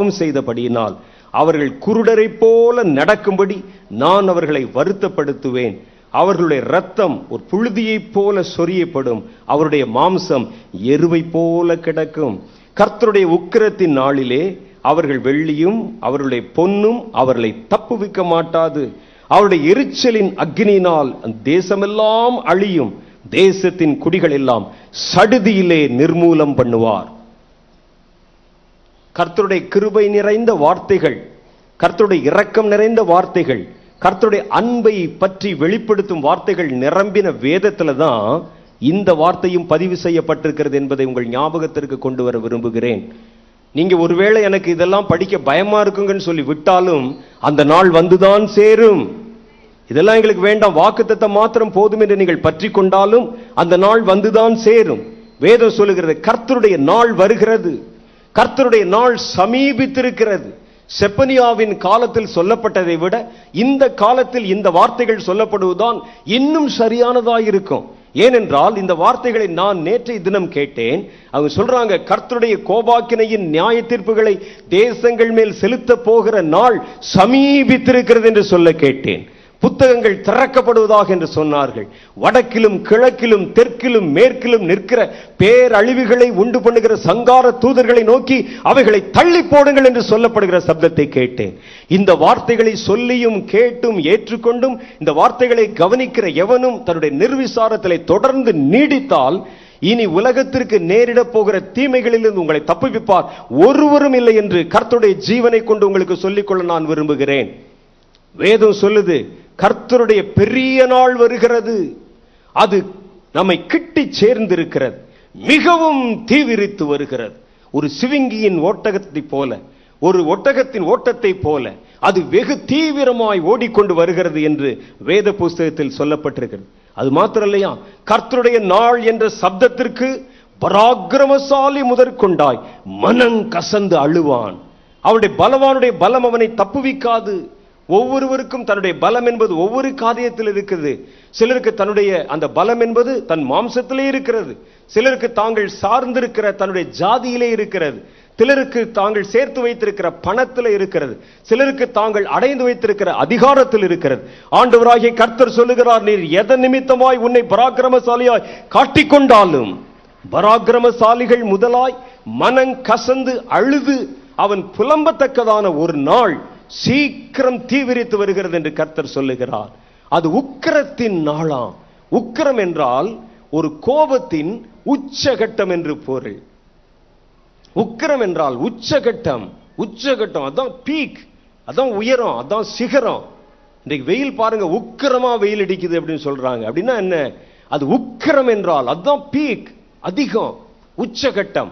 பாவம் செய்தபடியினால் அவர்கள் குருடரை போல நடக்கும்படி நான் அவர்களை வருத்தப்படுத்துவேன். அவர்களுடைய இரத்தம் ஒரு புழுதியை போல சொரியப்படும், அவருடைய மாம்சம் எருவை போல கிடக்கும். கர்த்தருடைய உக்கிரத்தின் நாளிலே அவர்கள் வெள்ளியும் அவருடைய பொன்னும் அவர்களை தப்புவிக்க மாட்டாது. அவருடைய எரிச்சலின் அக்னியினால் தேசமெல்லாம் அழியும், தேசத்தின் குடிகள் எல்லாம் சடுதியிலே நிர்மூலம் பண்ணுவார். கர்த்தருடைய கிருபை நிறைந்த வார்த்தைகள், கர்த்தருடைய இரக்கம் நிறைந்த வார்த்தைகள், கர்த்தருடைய அன்பை பற்றி வெளிப்படுத்தும் வார்த்தைகள் நிரம்பின வேதத்துல தான் இந்த வார்த்தையும் பதிவு செய்யப்பட்டிருக்கிறது என்பதை உங்கள் ஞாபகத்திற்கு கொண்டு வர விரும்புகிறேன். நீங்க ஒருவேளை எனக்கு இதெல்லாம் படிக்க பயமா இருக்குங்கன்னு சொல்லி விட்டாலும் அந்த நாள் வந்துதான் சேரும். இதெல்லாம் எங்களுக்கு வேண்டாம், வாக்குத்தத்தம் மாத்திரம் போதும் என்று நீங்கள் பற்றி கொண்டாலும் அந்த நாள் வந்துதான் சேரும். வேதம் சொல்லுகிறது கர்த்தருடைய நாள் வருகிறது, கர்த்தருடைய நாள் சமீபித்திருக்கிறது. செப்பனியாவின் காலத்தில் சொல்லப்பட்டதை விட இந்த காலத்தில் இந்த வார்த்தைகள் சொல்லப்படுவதுதான் இன்னும் சரியானதாயிருக்கும். ஏனென்றால் இந்த வார்த்தைகளை நான் நேற்றைய தினம் கேட்டேன். அவங்க சொல்றாங்க கர்த்தருடைய கோபாக்கினையின் நியாய தீர்ப்புகளை தேசங்கள் மேல் செலுத்த போகிற நாள் சமீபித்திருக்கிறது என்று சொல்ல கேட்டேன். புத்தகங்கள் திறக்கப்படுவதாக என்று சொன்னார்கள். வடக்கிலும் கிழக்கிலும் தெற்கிலும் மேற்கிலும் நிற்கிற பேரழிவுகளை உண்டு பண்ணுகிற சங்கார தூதர்களை நோக்கி அவைகளை தள்ளி போடுங்கள் என்று சொல்லப்படுகிற சப்தத்தை கேட்டேன். இந்த வார்த்தைகளை சொல்லியும் கேட்டும் ஏற்றுக்கொண்டும் இந்த வார்த்தைகளை கவனிக்கிற எவனும் தன்னுடைய நிர்விசாரத்திலே தொடர்ந்து நீடித்தால் இனி உலகத்திற்கு நேரிட போகிற தீமைகளிலிருந்து உங்களை தப்புவிப்பார் ஒருவரும் இல்லை என்று கர்த்தருடைய ஜீவனை கொண்டு உங்களுக்கு சொல்லிக்கொள்ள நான் விரும்புகிறேன். வேதம் சொல்லுது கர்த்தருடைய பெரிய நாள் வருகிறது, அது நம்மை கிட்டி சேர்ந்திருக்கிறது, மிகவும் தீவிரித்து வருகிறது. ஒரு சிவிங்கியின் ஓட்டகத்தை போல, ஒரு ஒட்டகத்தின் ஓட்டத்தை போல அது வெகு தீவிரமாய் ஓடிக்கொண்டு வருகிறது என்று வேத புஸ்தகத்தில் சொல்லப்பட்டிருக்கிறது. அது மாத்திரம் இல்லையா, கர்த்தருடைய நாள் என்ற சப்தத்திற்கு பராக்கிரமசாலி முதற்கொண்டாய் மனம் கசந்து அழுவான். அவனுடைய பலவானுடைய பலம் அவனை தப்புவிக்காது. ஒவ்வொருவருக்கும் தன்னுடைய பலம் என்பது ஒவ்வொரு காரியத்தில் இருக்கிறது. சிலருக்கு தன்னுடைய அந்த பலம் என்பது தன் மாம்சத்திலே இருக்கிறது, சிலருக்கு தாங்கள் சார்ந்திருக்கிற தன்னுடைய ஜாதியிலே இருக்கிறது, சிலருக்கு தாங்கள் சேர்த்து வைத்திருக்கிற பணத்தில் இருக்கிறது, சிலருக்கு தாங்கள் அடைந்து வைத்திருக்கிற அதிகாரத்தில் இருக்கிறது. ஆண்டவராகிய கர்த்தர் சொல்லுகிறார், நீர் எதன் நிமித்தமாய் உன்னை பராக்கிரமசாலியாய் காட்டிக்கொண்டாலும் பராக்கிரமசாலிகள் முதலாய் மனம் கசந்து அழுது அவன் புலம்பத்தக்கதான ஒரு நாள் சீக்கிரம் தீவிரித்து வருகிறது என்று கர்த்தர் சொல்லுகிறார். அது உக்கிரத்தின் நாளாம். உக்கிரம் என்றால் ஒரு கோபத்தின் உச்சகட்டம் என்று பொருள். உக்கிரம் என்றால் உச்சகட்டம். உச்சகட்டம் அதான் பீக், அதான் உயரம், அதான் சிகரம். இன்றைக்கு வெயில் பாருங்க, உக்கிரமா வெயில் அடிக்குது அப்படின்னு சொல்றாங்க. அப்படின்னா என்ன? அது உக்கிரம் என்றால் அதுதான் பீக், அதிகம், உச்சகட்டம்.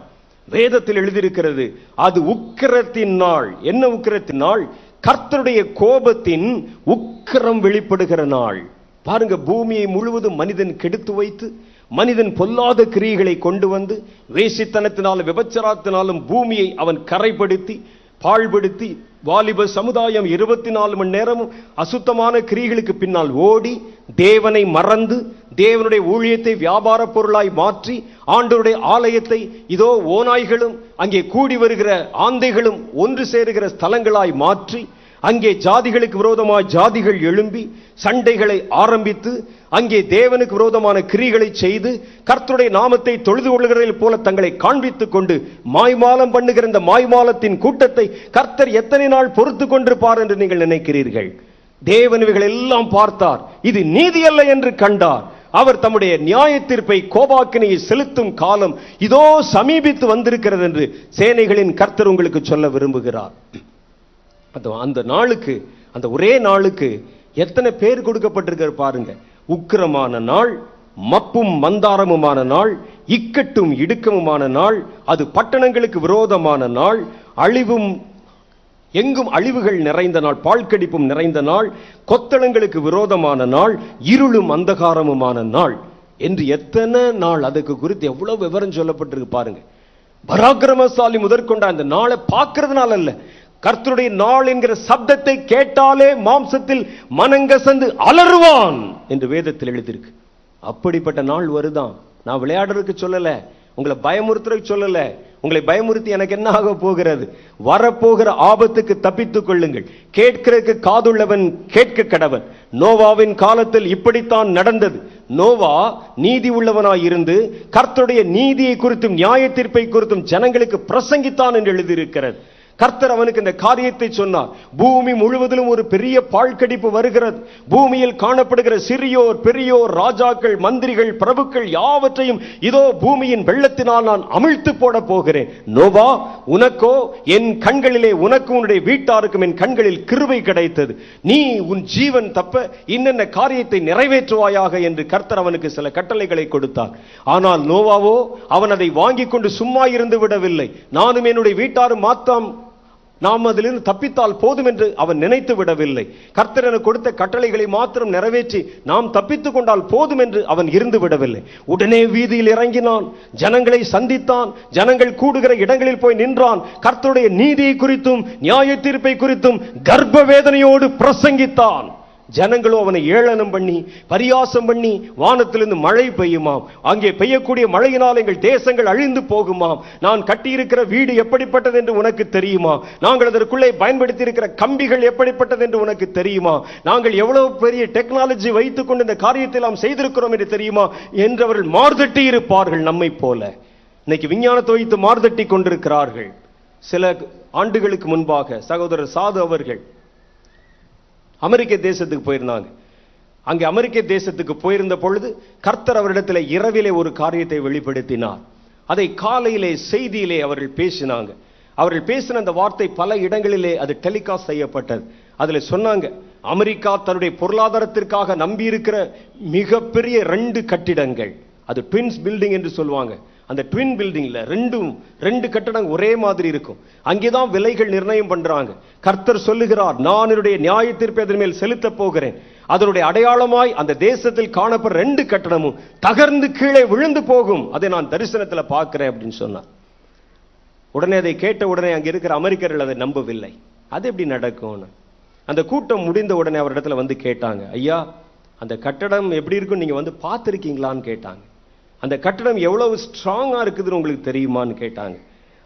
வேதத்தில் எழுதியிருக்கிறது அது உக்கிரத்தின் நாள். என்ன உக்கிரத்தின் நாள்? கர்த்தருடைய கோபத்தின் உக்கிரம் வெளிப்படுகிற நாள். பாருங்க, பூமியை முழுவதும் மனிதன் கெடுத்து வைத்து மனிதன் பொல்லாத கிரியைகளை கொண்டு வந்து வேசித்தனத்தினாலும் விபச்சாரத்தினாலும் பூமியை அவன் கரைப்படுத்தி பாழ்படுத்தி வாலிப சமுதாயம் 24 மணி நேரமும் அசுத்தமான கிரியைகளுக்கு பின்னால் ஓடி தேவனை மறந்து தேவனுடைய ஊழியத்தை வியாபார பொருளாய் மாற்றி ஆண்டவருடைய ஆலயத்தை இதோ ஓநாய்களும் அங்கே கூடி வருகிற ஆந்தைகளும் ஒன்று சேருகிற ஸ்தலங்களாய் மாற்றி அங்கே ஜாதிகளுக்கு விரோதமாக ஜாதிகள் எழும்பி சண்டைகளை ஆரம்பித்து அங்கே தேவனுக்கு விரோதமான கிரியைகளை செய்து கர்த்தருடைய நாமத்தை தொழுது கொள்கிறதில் போல தங்களை காண்பித்துக் கொண்டு மாய்மாலம் பண்ணுகிற இந்த மாய்மாலத்தின் கூட்டத்தை கர்த்தர் எத்தனை நாள் பொறுத்து கொண்டிருப்பார் என்று நீங்கள் நினைக்கிறீர்கள்? தேவன் இவைகள் எல்லாம் பார்த்தார், இது நீதி அல்ல என்று கண்டார். அவர் தம்முடைய நியாய தீர்ப்பை கோபாக்கினையை செலுத்தும் காலம் இதோ சமீபித்து வந்திருக்கிறது என்று சேனைகளின் கர்த்தர் உங்களுக்கு சொல்ல விரும்புகிறார். அந்த நாளுக்கு, அந்த ஒரே நாளுக்கு எத்தனை பேர் கொடுக்கப்பட்டிருக்கிற பாருங்க. உக்கிரமான நாள், மப்பும் மந்தாரமுமான நாள், இக்கட்டும் இடுக்கமுமான நாள், அது பட்டணங்களுக்கு விரோதமான நாள், அழிவும் எங்கும் அழிவுகள் நிறைந்த நாள், பாழ்கடிப்பும் நிறைந்த நாள், கொத்தளங்களுக்கு விரோதமான நாள், இருளும் அந்தகாரமுமான நாள் என்று எத்தனை நாள், அதுக்கு குறித்து எவ்வளவு விவரம் சொல்லப்பட்டிருக்கு பாருங்க. பராக்கிரமசாலி முதற்கொண்ட அந்த நாளை பார்க்கறதுனால அல்ல, கர்த்தருடைய நாள் என்கிற சப்தத்தை கேட்டாலே மாம்சத்தில் மனங்கசந்து அலறுவான் என்று வேதத்தில் எழுதியிருக்கு. அப்படிப்பட்ட நாள் வருதான். நான் விளையாடுறதுக்கு சொல்லல, உங்களை பயமுறுத்துறதுக்கு சொல்லல, உங்களை பயமுறுத்தி எனக்கு என்ன ஆக போகிறது? வரப்போகிற ஆபத்துக்கு தப்பித்துக் கொள்ளுங்கள். கேட்கிறதுக்கு காதுள்ளவன் கேட்க கடவன். நோவாவின் காலத்தில் இப்படித்தான் நடந்தது. நோவா நீதி உள்ளவனாய் இருந்து கர்த்தருடைய நீதியை குறித்தும் நியாய தீர்ப்பை குறித்தும் ஜனங்களுக்கு பிரசங்கித்தான் என்று எழுதியிருக்கிறது. கர்த்தர் அவனுக்கு இந்த காரியத்தை சொன்னார். பூமி முழுவதிலும் ஒரு பெரிய பாழ்கடிப்பு வருகிறது. பூமியில் காணப்படுகிற சிறியோர் பெரியோர், ராஜாக்கள், மந்திரிகள், பிரபுக்கள் யாவற்றையும் இதோ பூமியின் வெள்ளத்தினால் நான் அமிழ்த்து போட போகிறேன். நோவா, உனக்கோ என் கண்களிலே, உனக்கும் உன்னுடைய வீட்டாருக்கும் என் கண்களில் கிருபை கிடைத்தது. நீ உன் ஜீவன் தப்ப இன்னென்ன காரியத்தை நிறைவேற்றுவாயாக என்று கர்த்தர் அவனுக்கு சில கட்டளைகளை கொடுத்தார். ஆனால் நோவாவோ அவன் அதை வாங்கிக் கொண்டு சும்மா இருந்து விடவில்லை. நானும் என்னுடைய வீட்டாரும் மாத்தாம் நாம் அதிலிருந்து தப்பித்தால் போதும் என்று அவன் நினைத்து விடவில்லை. கர்த்தர் எனக்கு கொடுத்த கட்டளைகளை மாத்திரம் நிறைவேற்றி நாம் தப்பித்துக் கொண்டால் போதும் என்று அவன் இருந்து விடவில்லை. உடனே வீதியில் இறங்கினான், ஜனங்களை சந்தித்தான், ஜனங்கள் கூடுகிற இடங்களில் போய் நின்றான். கர்த்தருடைய நீதியை குறித்தும் நியாய தீர்ப்பை குறித்தும் கர்ப்ப வேதனையோடு பிரசங்கித்தான். ஜனங்களோ அவனை ஏளனம் பண்ணி பரியாசம் பண்ணி, வானத்திலிருந்து மழை பெய்யுமாம், அங்கே பெய்யக்கூடிய மழையினால் எங்கள் தேசங்கள் அழிந்து போகுமாம், நான் கட்டியிருக்கிற வீடு எப்படிப்பட்டது என்று உனக்கு தெரியுமா, நாங்கள் அதற்குள்ளே பயன்படுத்தி இருக்கிற கம்பிகள் எப்படிப்பட்டது என்று உனக்கு தெரியுமா, நாங்கள் எவ்வளவு பெரிய டெக்னாலஜி வைத்துக் கொண்டு இந்த காரியத்தை நாம் செய்திருக்கிறோம் என்று தெரியுமா என்று அவர்கள் மார்தட்டி இருப்பார்கள். நம்மை போல இன்னைக்கு விஞ்ஞானத்தை வைத்து மார்தட்டி கொண்டிருக்கிறார்கள். சில ஆண்டுகளுக்கு முன்பாக சகோதரர் சாது அவர்கள் அமெரிக்க தேசத்துக்கு போயிருந்தாங்க. அங்கே அமெரிக்க தேசத்துக்கு போயிருந்த பொழுது கர்த்தர் அவரிடத்தில் இரவிலே ஒரு காரியத்தை வெளிப்படுத்தினார். அதை காலையிலே செய்தியிலே அவர்கள் பேசினாங்க. அவர்கள் பேசின அந்த வார்த்தை பல இடங்களிலே அது டெலிகாஸ்ட் செய்யப்பட்டது. அதுல சொன்னாங்க, அமெரிக்கா தன்னுடைய பொருளாதாரத்திற்காக நம்பி இருக்கிற மிகப்பெரிய 2 கட்டிடங்கள், அது ட்வின்ஸ் பில்டிங் என்று சொல்லுவாங்க. அந்த ட்வின் பில்டிங்ல ரெண்டு கட்டடம் ஒரே மாதிரி இருக்கும். அங்கேதான் விலைகள் நிர்ணயம் பண்றாங்க. கர்த்தர் சொல்லுகிறார், நான் என்னுடைய நியாய தீர்ப்பை அதன் மேல் செலுத்த போகிறேன். அதனுடைய அடையாளமாய் அந்த தேசத்தில் காணப்படுற 2 கட்டடமும் தகர்ந்து கீழே விழுந்து போகும். அதை நான் தரிசனத்துல பார்க்கிறேன் அப்படின்னு சொன்னார். உடனே அதை கேட்ட உடனே அங்க இருக்கிற அமெரிக்கர்கள் அதை நம்பவில்லை. அது எப்படி நடக்கும்? அந்த கூட்டம் முடிந்த உடனே அவரிடத்துல வந்து கேட்டாங்க, ஐயா அந்த கட்டடம் எப்படி இருக்கும், நீங்க வந்து பார்த்திருக்கீங்களான்னு கேட்டாங்க. அந்த கட்டிடம் எவ்வளவு ஸ்ட்ராங்கா இருக்குதுன்னு உங்களுக்கு தெரியுமான்னு கேட்டாங்க.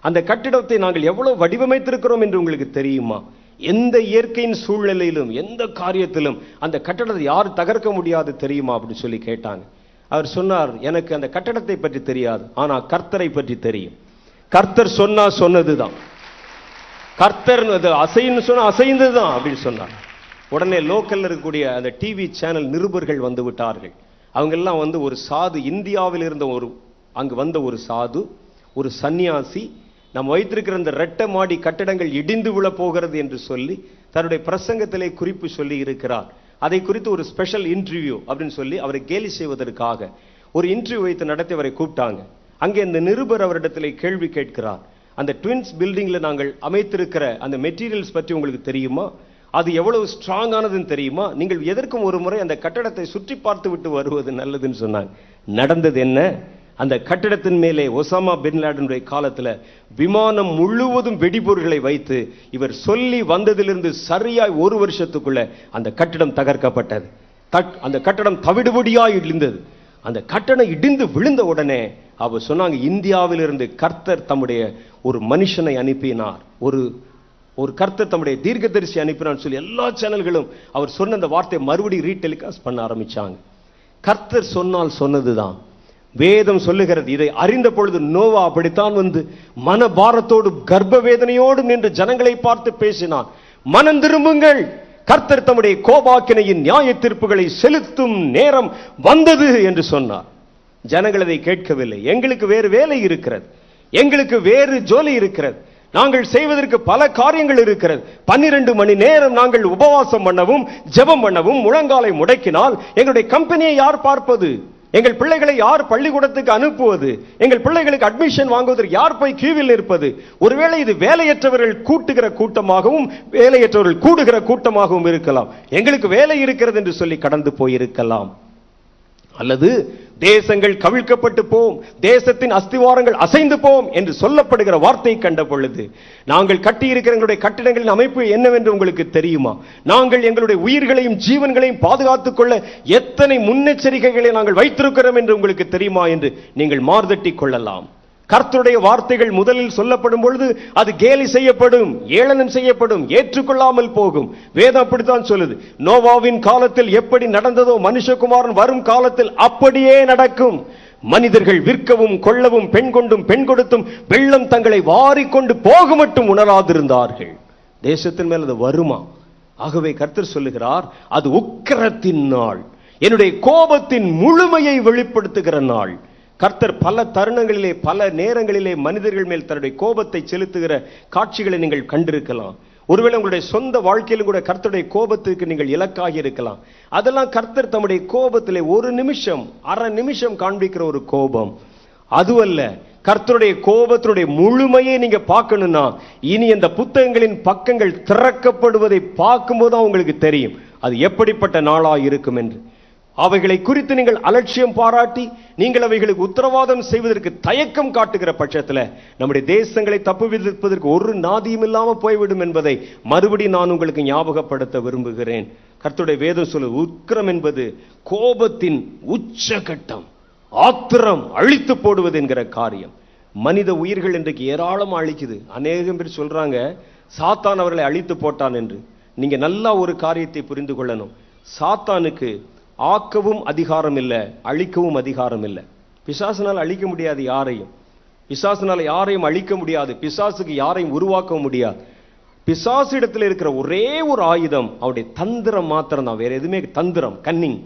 அந்த கட்டிடத்தை நாங்கள் எவ்வளவு வடிவமைத்திருக்கிறோம் என்று உங்களுக்கு தெரியுமா, எந்த இயற்கையின் சூழ்நிலையிலும் எந்த காரியத்திலும் அந்த கட்டடத்தை யார் தகர்க்க முடியாது தெரியுமா அப்படின்னு சொல்லி கேட்டாங்க. அவர் சொன்னார், எனக்கு அந்த கட்டடத்தை பற்றி தெரியாது, ஆனா கர்த்தரை பற்றி தெரியும். கர்த்தர் சொன்னா சொன்னதுதான், கர்த்தர் அசைன்னு சொன்னா அசைந்ததுதான் அப்படின்னு சொன்னார். உடனே லோக்கல்ல இருக்கக்கூடிய அந்த டிவி சேனல் நிருபர்கள் வந்து விட்டார்கள். அவங்க எல்லாம் வந்து ஒரு சாது, இந்தியாவில் இருந்த அங்கு வந்த ஒரு சாது, ஒரு சன்னியாசி, நம்ம வைத்திருக்கிற இந்த 2 மாடி கட்டடங்கள் இடிந்து விழ போகிறது என்று சொல்லி தன்னுடைய பிரசங்கத்திலே குறிப்பு சொல்லி இருக்கிறார். அதை குறித்து ஒரு ஸ்பெஷல் இன்டர்வியூ அப்படின்னு சொல்லி அவரை கேலி செய்வதற்காக ஒரு இன்டர்வியூ வைத்து நடத்தி அவரை கூப்பிட்டாங்க. அங்கே இந்த நிருபர் அவரிடத்திலே கேள்வி கேட்கிறார், அந்த ட்வின்ஸ் பில்டிங்ல நாங்கள் அமைத்திருக்கிற அந்த மெட்டீரியல்ஸ் பற்றி உங்களுக்கு தெரியுமா, அது எவ்வளவு ஸ்ட்ராங் ஆனதுன்னு தெரியுமா, நீங்கள் எதற்கும் ஒரு முறை அந்த கட்டடத்தை சுற்றி பார்த்து விட்டு வருவது நல்லதுன்னு சொன்னாங்க. நடந்தது என்ன? அந்த கட்டிடத்தின் மேலே ஒசாமா பின் லாடனுடைய காலத்துல விமானம் முழுவதும் வெடிபொருட்களை வைத்து இவர் சொல்லி வந்ததிலிருந்து சரியாய் 1 வருஷத்துக்குள்ள அந்த கட்டிடம் தகர்க்கப்பட்டது. அந்த கட்டடம் தவிடுபடியாய் இடிந்தது. அந்த கட்டணம் இடிந்து விழுந்த உடனே அவர் சொன்னாங்க, இந்தியாவிலிருந்து கர்த்தர் தம்முடைய ஒரு மனுஷனை அனுப்பினார், ஒரு கர்த்தர் தம்முடைய தீர்க்கதரிசி அனுப்பினார் சொல்லி எல்லா சேனல்களும் அவர் சொன்ன அந்த வார்த்தையை மறுபடியும் ரீடெலிகாஸ்ட் பண்ண ஆரம்பிச்சாங்க. கர்த்தர் சொன்னால் சொன்னதுதான். வேதம் சொல்லுகிறது, இதை அறிந்த பொழுது நோவா அப்படித்தான் வந்து மனபாரத்தோடு கர்ப்ப வேதனையோடு நின்று ஜனங்களை பார்த்து பேசினான், மனம் திரும்புங்கள், கர்த்தர் தம்முடைய கோபாக்கினையின் நியாய தீர்ப்புகளை செலுத்தும் நேரம் வந்தது என்று சொன்னார். ஜனங்கள் அதை கேட்கவில்லை. எங்களுக்கு வேறு வேலை இருக்கிறது, எங்களுக்கு வேறு ஜோலி இருக்கிறது, நாங்கள் செய்வதற்கு பல காரியங்கள் இருக்கிறது. 12 மணி நேரம் நாங்கள் உபவாசம் பண்ணவும் ஜெபம் பண்ணவும் முழங்காலை முடக்கினால் எங்களுடைய கம்பெனியை யார் பார்ப்பது, எங்கள் பிள்ளைகளை யார் பள்ளிக்கூடத்துக்கு அனுப்புவது, எங்கள் பிள்ளைகளுக்கு அட்மிஷன் வாங்குவதற்கு யார் போய் கியூவில் இருப்பது? ஒருவேளை இது வேலையற்றவர்கள் கூட்டுகிற கூட்டமாகவும் வேலையற்றவர்கள் கூடுகிற கூட்டமாகவும் இருக்கலாம். எங்களுக்கு வேலை இருக்கிறது என்று சொல்லி கடந்து போயிருக்கலாம். அல்லது தேசங்கள் கவிழ்க்கப்பட்டு போம், தேசத்தின் அஸ்திவாரங்கள் அசைந்து போம் என்று சொல்லப்படுகிற வார்த்தையை கண்ட பொழுது நாங்கள் கட்டியிருக்கிற எங்களுடைய கட்டிடங்களின் அமைப்பு என்னவென்று உங்களுக்கு தெரியுமா, நாங்கள் எங்களுடைய உயிர்களையும் ஜீவன்களையும் பாதுகாத்துக் கொள்ள எத்தனை முன்னெச்சரிக்கைகளை நாங்கள் வைத்திருக்கிறோம் என்று உங்களுக்கு தெரியுமா என்று நீங்கள் மார்தட்டி கொள்ளலாம். கர்த்தருடைய வார்த்தைகள் முதலில் சொல்லப்படும் பொழுது அது கேலி செய்யப்படும், ஏளனம் செய்யப்படும், ஏற்றுக்கொள்ளாமல் போகும். வேதம் அப்படித்தான் சொல்லுது. நோவாவின் காலத்தில் எப்படி நடந்ததோ மனுஷகுமாரன் வரும் காலத்தில் அப்படியே நடக்கும். மனிதர்கள் விற்கவும் கொள்ளவும் பெண் கொண்டும் பெண் கொடுத்தும் வெள்ளம் தங்களை வாரிக்கொண்டு போக மட்டும் உணராதிருந்தார்கள். தேசத்தின் மேல் அது வருமா? ஆகவே கர்த்தர் சொல்லுகிறார், அது உக்கிரத்தின் நாள், என்னுடைய கோபத்தின் முழுமையை வெளிப்படுத்துகிற நாள். கர்த்தர் பல தருணங்களிலே பல நேரங்களிலே மனிதர்கள் மேல் தன்னுடைய கோபத்தை செலுத்துகிற காட்சிகளை நீங்கள் கண்டிருக்கலாம். ஒருவேளை உங்களுடைய சொந்த வாழ்க்கையிலும் கூட கர்த்தருடைய கோபத்துக்கு நீங்கள் இலக்காகி இருக்கலாம். அதெல்லாம் கர்த்தர் தம்முடைய கோபத்திலே ஒரு நிமிஷம் அரை நிமிஷம் காண்பிக்கிற ஒரு கோபம் அதுவல்ல. கர்த்தருடைய கோபத்தினுடைய முழுமையை நீங்க பார்க்கணும்னா இனி அந்த புத்தகங்களின் பக்கங்கள் திறக்கப்படுவதை பார்க்கும்போது உங்களுக்கு தெரியும் அது எப்படிப்பட்ட நாளா இருக்கும் என்று. அவைகளை குறித்து நீங்கள் அலட்சியம் பாராட்டி நீங்கள் அவைகளுக்கு உத்தரவாதம் செய்வதற்கு தயக்கம் காட்டுகிற பட்சத்தில் நம்முடைய தேசங்களை தப்புவிப்பதற்கு ஒரு நாதியும் இல்லாமல் போய்விடும் என்பதை மறுபடி நான் உங்களுக்கு ஞாபகப்படுத்த விரும்புகிறேன். கர்த்தருடைய வேதம் சொல்லு, உக்கிரம் என்பது கோபத்தின் உச்சகட்டம், ஆத்திரம், அழித்து போடுவது என்கிற காரியம். மனித உயிர்கள் இன்றைக்கு ஏராளமா அழிக்குது. அநேகம் பேர் சொல்றாங்க சாத்தான் அவர்களை அழித்து போட்டான் என்று. நீங்க நல்லா ஒரு காரியத்தை புரிந்து கொள்ளணும். சாத்தானுக்கு ஆக்கவும் அதிகாரம் இல்லை, அழிக்கவும் அதிகாரம் இல்லை. பிசாசுனால் அழிக்க முடியாது யாரையும், பிசாசுனால யாரையும் அழிக்க முடியாது, பிசாசுக்கு யாரையும் உருவாக்க முடியாது. பிசாசு இடத்துல இருக்கிற ஒரே ஒரு ஆயுதம் அவருடைய தந்திரம் மாத்திரம் தான், வேற எதுவுமே. தந்திரம், கன்னிங்.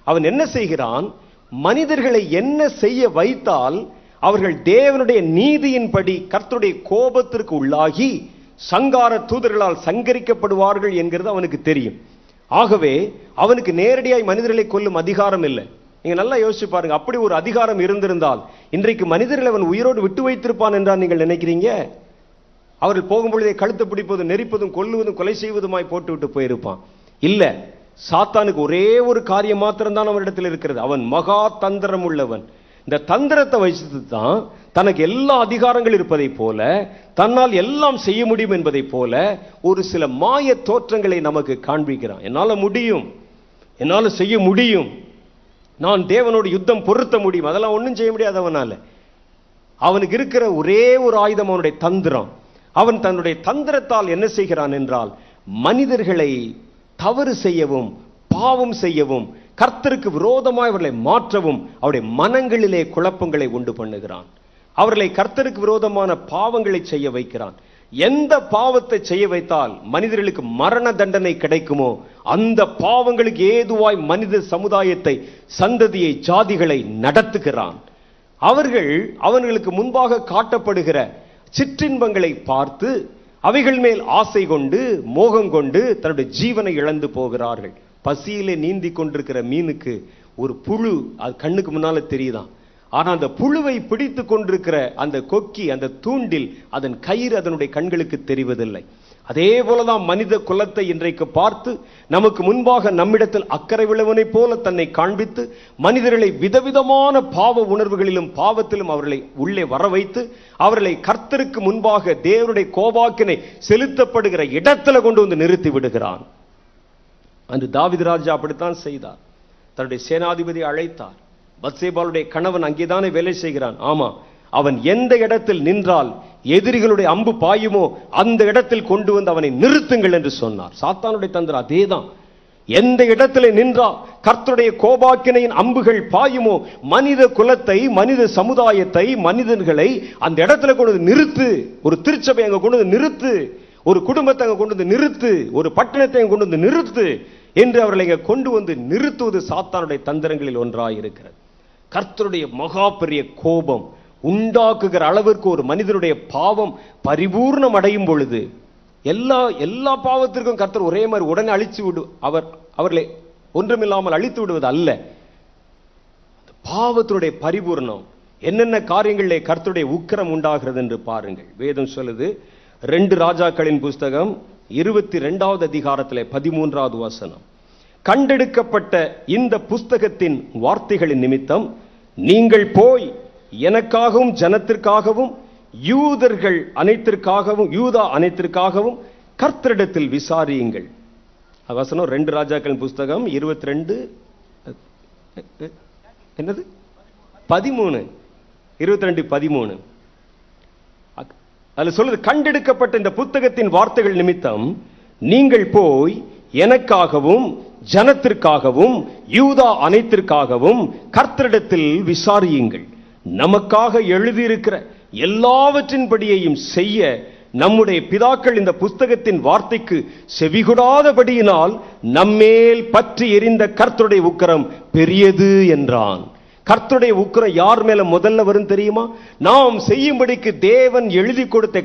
அவன் என்ன செய்கிறான்? மனிதர்களை என்ன செய்ய வைத்தால் அவர்கள் தேவனுடைய நீதியின்படி கர்த்தருடைய கோபத்திற்கு உள்ளாகி சங்கார தூதர்களால் சங்கரிக்கப்படுவார்கள் என்கிறது அவனுக்கு தெரியும். ஆகவே அவனுக்கு நேரடியாய் மனிதர்களை கொல்லும் அதிகாரம் இல்லை. நீங்க நல்லா யோசிச்சு பாருங்க, அப்படி ஒரு அதிகாரம் இருந்திருந்தால் இன்றைக்கு மனிதர்கள் அவன் உயிரோடு விட்டு வைத்திருப்பான் என்றால் நீங்கள் நினைக்கிறீங்க? அவர்கள் போகும்பொழுதே கழுத்து பிடிப்பதும் நெரிப்பதும் கொல்லுவதும் கொலை செய்வதுமாய் போட்டு விட்டு போயிருப்பான். இல்ல, சாத்தானுக்கு ஒரே ஒரு காரியம் மாத்திரம்தான் அவனிடத்தில் இருக்கிறது. அவன் மகா தந்திரம் உள்ளவன். இந்த தந்திரத்தை வச்சு தான் தனக்கு எல்லா அதிகாரங்கள் இருப்பதை போல, தன்னால் எல்லாம் செய்ய முடியும் என்பதை போல ஒரு சில மாய தோற்றங்களை நமக்கு காண்பிக்கிறான். என்னால முடியும், என்னால செய்ய முடியும், நான் தேவனோடு யுத்தம் பொருத்த முடியும், அதெல்லாம் ஒன்றும் செய்ய முடியாது அவனால. அவனுக்கு இருக்கிற ஒரே ஒரு ஆயுதம் அவனுடைய தந்திரம். அவன் தன்னுடைய தந்திரத்தால் என்ன செய்கிறான் என்றால் மனிதர்களை தவறு செய்யவும் பாவம் செய்யவும் கர்த்தருக்கு விரோதமாய் அவர்களை மாற்றவும் அவருடைய மனங்களிலே குழப்பங்களை உண்டு பண்ணுகிறான். அவர்களை கர்த்தருக்கு விரோதமான பாவங்களை செய்ய வைக்கிறான். எந்த பாவத்தை செய்ய வைத்தால் மனிதர்களுக்கு மரண தண்டனை கிடைக்குமோ அந்த பாவங்களுக்கு ஏதுவாய் மனித சமுதாயத்தை, சந்ததியை, ஜாதிகளை நடத்துகிறான். அவர்களுக்கு முன்பாக காட்டப்படுகிற சிற்றின்பங்களை பார்த்து அவைகள் மேல் ஆசை கொண்டு மோகம் கொண்டு தன்னுடைய ஜீவனை இழந்து போகிறார்கள். பசியிலே நீந்தி கொண்டிருக்கிற மீனுக்கு ஒரு புழு அது கண்ணுக்கு முன்னால தெரியுதான். ஆனா அந்த புழுவை பிடித்து கொண்டிருக்கிற அந்த கொக்கி, அந்த தூண்டில், அதன் கயிறு அதனுடைய கண்களுக்கு தெரிவதில்லை. அதே போலதான் மனித குலத்தை இன்றைக்கு பார்த்து நமக்கு முன்பாக நம்மிடத்தில் அக்கறை உள்ளவனை போல தன்னை காண்பித்து மனிதர்களை விதவிதமான பாவ உணர்வுகளிலும் பாவத்திலும் அவர்களை உள்ளே வர வைத்து அவர்களை கர்த்தருக்கு முன்பாக தேவனுடைய கோபாக்கினை செலுத்தப்படுகிற இடத்துல கொண்டு வந்து நிறுத்தி விடுகிறான். அன்று தாவீது ராஜா அப்படித்தான் செய்தார். தன்னுடைய சேனாதிபதி அழைத்தார். பத்சேபாளுடைய கணவன் அங்கேதானே வேலை செய்கிறான். ஆமா, அவன் எந்த இடத்தில் நின்றால் எதிரிகளுடைய அம்பு பாயுமோ அந்த இடத்தில் கொண்டு வந்து அவனை நிறுத்துங்கள் என்று சொன்னார். சாத்தானுடைய தந்திரம் அதேதான். எந்த இடத்துல நின்றால் கர்த்தருடைய கோபாக்கினையின் அம்புகள் பாயுமோ மனித குலத்தை, மனித சமுதாயத்தை, மனிதர்களை அந்த இடத்துல கொண்டு வந்து நிறுத்து. ஒரு திருச்சபை அங்க கொண்டு வந்து நிறுத்து, ஒரு குடும்பத்தை அங்க கொண்டு வந்து நிறுத்து, ஒரு பட்டணத்தை அங்க கொண்டு வந்து நிறுத்து என்று அவர்களை இங்க கொண்டு வந்து நிறுத்துவது சாத்தானுடைய தந்திரங்களில் ஒன்றாக இருக்கிறது. கர்த்தருடைய மகா பெரிய கோபம் உண்டாக்குகிற அளவிற்கு ஒரு மனிதனுடைய பாவம் பரிபூர்ணம் அடையும் பொழுது எல்லா பாவத்திற்கும் கர்த்தர் ஒரே மாதிரி உடனே அழிச்சு விடு அவர்களை ஒன்றுமில்லாமல் அழித்து விடுவது அல்ல. பாவத்தினுடைய பரிபூர்ணம் என்னென்ன காரியங்களிலே கர்த்தருடைய உக்கிரம் உண்டாகிறது என்று பாருங்கள். வேதம் சொல்லுது, 2 ராஜாக்களின் புஸ்தகம் 22வது அதிகாரத்திலே 13வது வசனம், கண்டெடுக்கப்பட்ட இந்த புஸ்தகத்தின் வார்த்தைகளின் நிமித்தம் நீங்கள் போய் எனக்காகவும் ஜனத்திற்காகவும் யூதா அனைத்திற்காகவும் கர்த்தரிடத்தில் விசாரியுங்கள். வசனம் 2 ராஜாக்களின் புஸ்தகம் 22 என்னது 13 22:13. அதுல சொல்லுது, கண்டெடுக்கப்பட்ட இந்த புத்தகத்தின் வார்த்தைகள் நிமித்தம் நீங்கள் போய் எனக்காகவும் ஜனத்திற்காகவும் யூதா அனைத்திற்காகவும் கர்த்தரிடத்தில் விசாரியுங்கள். நமக்காக எழுதியிருக்கிற எல்லாவற்றின்படியையும் செய்ய நம்முடைய பிதாக்கள் இந்த புஸ்தகத்தின் வார்த்தைக்கு செவிகொடாதபடியினால் நம்மேல் பற்றி எரிந்த கர்த்தருடைய உக்கிரம் பெரியது என்றான். கர்த்தருடைய உக்கிரம் யார் மேல முதல்ல வரும் தெரியுமா? நாம் செய்யும்படிக்கு தேவன் எழுதி கொடுத்த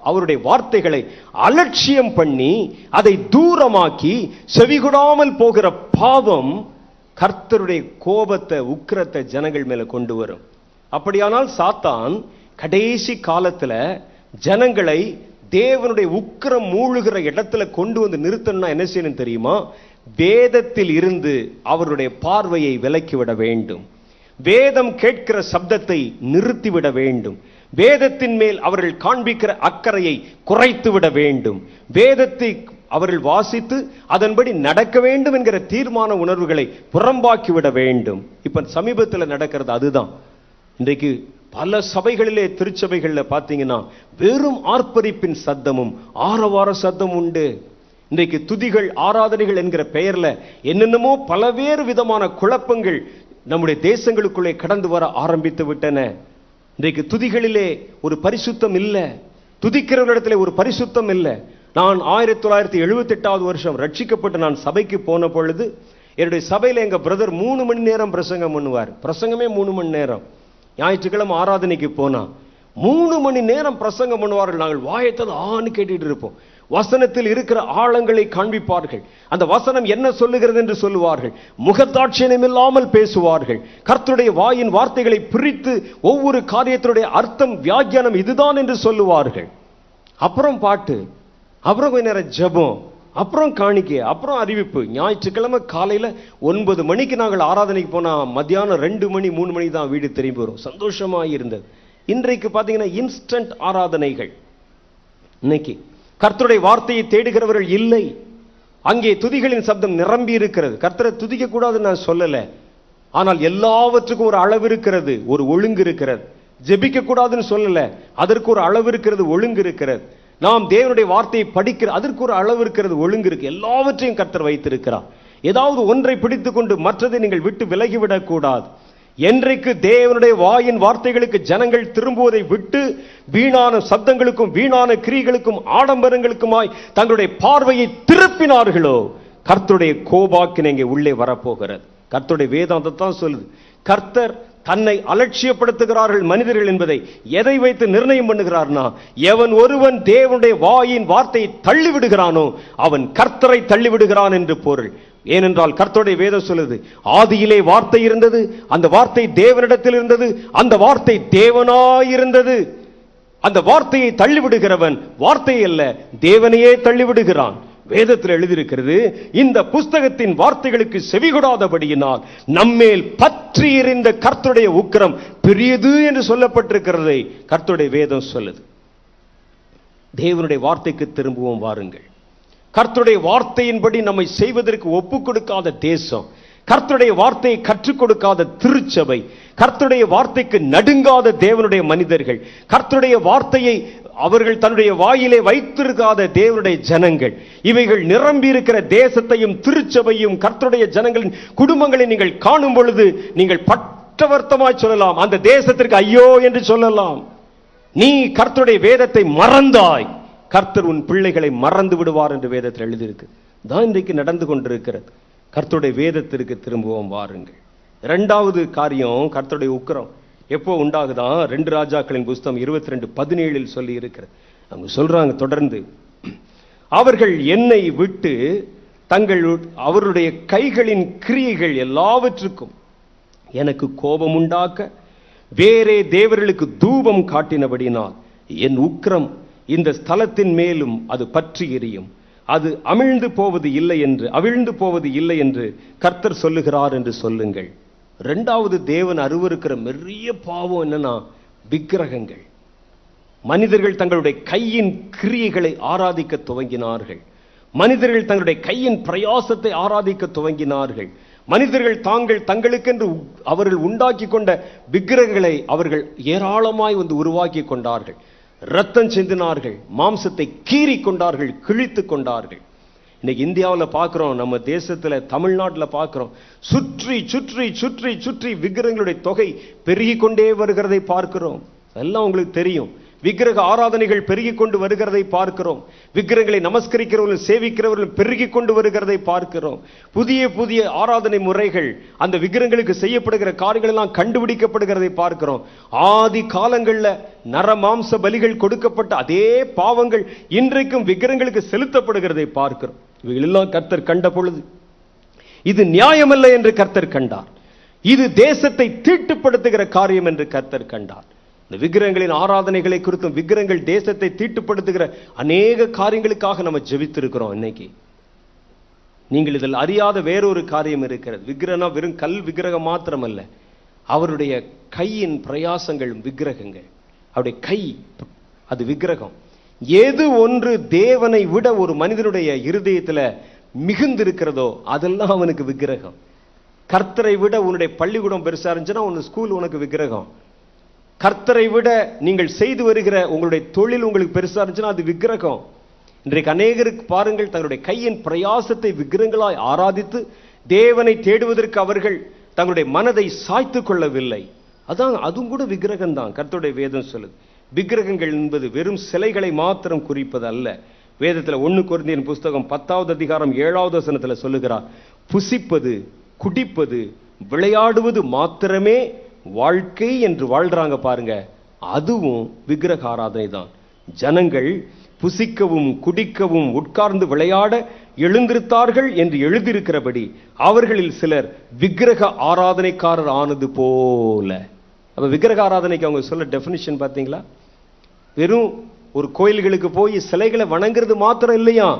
அவருடைய வார்த்தைகளை அலட்சியம் பண்ணி அதை தூரமாக்கி செவிகொடாமல் போகிற பாவம் கர்த்தருடைய கோபத்தை, உக்கிரத்தை ஜனங்கள் மேல கொண்டு வரும். அப்படியானால் சாத்தான் கடைசி காலத்துல ஜனங்களை தேவனுடைய உக்கிரம் மூழ்கிற இடத்துல கொண்டு வந்து நிறுத்தணும்னா என்ன செய்யணும் தெரியுமா? வேதத்தில் இருந்து அவருடைய பார்வையை விலக்கிவிட வேண்டும். வேதம் கேட்கிற சப்தத்தை நிறுத்திவிட வேண்டும். வேதத்தின் மேல் அவர்கள் காண்பிக்கிற அக்கறையை குறைத்து விட வேண்டும். வேதத்தை அவர்கள் வாசித்து அதன்படி நடக்க வேண்டும் என்கிற தீர்மான உணர்வுகளை புறம்பாக்கிவிட வேண்டும். இப்ப சமீபத்தில் நடக்கிறது அதுதான். இன்றைக்கு பல சபைகளிலே, திருச்சபைகளில் பார்த்தீங்கன்னா வெறும் ஆர்ப்பரிப்பின் சத்தமும் ஆரவார சத்தம் உண்டு. இன்றைக்கு துதிகள், ஆராதனைகள் என்கிற பெயர்ல என்னென்னமோ பலவேறு விதமான குழப்பங்கள் நம்முடைய தேசங்களுக்குள்ளே கடந்து வர ஆரம்பித்து விட்டன. இன்றைக்கு துதிகளிலே ஒரு பரிசுத்தம் இல்லை, துதிக்கிறவரிடத்திலே ஒரு பரிசுத்தம் இல்லை. நான் 1978 வருஷம் ரட்சிக்கப்பட்டு நான் சபைக்கு போன பொழுது என்னுடைய சபையில எங்க பிரதர் 3 மணி நேரம் பிரசங்கம் பண்ணுவார். பிரசங்கமே 3 மணி நேரம். ஞாயிற்றுக்கிழமை ஆராதனைக்கு போனா 3 மணி நேரம் பிரசங்கம் பண்ணுவார்கள். நாங்கள் வாயத்தை ஆன்னு கேட்டுட்டு இருப்போம். வசனத்தில் இருக்கிற ஆழங்களை காண்பிப்பார்கள். அந்த வசனம் என்ன சொல்லுகிறது என்று சொல்லுவார்கள். முகத்தாட்சியம் இல்லாமல் பேசுவார்கள். கர்த்தருடைய வாயின் வார்த்தைகளை பிரித்து ஒவ்வொரு காரியத்தினுடைய அர்த்தம், வியாக்கியானம் இதுதான் என்று சொல்லுவார்கள். அப்புறம் பாட்டு, அப்புறம் கொஞ்ச நேரம் ஜெபம், அப்புறம் காணிக்கை, அப்புறம் அறிவிப்பு. ஞாயிற்றுக்கிழமை காலையில 9 மணிக்கு நாங்கள் ஆராதனைக்கு போனா மத்தியானம் 2 மணி 3 மணி தான் வீடு திரும்பி வரும். சந்தோஷமாக இருந்தது. இன்றைக்கு பாத்தீங்கன்னா இன்ஸ்டன்ட் ஆராதனைகள். இன்னைக்கு கர்த்தருடைய வார்த்தையை தேடுகிறவர்கள் இல்லை. அங்கே துதிகளின் சப்தம் நிரம்பி இருக்கிறது. கர்த்தரை துதிக்க கூடாதுன்னு நான் சொல்லல, ஆனால் எல்லாவற்றுக்கும் ஒரு அளவு இருக்கிறது, ஒரு ஒழுங்கு இருக்கிறது. ஜெபிக்க கூடாதுன்னு சொல்லல, அதற்கு ஒரு அளவு இருக்கிறது, ஒழுங்கு இருக்கிறது. நாம் தேவனுடைய வார்த்தையை படிக்கிற அதற்கு ஒரு அளவு இருக்கிறது, ஒழுங்கு இருக்கு. எல்லாவற்றையும் கர்த்தர் வைத்திருக்கிறார். ஏதாவது ஒன்றை பிடித்துக் கொண்டு மற்றதை நீங்கள் விட்டு விலகிவிடக் கூடாது. என்றைக்கு தேவனுடைய வாயின் வார்த்தைகளுக்கு ஜனங்கள் திரும்புவதை விட்டு வீணான சப்தங்களுக்கும் வீணான கிரியைகளுக்கும் ஆடம்பரங்களுக்குமாய் தங்களுடைய பார்வையை திருப்பினார்களோ கர்த்தருடைய கோபாக்கினை இங்கே உள்ளே வரப்போகிறது. கர்த்தருடைய வேதம் தான் சொல்லுது. கர்த்தர் தன்னை அலட்சியப்படுத்துகிறார்கள் மனிதர்கள் என்பதை எதை வைத்து நிர்ணயம் பண்ணுகிறார்னா, எவன் ஒருவன் தேவனுடைய வாயின் வார்த்தையை தள்ளிவிடுகிறானோ அவன் கர்த்தரை தள்ளிவிடுகிறான் என்று பொருள். ஏனென்றால் கர்த்தருடைய வேதம் சொல்லுது, ஆதியிலே வார்த்தை இருந்தது, அந்த வார்த்தை தேவனிடத்தில் இருந்தது, அந்த வார்த்தை தேவனாயிருந்தது. அந்த வார்த்தையை தள்ளிவிடுகிறவன் வார்த்தை அல்ல, தேவனையே தள்ளிவிடுகிறான். வேதத்தில் எழுதியிருக்கிறது, இந்த புஸ்தகத்தின் வார்த்தைகளுக்கு செவிகொடாதபடியினால் நம்மேல் பற்றி எறிந்த கர்த்தருடைய உக்கிரம் பெரியது என்று சொல்லப்பட்டிருக்கிறதை கர்த்தருடைய வேதம் சொல்லுது. தேவனுடைய வார்த்தைக்கு திரும்புவோம் வாருங்கள். கர்த்தருடைய வார்த்தையின்படி நம்மை செய்வதற்கு ஒப்புக் கொடுக்காத தேசம், கர்த்தருடைய வார்த்தையை கற்றுக் கொடுக்காத திருச்சபை, கர்த்தருடைய வார்த்தைக்கு நடுங்காத தேவனுடைய மனிதர்கள், கர்த்தருடைய வார்த்தையை அவர்கள் தன்னுடைய வாயிலே வைத்திருக்காத தேவனுடைய ஜனங்கள், இவைகள் நிரம்பி இருக்கிற தேசத்தையும் திருச்சபையும் கர்த்தருடைய ஜனங்களின் குடும்பங்களை நீங்கள் காணும் பொழுது நீங்கள் பட்டவர்த்தமாய் சொல்லலாம், அந்த தேசத்திற்கு ஐயோ என்று சொல்லலாம். நீ கர்த்தருடைய வேதத்தை மறந்தாய், கர்த்தர் உன் பிள்ளைகளை மறந்து விடுவார் என்று வேதத்தில் எழுதியிருக்கு. தான் இன்றைக்கு நடந்து கொண்டிருக்கிறது. கர்த்தருடைய வேதத்திற்கு திரும்புவோம் வாருங்கள். இரண்டாவது காரியம், கர்த்தருடைய உக்கிரம் எப்போ உண்டாகுதான்? 2 ராஜாக்களின் புஸ்தகம் 22:17 சொல்லி இருக்கிறது. அவங்க சொல்றாங்க தொடர்ந்து, அவர்கள் என்னை விட்டு அவருடைய கைகளின் கிரியைகள் எல்லாவற்றுக்கும் எனக்கு கோபம் உண்டாக்க வேறே தேவர்களுக்கு தூபம் காட்டினபடினால் என் உக்கிரம் இந்த ஸ்தலத்தின் மேலும் அது பற்றி எரியும், அது அவிழ்ந்து போவது இல்லை என்று கர்த்தர் சொல்லுகிறார் என்று சொல்லுங்கள். இரண்டாவது தேவன் அருவருக்கிற பெரிய பாவம் என்னன்னா, விக்கிரகங்கள். மனிதர்கள் தங்களுடைய கையின் கிரியைகளை ஆராதிக்க துவங்கினார்கள். மனிதர்கள் தங்களுடைய கையின் பிரயாசத்தை ஆராதிக்க துவங்கினார்கள். மனிதர்கள் தங்களுக்கென்று அவர்கள் உண்டாக்கி கொண்ட விக்கிரகங்களை அவர்கள் ஏராளமாய் வந்து உருவாக்கி கொண்டார்கள். ரத்தம் சிந்தினார்கள், மாம்சத்தை கீறி கொண்டார்கள், கிழித்து கொண்டார்கள். இன்னைக்கு இந்தியாவில் பார்க்கிறோம், நம்ம தேசத்துல தமிழ்நாட்டில் பார்க்கிறோம், சுற்றி சுற்றி சுற்றி சுற்றி விக்கிரகங்களுடைய தொகை பெருகி கொண்டே வருகிறதை பார்க்கிறோம். எல்லாம் உங்களுக்கு தெரியும். விக்கிரக ஆராதனைகள் பெருகி கொண்டு வருகிறதை பார்க்கிறோம். விக்கிரகங்களை நமஸ்கரிக்கிறவர்கள் சேவிக்கிறவர்கள் பெருகி கொண்டு வருகிறதை பார்க்கிறோம். புதிய புதிய ஆராதனை முறைகள், அந்த விக்கிரகங்களுக்கு செய்யப்படுகிற காரியங்கள் எல்லாம் கண்டுபிடிக்கப்படுகிறதை பார்க்கிறோம். ஆதி காலங்கள்ல நரமாம்ச பலிகள் கொடுக்கப்பட்ட அதே பாவங்கள் இன்றைக்கும் விக்கிரகங்களுக்கு செலுத்தப்படுகிறதை பார்க்கிறோம். இவைகளெல்லாம் கர்த்தர் கண்ட பொழுது இது நியாயமல்ல என்று கர்த்தர் கண்டார். இது தேசத்தை தீட்டுப்படுத்துகிற காரியம் என்று கர்த்தர் கண்டார். இந்த விக்கிரகங்களின் ஆராதனைகளை குறித்தும் விக்கிரகங்கள் தேசத்தை தீட்டுப்படுத்துகிற அநேக காரியங்களுக்காக நம்ம ஜெபித்திருக்கிறோம். இன்னைக்கு நீங்கள் இதில் அறியாத வேறொரு காரியம் இருக்கிறது. விக்கிரகம் வெறும் கல் விக்கிரகம் மாத்திரமல்ல, அவருடைய கையின் பிரயாசங்கள் விக்கிரகங்கள். அவருடைய கை அது விக்கிரகம். எது ஒன்று தேவனை விட ஒரு மனிதனுடைய இருதயத்துல மிகுந்திருக்கிறதோ அதெல்லாம் அவனுக்கு விக்கிரகம். கர்த்தரை விட உன்னுடைய பள்ளிக்கூடம் பெருசா இருந்துச்சுன்னா உன் ஸ்கூல் உனக்கு விக்கிரகம். கர்த்தரை விட நீங்கள் செய்து வருகிற உங்களுடைய தொழில் உங்களுக்கு பெருசா இருந்துச்சுன்னா அது விக்கிரகம். இன்றைக்கு அநேகருக்கு பாருங்கள், தங்களுடைய கையின் பிரயாசத்தை விக்கிரகங்களாய் ஆராதித்து தேவனை தேடுவதற்கு அவர்கள் தங்களுடைய மனதை சாய்த்து கொள்ளவில்லை. அதான் அதுவும் கூட விக்கிரகம் தான். கர்த்தருடைய வேதம் சொல்லுது, விக்கிரகங்கள் என்பது வெறும் சிலைகளை மாத்திரம் குறிப்பது அல்ல. வேதத்தில் 1 கொரிந்தியர் புஸ்தகம் 10வது அதிகாரம் 7வது வசனத்தில் சொல்லுகிறார், புசிப்பது, குடிப்பது, விளையாடுவது மாத்திரமே வாழ்க்கை என்று வாழ்றாங்க பாருங்க. அதுவும் விக்கிரக ஆராதனை தான். ஜனங்கள் புசிக்கவும் குடிக்கவும் உட்கார்ந்து விளையாட எழுந்திருத்தார்கள் என்று எழுதியிருக்கிறபடி அவர்களில் சிலர் விக்கிரக ஆராதனைக்காரர் ஆனது போல. அப்ப விக்கிரக ஆராதனைக்கு அவங்க சொல்ல டெபினிஷன் பார்த்தீங்களா? வெறும் ஒரு கோயில்களுக்கு போய் சிலைகளை வணங்குறது மாத்திரம் இல்லையா,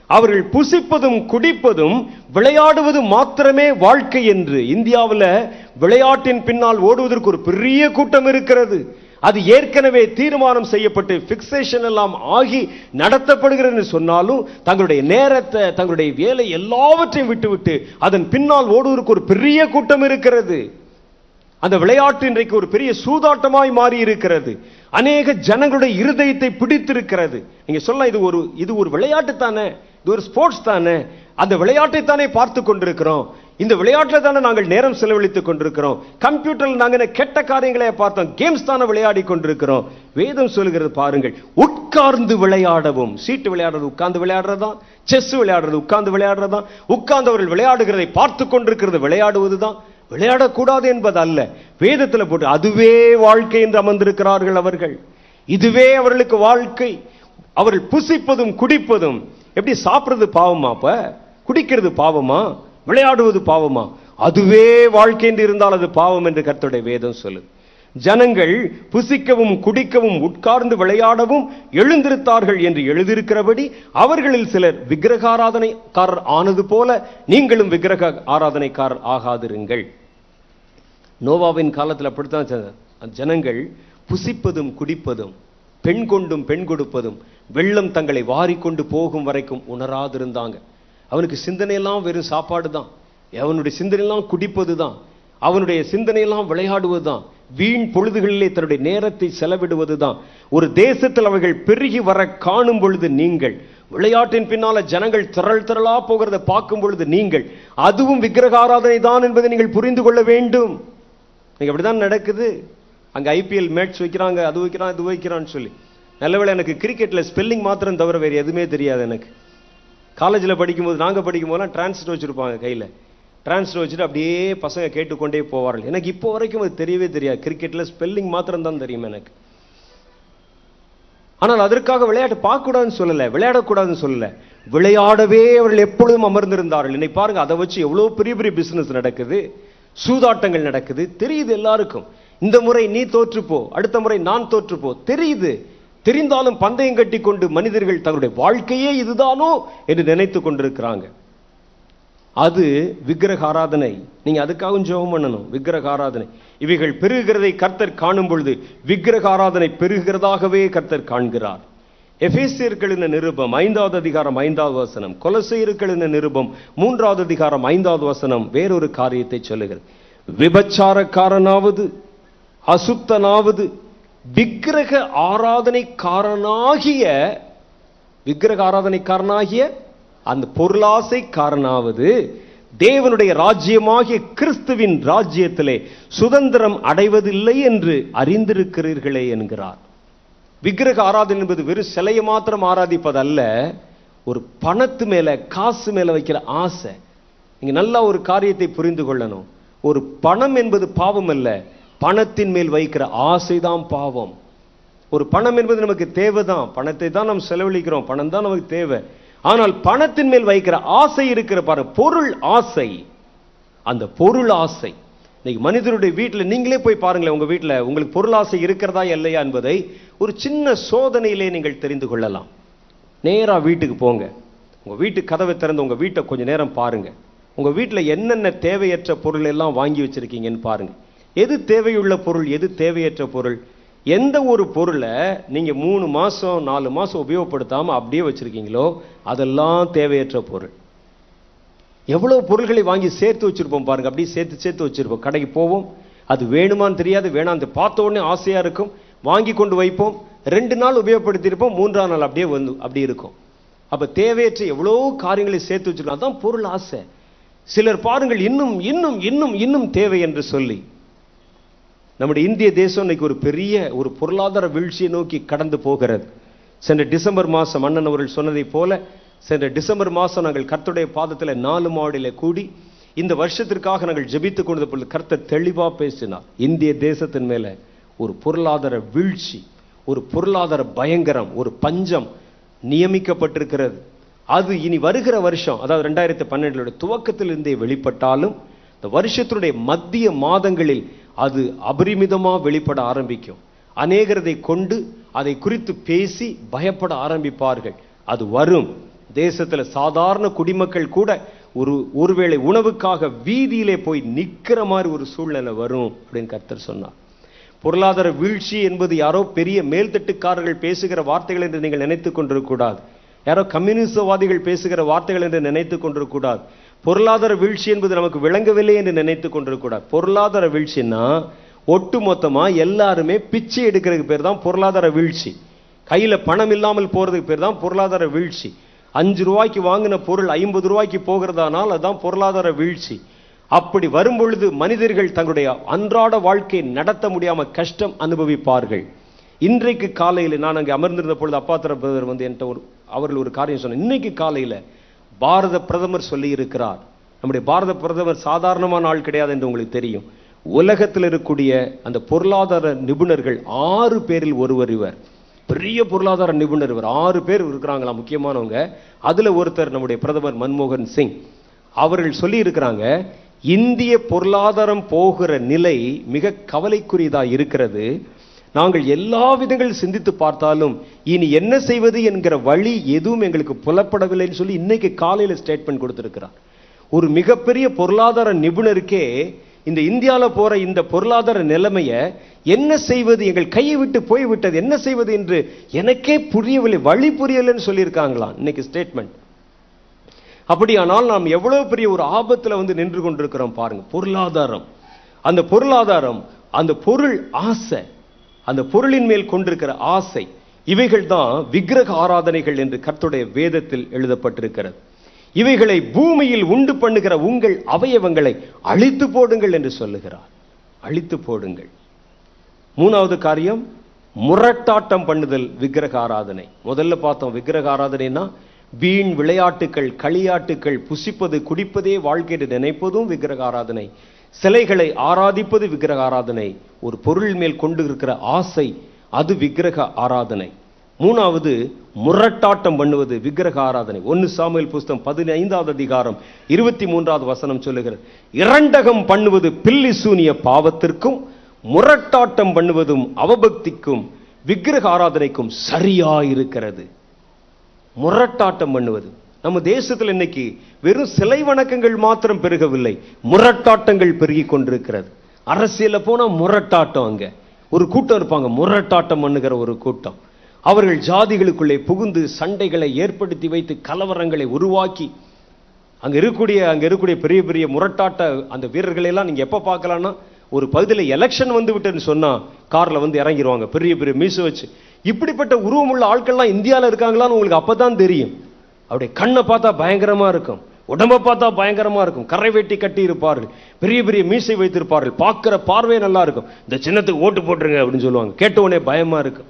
அவர்கள் புசிப்பதும் குடிப்பதும் விளையாடுவது மாத்திரமே வாழ்க்கை என்று. இந்தியாவில் விளையாட்டின் பின்னால் ஓடுவதற்கு ஒரு பெரிய கூட்டம் இருக்கிறது. அது ஏற்கனவே தீர்மானம் செய்யப்பட்டு பிக்சேஷன் எல்லாம் ஆகி நடத்தப்படுகிறது சொன்னாலும் தங்களுடைய நேரத்தை, தங்களுடைய வேலை எல்லாவற்றையும் விட்டுவிட்டு அதன் பின்னால் ஓடுவதற்கு ஒரு பெரிய கூட்டம் இருக்கிறது. அந்த விளையாட்டு இன்றைக்கு ஒரு பெரிய சூதாட்டமாய் மாறி இருக்கிறது. அநேக ஜனங்களுடைய இருதயத்தை பிடித்திருக்கிறது. நீங்க சொல்ல இது ஒரு விளையாட்டு தானே, இது ஒரு ஸ்போர்ட்ஸ் தானே, அந்த விளையாட்டை தானே பார்த்து கொண்டிருக்கிறோம், இந்த விளையாட்டில் தானே நாங்கள் நேரம் செலவழித்துக் கொண்டிருக்கிறோம், கம்ப்யூட்டரில் நாங்கள் கெட்ட காரியங்களை பார்த்தோம், கேம்ஸ் தானே விளையாடி கொண்டிருக்கிறோம். வேதம் சொல்லுகிறது பாருங்கள், உட்கார்ந்து விளையாடவும். சீட்டு விளையாடுறது உட்கார்ந்து விளையாடுறதா, செஸ் விளையாடுறது உட்கார்ந்து விளையாடுறதா, உட்கார்ந்தவர்கள் விளையாடுகிறதை பார்த்து கொண்டிருக்கிறது விளையாடுவதுதான். விளையாடக்கூடாது என்பது அல்ல. வேதத்தில் போட்டு அதுவே வாழ்க்கை என்று அமர்ந்திருக்கிறார்கள் அவர்கள். இதுவே அவர்களுக்கு வாழ்க்கை. அவர்கள் புசிப்பதும் குடிப்பதும், எப்படி சாப்பிடுறது பாவமா, அப்ப குடிக்கிறது பாவமா, விளையாடுவது பாவமா? அதுவே வாழ்க்கை என்று இருந்தால் அது பாவம் என்று கர்த்தருடைய வேதம் சொல்லுது. ஜனங்கள் புசிக்கவும் குடிக்கவும் உட்கார்ந்து விளையாடவும் எழுந்திருத்தார்கள் என்று எழுதியிருக்கிறபடி அவர்களில் சிலர் விக்கிரக ஆராதனைக்காரர் ஆனது போல நீங்களும் விக்கிரக ஆராதனைக்காரர் ஆகாதிருங்கள். நோவாவின் காலத்தில் அப்படித்தான் ஜனங்கள் புசிப்பதும் குடிப்பதும், பெண் கொண்டும் பெண் கொடுப்பதும், வெள்ளம் தங்களை வாரிக்கொண்டு போகும் வரைக்கும் உணராதிருந்தாங்க. அவனுக்கு சிந்தனையெல்லாம் வெறும் சாப்பாடு தான், அவனுடைய சிந்தனையெல்லாம் குடிப்பது தான், அவனுடைய சிந்தனையெல்லாம் விளையாடுவதுதான், வீண் பொழுதுகளிலே தன்னுடைய நேரத்தை செலவிடுவதுதான். ஒரு தேசத்தில் அவர்கள் பெருகி வர காணும் பொழுது நீங்கள் விளையாட்டின் பின்னால ஜனங்கள் திரளா போகிறத பார்க்கும் பொழுது நீங்கள் அதுவும் விக்கிரக ஆராதனை தான் என்பதை நீங்கள் புரிந்து கொள்ள வேண்டும். நீங்க அப்படிதான் நடக்குது. அங்க IPL மேட்ச் வைக்கிறாங்க, அது வைக்கிறான் இது வைக்கிறான்னு சொல்லி. நல்லவேளை எனக்கு கிரிக்கெட்ல ஸ்பெல்லிங் மாத்திரம் தவிர வேறு எதுவுமே தெரியாது. எனக்கு காலேஜில் படிக்கும்போது, நாங்கள் படிக்கும் போதெல்லாம் டிரான்ஸ்லேட் வச்சிருப்பாங்க கையில், டிரான்ஸ்லேட் வச்சுட்டு அப்படியே பசங்க கேட்டுக்கொண்டே போவார்கள். எனக்கு இப்போ வரைக்கும் அது தெரியவே தெரியாது. கிரிக்கெட்ல ஸ்பெல்லிங் மாத்திரம் தான் தெரியும் எனக்கு. ஆனால் அதற்காக விளையாட்டு பார்க்கக்கூடாதுன்னு சொல்லல, விளையாடக்கூடாதுன்னு சொல்லல, விளையாடவே அவர்கள் எப்பொழுதும் அமர்ந்திருந்தார்கள். இன்னைக்கு பாருங்க, அதை வச்சு எவ்வளவு பெரிய பெரிய பிசினஸ் நடக்குது, சூதாட்டங்கள் நடக்குது, தெரியுது எல்லாருக்கும். இந்த முறை நீ தோற்றுப்போ, அடுத்த முறை நான் தோற்றுப்போ தெரியுது. தெரிந்தாலும் பந்தயம் கட்டி கொண்டு மனிதர்கள் தங்களுடைய வாழ்க்கையே இதுதானோ என்று நினைத்து கொண்டிருக்கிறாங்க. அது விக்கிரக ஆராதனை. நீங்க அதுக்காகவும் ஜெபம் பண்ணணும். விக்கிரக ஆராதனை இவைகள் பெருகிறதை கர்த்தர் காணும் பொழுது விக்கிரக ஆராதனை பெருகிறதாகவே கர்த்தர் காண்கிறார். எபேசியர்களின் நிருபம் 5வது அதிகாரம் 5வது வசனம், கொலோசையர்களின் நிருபம் 3வது அதிகாரம் 5வது வசனம் வேறொரு காரியத்தை சொல்லுகிறது. விபச்சாரக்காரனாவது, அசுத்தனாவது, விக்கிரக ஆராதனைக்காரனாகிய அந்த பொருளாசைக்காரனாவது தேவனுடைய ராஜ்யமாகிய கிறிஸ்துவின் ராஜ்யத்திலே சுதந்திரம் அடைவதில்லை என்று அறிந்திருக்கிறீர்களே என்கிறார். விக்கிரக ஆராதனை என்பது வெறும் சிலையை மாத்திரம் ஆராதிப்பதல்ல, ஒரு பணத்து மேல, காசு மேல வைக்கிற ஆசை. நீங்க நல்லா ஒரு காரியத்தை புரிந்து கொள்ளணும். ஒரு பணம் என்பது பாவம் அல்ல, பணத்தின் மேல் வைக்கிற ஆசைதான் பாவம். ஒரு பணம் என்பது நமக்கு தேவைதான், பணத்தை தான் நாம் செலவழிக்கிறோம், பணம் தான் நமக்கு தேவை. ஆனால் பணத்தின் மேல் வைக்கிற ஆசை இருக்கிற பாருங்க, பொருள் ஆசை. அந்த பொருள் ஆசை இன்னைக்கு மனிதனுடைய வீட்டில் நீங்களே போய் பாருங்களேன், உங்க வீட்டில் உங்களுக்கு பொருள் ஆசை இருக்கிறதா இல்லையா என்பதை ஒரு சின்ன சோதனையிலே நீங்கள் தெரிந்து கொள்ளலாம். நேரா வீட்டுக்கு போங்க, உங்க வீட்டு கதவை திறந்து உங்க வீட்டை கொஞ்ச நேரம் பாருங்க. உங்க வீட்டில் என்னென்ன தேவையற்ற பொருள் எல்லாம் வாங்கி வச்சிருக்கீங்கன்னு பாருங்க. எது தேவையுள்ள பொருள், எது தேவையற்ற பொருள்? எந்த ஒரு பொருளை நீங்க 3 மாசம் 4 மாசம் உபயோகப்படுத்தாம அப்படியே வச்சிருக்கீங்களோ அதெல்லாம் தேவையற்ற பொருள். எவ்வளவு பொருள்களை வாங்கி சேர்த்து வச்சிருப்போம் பாருங்க, அப்படியே சேர்த்து வச்சிருப்போம். கடைக்கு போவோம், அது வேணுமான்னு தெரியாது, வேணாம் பார்த்த உடனே ஆசையா இருக்கும், வாங்கி கொண்டு வைப்போம். 2 நாள் உபயோகப்படுத்தியிருப்போம், 3ஆம் நாள் அப்படியே அப்படி இருக்கும். அப்ப தேவையற்ற எவ்வளவு காரியங்களை சேர்த்து வச்சிருக்கோம், அதான் பொருள் ஆசை. சிலர் பாருங்கள், இன்னும் இன்னும் இன்னும் இன்னும் தேவை என்று சொல்லி நம்முடைய இந்திய தேசம் இன்னைக்கு ஒரு பெரிய ஒரு பொருளாதார வீழ்ச்சியை நோக்கி கடந்து போகிறது. சென்ற டிசம்பர் மாசம் அண்ணன் அவர்கள் சொன்னதை போல, சென்ற டிசம்பர் மாசம் நாங்கள் கர்த்தருடைய பாதத்தில் 4 மாடியில கூடி இந்த வருஷத்திற்காக நாங்கள் ஜெபித்துக் கொண்ட பொழுது கர்த்தர் தெளிவா பேசினார். இந்திய தேசத்தின் மேல ஒரு பொருளாதார வீழ்ச்சி, ஒரு பொருளாதார பயங்கரம், ஒரு பஞ்சம் நியமிக்கப்பட்டிருக்கிறது. அது இனி வருகிற வருஷம், அதாவது 2012 துவக்கத்தில் இருந்தே வெளிப்பட்டாலும் இந்த வருஷத்தினுடைய மத்திய மாதங்களில் அது அபரிமிதமா வெளிப்பட ஆரம்பிக்கும். அநேகரதை கொண்டு அதை குறித்து பேசி பயப்பட ஆரம்பிப்பார்கள். அது வரும். தேசத்துல சாதாரண குடிமக்கள் கூட ஒருவேளை உணவுக்காக வீதியிலே போய் நிக்கிற மாதிரி ஒரு சூழ்நிலை வரும் அப்படின்னு கர்த்தர் சொன்னார். பொருளாதார வீழ்ச்சி என்பது யாரோ பெரிய மேல்தட்டுக்காரர்கள் பேசுகிற வார்த்தைகள் என்று நீங்கள் நினைத்துக் கொண்டிருக்கூடாது. யாரோ கம்யூனிஸ்டவாதிகள் பேசுகிற வார்த்தைகள் என்று நினைத்துக் கொண்டிருக்கூடாது. பொருளாதார வீழ்ச்சி என்பது நமக்கு விளங்கவில்லை என்று நினைத்துக் கொண்டிருக்கூடாது. பொருளாதார வீழ்ச்சின்னா ஒட்டு மொத்தமா எல்லாருமே பிச்சை எடுக்கிறதுக்கு பேர் தான் பொருளாதார வீழ்ச்சி. கையில பணம் இல்லாமல் போறதுக்கு பேர் தான் பொருளாதார வீழ்ச்சி. 5 ரூபாய்க்கு வாங்கின பொருள் 50 ரூபாய்க்கு போகிறதானால் அதுதான் பொருளாதார வீழ்ச்சி. அப்படி வரும் பொழுது மனிதர்கள் தங்களுடைய அன்றாட வாழ்க்கையை நடத்த முடியாம கஷ்டம் அனுபவிப்பார்கள். இன்றைக்கு காலையில் நான் அங்கே அமர்ந்திருந்த பொழுது அப்பா தரப்பவர் என்கிட்ட அவர்கள் ஒரு காரியம் சொன்ன. இன்னைக்கு காலையில பாரத பிரதமர் சொல்லி இருக்கிறார். நம்முடைய பாரத பிரதமர் சாதாரணமான ஆள் கிடையாது என்று உங்களுக்கு தெரியும். உலகத்தில் இருக்கக்கூடிய அந்த பொருளாதார நிபுணர்கள் 6 பேரில் ஒருவர் இவர். பெரிய பொருளாதார நிபுணர் இவர். 6 பேர் இருக்கிறாங்களா முக்கியமானவங்க. அதுல ஒருத்தர் நம்முடைய பிரதமர் மன்மோகன் சிங். அவர்கள் சொல்லி இருக்கிறாங்க, இந்திய பொருளாதாரம் போகிற நிலை மிக கவலைக்குரியதா இருக்கிறது. நாங்கள் எல்லா விதங்கள் சிந்தித்து பார்த்தாலும் இனி என்ன செய்வது என்கிற வழி எதுவும் எங்களுக்கு புலப்படவில்லைன்னு சொல்லி இன்னைக்கு காலையில ஸ்டேட்மெண்ட் கொடுத்திருக்கிறார். ஒரு மிகப்பெரிய பொருளாதார நிபுணருக்கே இந்த இந்தியாவில் போற இந்த பொருளாதார நிலைமைய என்ன செய்வது, எங்கள் கையை விட்டு போய்விட்டது, என்ன செய்வது என்று எனக்கே புரியவில்லை, வழி புரியலன்னு சொல்லியிருக்காங்களாம் இன்னைக்கு ஸ்டேட்மெண்ட். அப்படியானால் நாம் எவ்வளவு பெரிய ஒரு ஆபத்துல நின்று கொண்டிருக்கிறோம் பாருங்க. பொருளாதாரம், அந்த பொருளாதாரம், அந்த பொருள் ஆசை, அந்த பொருளின் மேல் கொண்டிருக்கிற ஆசை, இவைகள் தான் விக்கிரக ஆராதனைகள் என்று கர்த்தருடைய வேதத்தில் எழுதப்பட்டிருக்கிறது. இவைகளை பூமியில் உண்டு பண்ணுகிற உங்கள் அவயவங்களை அழித்து போடுங்கள் என்று சொல்லுகிறார். அழித்து போடுங்கள். 3வது காரியம், முரட்டாட்டம் பண்ணுதல் விக்கிரக ஆராதனை. முதல்ல பார்த்தோம், விக்கிரக ஆராதனைனா வீண் விளையாட்டுக்கள், களியாட்டுக்கள், புசிப்பது குடிப்பதே வாழ்க்கை என்று நினைப்பதும் விக்கிரக ஆராதனை. சிலைகளை ஆராதிப்பது விக்கிரக ஆராதனை. ஒரு பொருள் மேல் கொண்டு இருக்கிற ஆசை, அது விக்கிரக ஆராதனை. 3வது முரட்டாட்டம் பண்ணுவது விக்கிரக ஆராதனை. 1 சாமுவேல் புஸ்தகம் 15வது அதிகாரம் 23வது வசனம் சொல்லுகிறது, இரண்டகம் பண்ணுவது பில்லி சூனிய பாவத்திற்கும் முரட்டாட்டம் பண்ணுவதும் அவபக்திக்கும் விக்கிரக ஆராதனைக்கும் சரியா இருக்கிறது. முரட்டாட்டம் பண்ணுவது. நம்ம தேசத்தில் இன்னைக்கு வெறும் சிலை வணக்கங்கள் மாத்திரம் பெருகவில்லை, முரட்டாட்டங்கள் பெருகி கொண்டிருக்கிறது. அரசியல போனா முரட்டாட்டம். அங்க ஒரு கூட்டம் இருப்பாங்க, முரட்டாட்டம் பண்ணுகிற ஒரு கூட்டம். அவர்கள் ஜாதிகளுக்குள்ளே புகுந்து சண்டைகளை ஏற்படுத்தி வைத்து கலவரங்களை உருவாக்கி அங்க இருக்கக்கூடிய பெரிய பெரிய முரட்டாட்ட அந்த வீரர்களை எல்லாம் நீங்க எப்ப பார்க்கலாம்னா ஒரு பகுதியில் எலெக்ஷன் வந்து விட்டுன்னு சொன்னா கார்ல வந்து இறங்கிடுவாங்க, பெரிய பெரிய மீசை வச்சு. இப்படிப்பட்ட உருவம் உள்ள ஆட்கள்லாம் இந்தியாவில் இருக்காங்களான்னு உங்களுக்கு அப்பதான் தெரியும். அவருடைய கண்ணை பார்த்தா பயங்கரமா இருக்கும், உடம்பை பார்த்தா பயங்கரமா இருக்கும், கரை வெட்டி கட்டி இருப்பார்கள், பெரிய பெரிய மீசை வைத்திருப்பார்கள், பார்க்கிற பார்வை நல்லா இருக்கும். இந்த சின்னத்துக்கு ஓட்டு போட்டுருங்க அப்படின்னு சொல்லுவாங்க. கேட்ட உடனே பயமா இருக்கும்.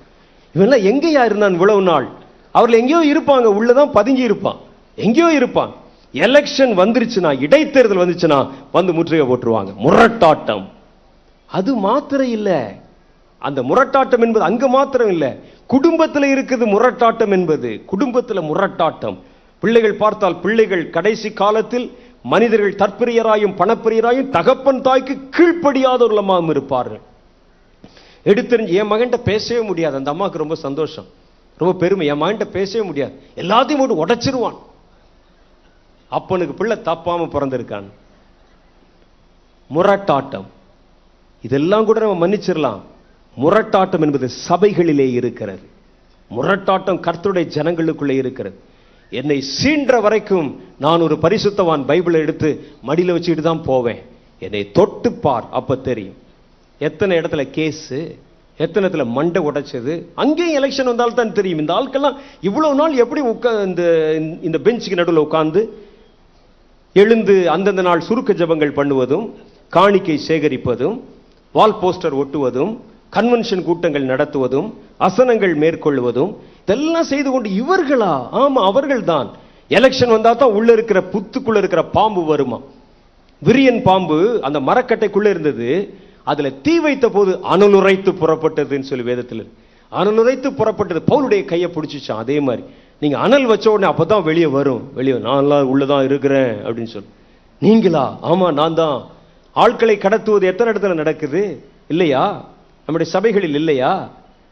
இவெல்லாம் எங்கேயா இருந்தான் இவ்வளவு நாள்? அவர்கள் எங்கேயோ இருப்பாங்க, உள்ளதான் பதுங்கி இருப்பான், எங்கேயோ இருப்பான். எலெக்ஷன் வந்துருச்சுன்னா, இடைத்தேர்தல் வந்துச்சுன்னா வந்து முற்றுகை போட்டுருவாங்க. முரட்டாட்டம். அது மாத்திரம் இல்ல, அந்த முரட்டாட்டம் என்பது அங்க மாத்திரம் இல்ல, குடும்பத்தில் இருக்குது முரட்டாட்டம் என்பது. குடும்பத்தில் முரட்டாட்டம். பிள்ளைகள் பார்த்தால் பிள்ளைகள் கடைசி காலத்தில் மனிதர்கள் தற்பிரியராயும் பணப்பிரியராயும் தகப்பன் தாய்க்கு கீழ்ப்படியாதவர்களாகவும் இருப்பார்கள். எடுத்தறிஞ்சு என் மகன்கிட்ட பேசவே முடியாது. அந்த அம்மாவுக்கு ரொம்ப சந்தோஷம், ரொம்ப பெருமை. என் மகன்கிட்ட பேசவே முடியாது, எல்லாத்தையும் போட்டு உடைச்சிருவான். அப்பனுக்கு பிள்ளை தப்பாம பிறந்திருக்கான். முரட்டாட்டம். இதெல்லாம் கூட நம்ம மன்னிச்சிடலாம். முரட்டாட்டம் என்பது சபைகளிலே இருக்கிறது. முரட்டாட்டம் கர்த்தருடைய ஜனங்களுக்குள்ளே இருக்கிறது. என்னை சீன்ற வரைக்கும் நான் ஒரு பரிசுத்தவான் பைபிளை எடுத்து மடியில வச்சுட்டு தான் போவேன். என்னை தொட்டு பார், அப்ப தெரியும். எத்தனை இடத்துல கேஸு, எத்தனை இடத்துல மண்டை உடைச்சது. அங்கேயும் எலெக்ஷன் வந்தால் தான் தெரியும். இந்த ஆட்கள்லாம் இவ்வளவு நாள் எப்படி இந்த பெஞ்சுக்கு நடுவில் உட்கார்ந்து எழுந்து அந்தந்த நாள் சுருக்க ஜபங்கள் பண்ணுவதும், காணிக்கை சேகரிப்பதும், வால் போஸ்டர் ஒட்டுவதும், கன்வென்ஷன் கூட்டங்கள் நடத்துவதும், அசனங்கள் மேற்கொள்வதும், இதெல்லாம் செய்து கொண்டு இவர்களா? ஆமா, அவர்கள் தான். எலெக்ஷன் வந்தா தான் உள்ள இருக்கிற புத்துக்குள்ள இருக்கிற பாம்பு வருமா. விரியன் பாம்பு அந்த மரக்கட்டைக்குள்ள இருந்தது, அதுல தீ வைத்த போது அனலுரைத்து புறப்பட்டதுன்னு சொல்லி வேதத்தில். அனலுரைத்து புறப்பட்டது. பவுலுடைய கையை பிடிச்சிச்சான். அதே மாதிரி நீங்க அனல் வச்ச உடனே அப்பதான் வெளியே வரும். வெளியே நான் உள்ளதான் இருக்கிறேன் அப்படின்னு சொல்லி. நீங்களா? ஆமா, நான் தான். ஆட்களை கடத்துவது எத்தனை இடத்துல நடக்குது இல்லையா? நம்முடைய சபைகளில் இல்லையா?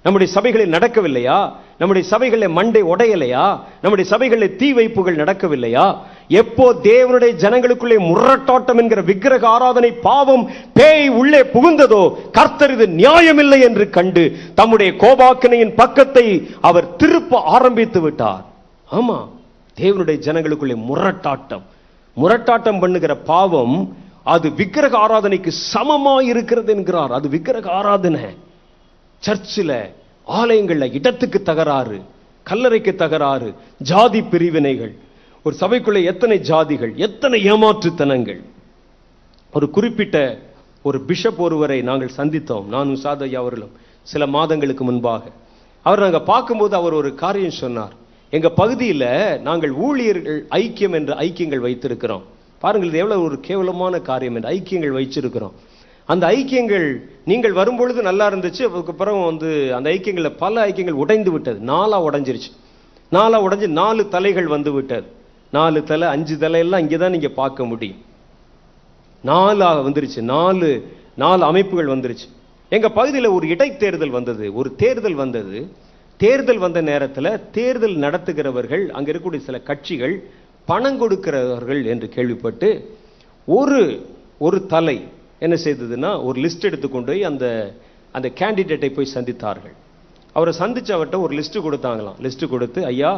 நம்முடைய சபைகளில் நடக்கவில்லையா? நம்முடைய சபைகளில் மண்டை உடையலையா? நம்முடைய சபைகளில் தீ வைப்புகள் நடக்கவில்லையா? எப்போ தேவனுடைய ஜனங்களுக்குள்ளே முரட்டாட்டம் என்கிற விக்கிரக ஆராதனை பாவம் பேய் உள்ளே புகுந்ததோ, கர்த்தர் இது நியாயமில்லை என்று கண்டு தம்முடைய கோபாக்கினையின் பக்கத்தை அவர் திருப்ப ஆரம்பித்து விட்டார். ஆமா, தேவனுடைய ஜனங்களுக்குள்ளே முரட்டாட்டம். முரட்டாட்டம் பண்ணுகிற பாவம் அது விக்கிரக ஆராதனைக்கு சமமாய் இருக்கிறது என்கிறார். அது விக்கிரக ஆராதனை. சர்ச்சில், ஆலயங்கள்ல இடத்துக்கு தகராறு, கல்லறைக்கு தகராறு, ஜாதி பிரிவினைகள். ஒரு சபைக்குள்ள எத்தனை ஜாதிகள், எத்தனை ஏமாற்றுத்தனங்கள். ஒரு குறிப்பிட்ட ஒரு பிஷப் ஒருவரை நாங்கள் சந்தித்தோம், நானும் சாதையா அவர்களும், சில மாதங்களுக்கு முன்பாக. அவர் நாங்கள் பார்க்கும்போது அவர் ஒரு காரியம் சொன்னார். எங்க பகுதியில் நாங்கள் ஊழியர்கள் ஐக்கியம் என்ற ஐக்கியங்கள் வைத்திருக்கிறோம். பாருங்கள், இது எவ்வளவு ஒரு கேவலமான காரியம் என்று ஐக்கியங்கள் வைச்சிருக்கிறோம். அந்த ஐக்கியங்கள் நீங்கள் வரும்பொழுது நல்லா இருந்துச்சு. அதுக்கப்புறம் அந்த ஐக்கியங்களில் பல ஐக்கியங்கள் உடைந்து விட்டது. 4 உடைஞ்சிருச்சு. 4 உடைஞ்சு 4 தலைகள் வந்து விட்டது. 4 தலை 5 தலை எல்லாம் இங்கேதான் நீங்க பார்க்க முடியும். 4 வந்துருச்சு. 4 அமைப்புகள் வந்துருச்சு. எங்க பகுதியில் ஒரு இடைத்தேர்தல் வந்தது, ஒரு தேர்தல் வந்தது. தேர்தல் வந்த நேரத்தில் தேர்தல் நடத்துகிறவர்கள், அங்க இருக்கக்கூடிய சில கட்சிகள் பணம் கொடுக்கிறவர்கள் என்று கேள்விப்பட்டு ஒரு தலை என்ன செய்ததுன்னா, ஒரு லிஸ்ட் எடுத்துக்கொண்டு போய் அந்த கேண்டிடேட்டை போய் சந்தித்தார்கள். அவரை சந்திச்சு அவர்கிட்ட ஒரு லிஸ்ட் கொடுத்தாங்களாம். லிஸ்ட் கொடுத்து, ஐயா,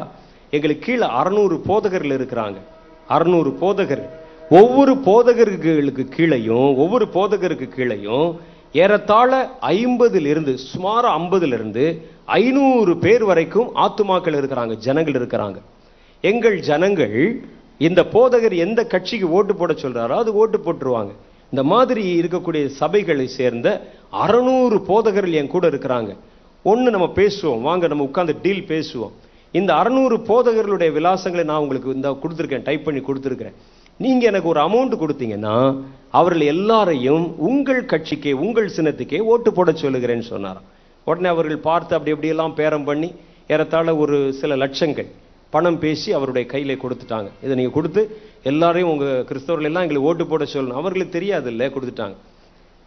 எங்களுக்கு கீழே 600 போதகர்கள் இருக்கிறாங்க. 600 போதகர்கள். ஒவ்வொரு போதகர்களுக்கு கீழையும் ஏறத்தாழ 50 சுமார் 50 500 பேர் வரைக்கும் ஆத்துமாக்கள் இருக்கிறாங்க, ஜனங்கள் இருக்கிறாங்க. எங்கள் ஜனங்கள் இந்த போதகர் எந்த கட்சிக்கு ஓட்டு போட சொல்றாரோ அது ஓட்டு போட்டுருவாங்க. இந்த மாதிரி இருக்கக்கூடிய சபைகளை சேர்ந்த 600 போதகர்கள் என் கூட இருக்கிறாங்க. ஒன்று நம்ம பேசுவோம், வாங்க நம்ம உட்கார்ந்து டீல் பேசுவோம். இந்த 600 போதகர்களுடைய விலாசங்களை நான் உங்களுக்கு இந்த கொடுத்துருக்கேன், டைப் பண்ணி கொடுத்துருக்கிறேன். நீங்க எனக்கு ஒரு அமௌண்ட் கொடுத்தீங்கன்னா அவர்கள் எல்லாரையும் உங்கள் கட்சிக்கே, உங்கள் சின்னத்துக்கே ஓட்டு போட சொல்லுகிறேன்னு சொன்னாராம். உடனே அவர்கள் பார்த்து அப்படி எப்படியெல்லாம் பேரம் பண்ணி ஏறத்தாழ ஒரு சில லட்சங்கள் பணம் பேசி அவருடைய கையில கொடுத்துட்டாங்க. இதை நீங்க கொடுத்து எல்லாரையும் உங்க கிறிஸ்தவர்கள் எல்லாம் எங்களுக்கு ஓட்டு போட சொல்லணும். அவர்களுக்கு தெரியாது இல்லை, கொடுத்துட்டாங்க.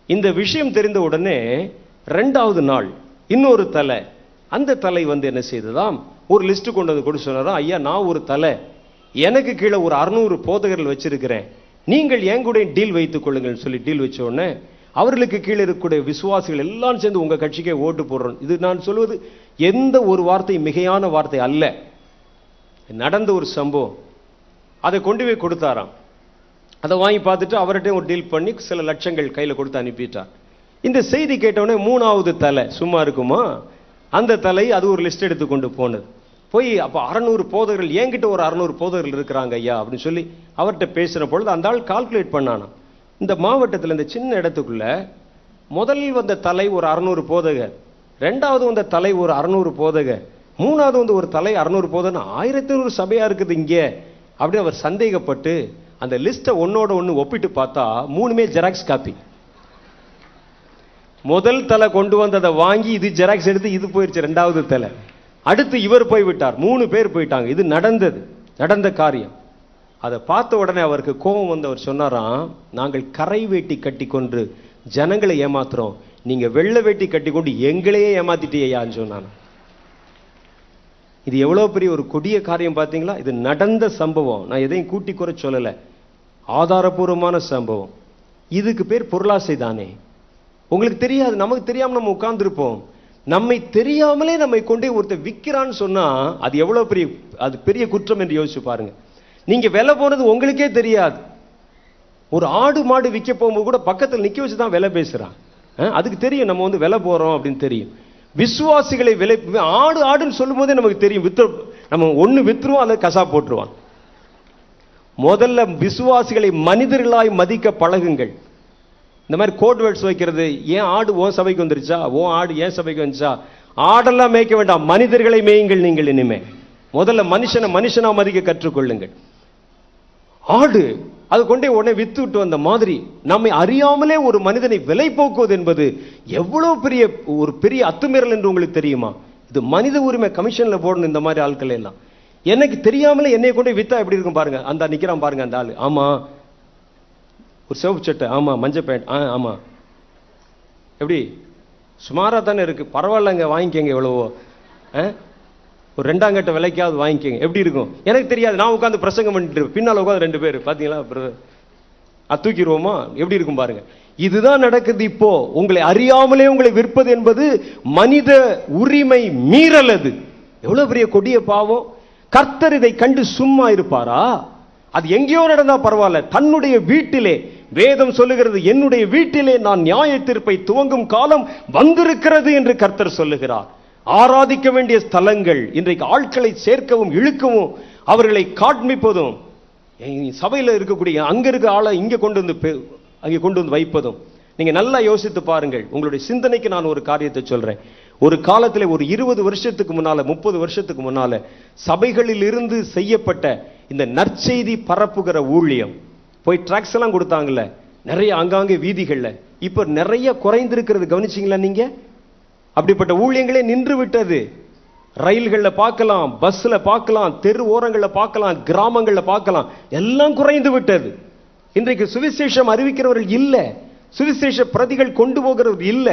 இந்த விஷயம் தெரிந்த உடனே 2வது நாள் இன்னொரு தலை, அந்த தலை என்ன செய்ததாம், ஒரு லிஸ்ட் கொண்டு வந்து கொடுத்து சொன்னாராம், ஐயா, நான் ஒரு தலை, எனக்கு கீழே ஒரு 600 போதகர்கள் வச்சிருக்கிறேன், நீங்கள் என் கூட டீல் வைத்துக் கொள்ளுங்கள் சொல்லி டீல் வச்ச உடனே அவர்களுக்கு கீழே இருக்கக்கூடிய விசுவாசிகள் எல்லாம் சேர்ந்து உங்க கட்சிக்கே ஓட்டு போடுறோம். இது நான் சொல்வது எந்த ஒரு வார்த்தை மிகையான வார்த்தை அல்ல, நடந்த ஒரு சம்பவம். அதை கொண்டு போய் கொடுத்தாராம். அதை வாங்கி பார்த்துட்டு அவர்கிட்ட ஒரு டீல் பண்ணி சில லட்சங்கள் கையில் கொடுத்து அனுப்பிட்டார். இந்த செய்தி கேட்டவுடனே 3வது தலை சும்மா இருக்குமா, அந்த தலை அது ஒரு லிஸ்ட் எடுத்து கொண்டு போனது. போய் அப்போ 600 போதகர்கள், என்கிட்ட ஒரு 600 போதகர்கள் இருக்கிறாங்க ஐயா அப்படின்னு சொல்லி அவர்கிட்ட பேசுகிற பொழுது அந்த ஆள் கால்குலேட் பண்ணானா, இந்த மாவட்டத்தில் இந்த சின்ன இடத்துக்குள்ள முதல் வந்த தலை ஒரு 600 போதகர், 2வது வந்த தலை ஒரு 600 போதகர், 3வது வந்து ஒரு தலை 600 போதகர், 1500 சபையா இருக்குது இங்கே அப்படின்னு அவர் சந்தேகப்பட்டு அந்த லிஸ்ட்டை ஒன்னோட ஒன்று ஒப்பிட்டு பார்த்தா 3மே ஜெராக்ஸ் காப்பி. முதல் தலை கொண்டு வந்ததை வாங்கி இது ஜெராக்ஸ் எடுத்து இது போயிருச்சு 2வது தலை. அடுத்து இவர் போய்விட்டார், 3 பேர் போயிட்டாங்க. இது நடந்த காரியம். அதை பார்த்த உடனே அவருக்கு கோபம் வந்து அவர் சொன்னாராம், நாங்கள் கரை வேட்டி கட்டி கொண்டு ஜனங்களை ஏமாத்துறோம், நீங்க வெள்ளை வேட்டி கட்டி கொண்டு எங்களையே ஏமாத்திட்டேயான்னு சொன்னான். இது எவ்வளவு பெரிய ஒரு கொடிய காரியம் பார்த்தீங்களா? இது நடந்த சம்பவம், நான் எதையும் கூட்டி குறை சொல்லல, ஆதாரபூர்வமான சம்பவம். இதுக்கு பேர் பொருளாசை தானே. உங்களுக்கு தெரியாது, நமக்கு தெரியாம நம்ம உட்கார்ந்துருப்போம். நம்மை தெரியாமலே நம்மை கொண்டே ஒருத்தர் விற்கிறான்னு சொன்னா அது எவ்வளவு பெரிய, அது பெரிய குற்றம் என்று யோசிச்சு பாருங்க. நீங்க விலை போனது உங்களுக்கே தெரியாது. ஒரு ஆடு மாடு விற்க போகும்போது கூட பக்கத்தில் நிக்க வச்சுதான் விலை பேசுறான். அதுக்கு தெரியும் நம்ம வந்து விலை போறோம் அப்படின்னு தெரியும். விசுவாசிகளை விலை ஆடுன்னு சொல்லும் போதே நமக்கு தெரியும், நம்ம ஒண்ணு வித்துருவோம் அல்லது கசா போட்டுருவான். முதல்ல விசுவாசிகளை மனிதர்களாய் மதிக்க பழகுங்கள். இந்த மாதிரி கோட் வேர்ட்ஸ் வைக்கிறது, ஏன் ஆடு ஓ சபைக்கு வந்துருச்சா, ஓ ஆடு ஏன் சபைக்கு வந்துச்சா, ஆடெல்லாம் மேய்க்க வேண்டாம், மனிதர்களை மேயுங்கள். நீங்கள் இனிமே முதல்ல மனுஷனா மதிக்க கற்றுக்கொள்ளுங்கள். ஆடு அது கொண்டே உடனே வித்து விட்டு வந்த மாதிரி நம்மை அறியாமலே ஒரு மனிதனை விலை போக்குவது என்பது எவ்வளவு ஒரு பெரிய அத்துமீறல் என்று உங்களுக்கு தெரியுமா? இது மனித உரிமை கமிஷன்ல போடணும் இந்த மாதிரி ஆட்கள் எல்லாம். எனக்கு தெரியாமலே என்னை கொண்டே வித்தா எப்படி இருக்கும் பாருங்க. அந்த நிக்கிறான் பாருங்க அந்த ஆளு, ஆமா ஒரு சிவப்பு சட்டை, ஆமா மஞ்சள் பேண்ட், ஆமா எப்படி சுமாரா தானே இருக்கு, பரவாயில்லங்க வாங்கிக்கங்க, எவ்வளவோ ஒரு 2ஆம் கட்ட விலைக்காவது வாங்கிக்கங்க, எப்படி இருக்கும் எனக்கு தெரியாது. நான் உட்காந்து பிரசங்கம் பண்ணிட்டு பின்னால உட்காந்து 2 பேர் பாத்தீங்களா, தூக்கிடுவோமா, எப்படி இருக்கும் பாருங்க. இதுதான் நடக்குது இப்போ. உங்களை அறியாமலே உங்களை விற்பது என்பது மனித உரிமை மீறல். அது எவ்வளவு பெரிய கொடிய பாவம். கர்த்தர் இதை கண்டு சும்மா இருப்பாரா? அது எங்கேயோ நடந்தா பரவாயில்ல, தன்னுடைய வீட்டிலே வேதம் சொல்லுகிறது, என்னுடைய வீட்டிலே நான் நியாய தீர்ப்பை துவங்கும் காலம் வந்திருக்கிறது என்று கர்த்தர் சொல்லுகிறார். ஆராதிக்க வேண்டிய ஸ்தலங்கள் இன்றைக்கு ஆட்களை சேர்க்கவும் இழுக்கவும் அவர்களை காண்பிப்பதும், சபையில் இருக்கக்கூடிய அங்க இருக்க ஆளை இங்க கொண்டு வந்து வைப்பதும். நீங்க நல்லா யோசித்து பாருங்கள். உங்களுடைய சிந்தனைக்கு நான் ஒரு காரியத்தை சொல்றேன். ஒரு காலத்தில் ஒரு 20 வருஷத்துக்கு முன்னால 30 வருஷத்துக்கு முன்னால சபைகளில் இருந்து செய்யப்பட்ட இந்த நற்செய்தி பரப்புகிற ஊழியம், போய் ட்ராக்ஸ் எல்லாம் கொடுத்தாங்கல்ல நிறைய ஆங்காங்கே வீதிகள்ல, இப்ப நிறைய குறைந்திருக்கிறது. கவனிச்சீங்களா நீங்க? அப்படிப்பட்ட ஊழியங்களே நின்று விட்டது. ரயில்கள்ல பார்க்கலாம், பஸ்ல பார்க்கலாம், தெரு ஓரங்கள்ல பார்க்கலாம், கிராமங்கள்ல பார்க்கலாம், எல்லாம் குறைந்து விட்டது. இன்றைக்கு சுவிசேஷம் அறிவிக்கிறவர்கள் இல்ல, சுவிசேஷ பிரதிகள் கொண்டு போகிறவர்கள் இல்ல,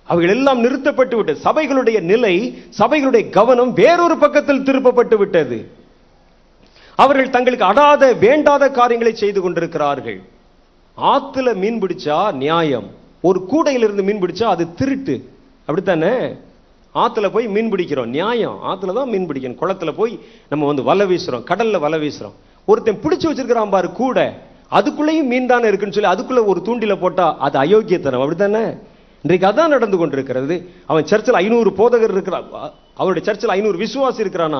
அவைகள் எல்லாம் நிறுத்தப்பட்டு விட்டது. சபைகளுடைய நிலை, சபைகளுடைய கவனம் வேறொரு பக்கத்தில் திருப்பப்பட்டு விட்டது. அவர்கள் தங்களுக்கு அடாத வேண்டாத காரியங்களை செய்து கொண்டிருக்கிறார்கள். ஆத்துல மீன் பிடிச்சா நியாயம், ஒரு கூடையிலிருந்து மீன் பிடிச்சா அது திருட்டு, அப்படித்தானே? ஆத்துல போய் மீன் பிடிக்கிறோம், நியாயம். ஆத்துல தான் மீன் பிடிக்கணும். குளத்துல போய் நம்ம வந்து வலை வீசுறோம், கடல்ல வலை வீசுறோம். ஒருத்தன் பிடிச்சு வச்சிருக்கிறான் பாரு கூட, அதுக்குள்ளேயும் மீன் தானே இருக்குன்னு சொல்லி அதுக்குள்ள ஒரு தூண்டில போட்டா அது அயோக்கியத்தனம், அப்படித்தானே? இன்றைக்கு அதான் நடந்து கொண்டிருக்கிறது. அவன் சர்ச்சில் 500 போதகர் இருக்கிறான், அவருடைய சர்ச்சில் 500 விசுவாசி இருக்கிறானா,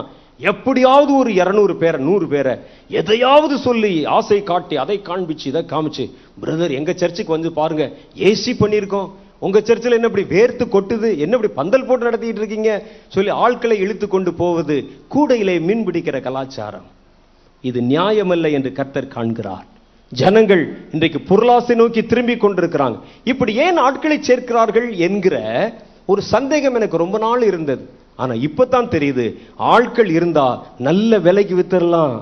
எப்படியாவது ஒரு 200 பேரை 100 பேரை எதையாவது சொல்லி ஆசை காட்டி அதை காண்பிச்சு இதை காமிச்சு, பிரதர் எங்க சர்ச்சுக்கு வந்து பாருங்க, ஏசி பண்ணியிருக்கோம், உங்க சர்ச்சில் என்ன இப்படி வேர்த்து கொட்டுது, என்ன இப்படி பந்தல் போட்டு நடத்திட்டு இருக்கீங்க சொல்லி ஆட்களை இழுத்து கொண்டு போவது கூடையிலே மீன் பிடிக்கிற கலாச்சாரம். இது நியாயமல்ல என்று கர்த்தர் காண்கிறார். ஜனங்கள் இன்றைக்கு பொருளாசை நோக்கி திரும்பி கொண்டிருக்கிறாங்க. இப்படி ஏன் ஆட்களை சேர்க்கிறார்கள் என்கிற ஒரு சந்தேகம் எனக்கு ரொம்ப நாள் இருந்தது. ஆனா இப்பதான் தெரியுது, ஆட்கள் இருந்தா நல்ல விலைக்கு வித்தரலாம்.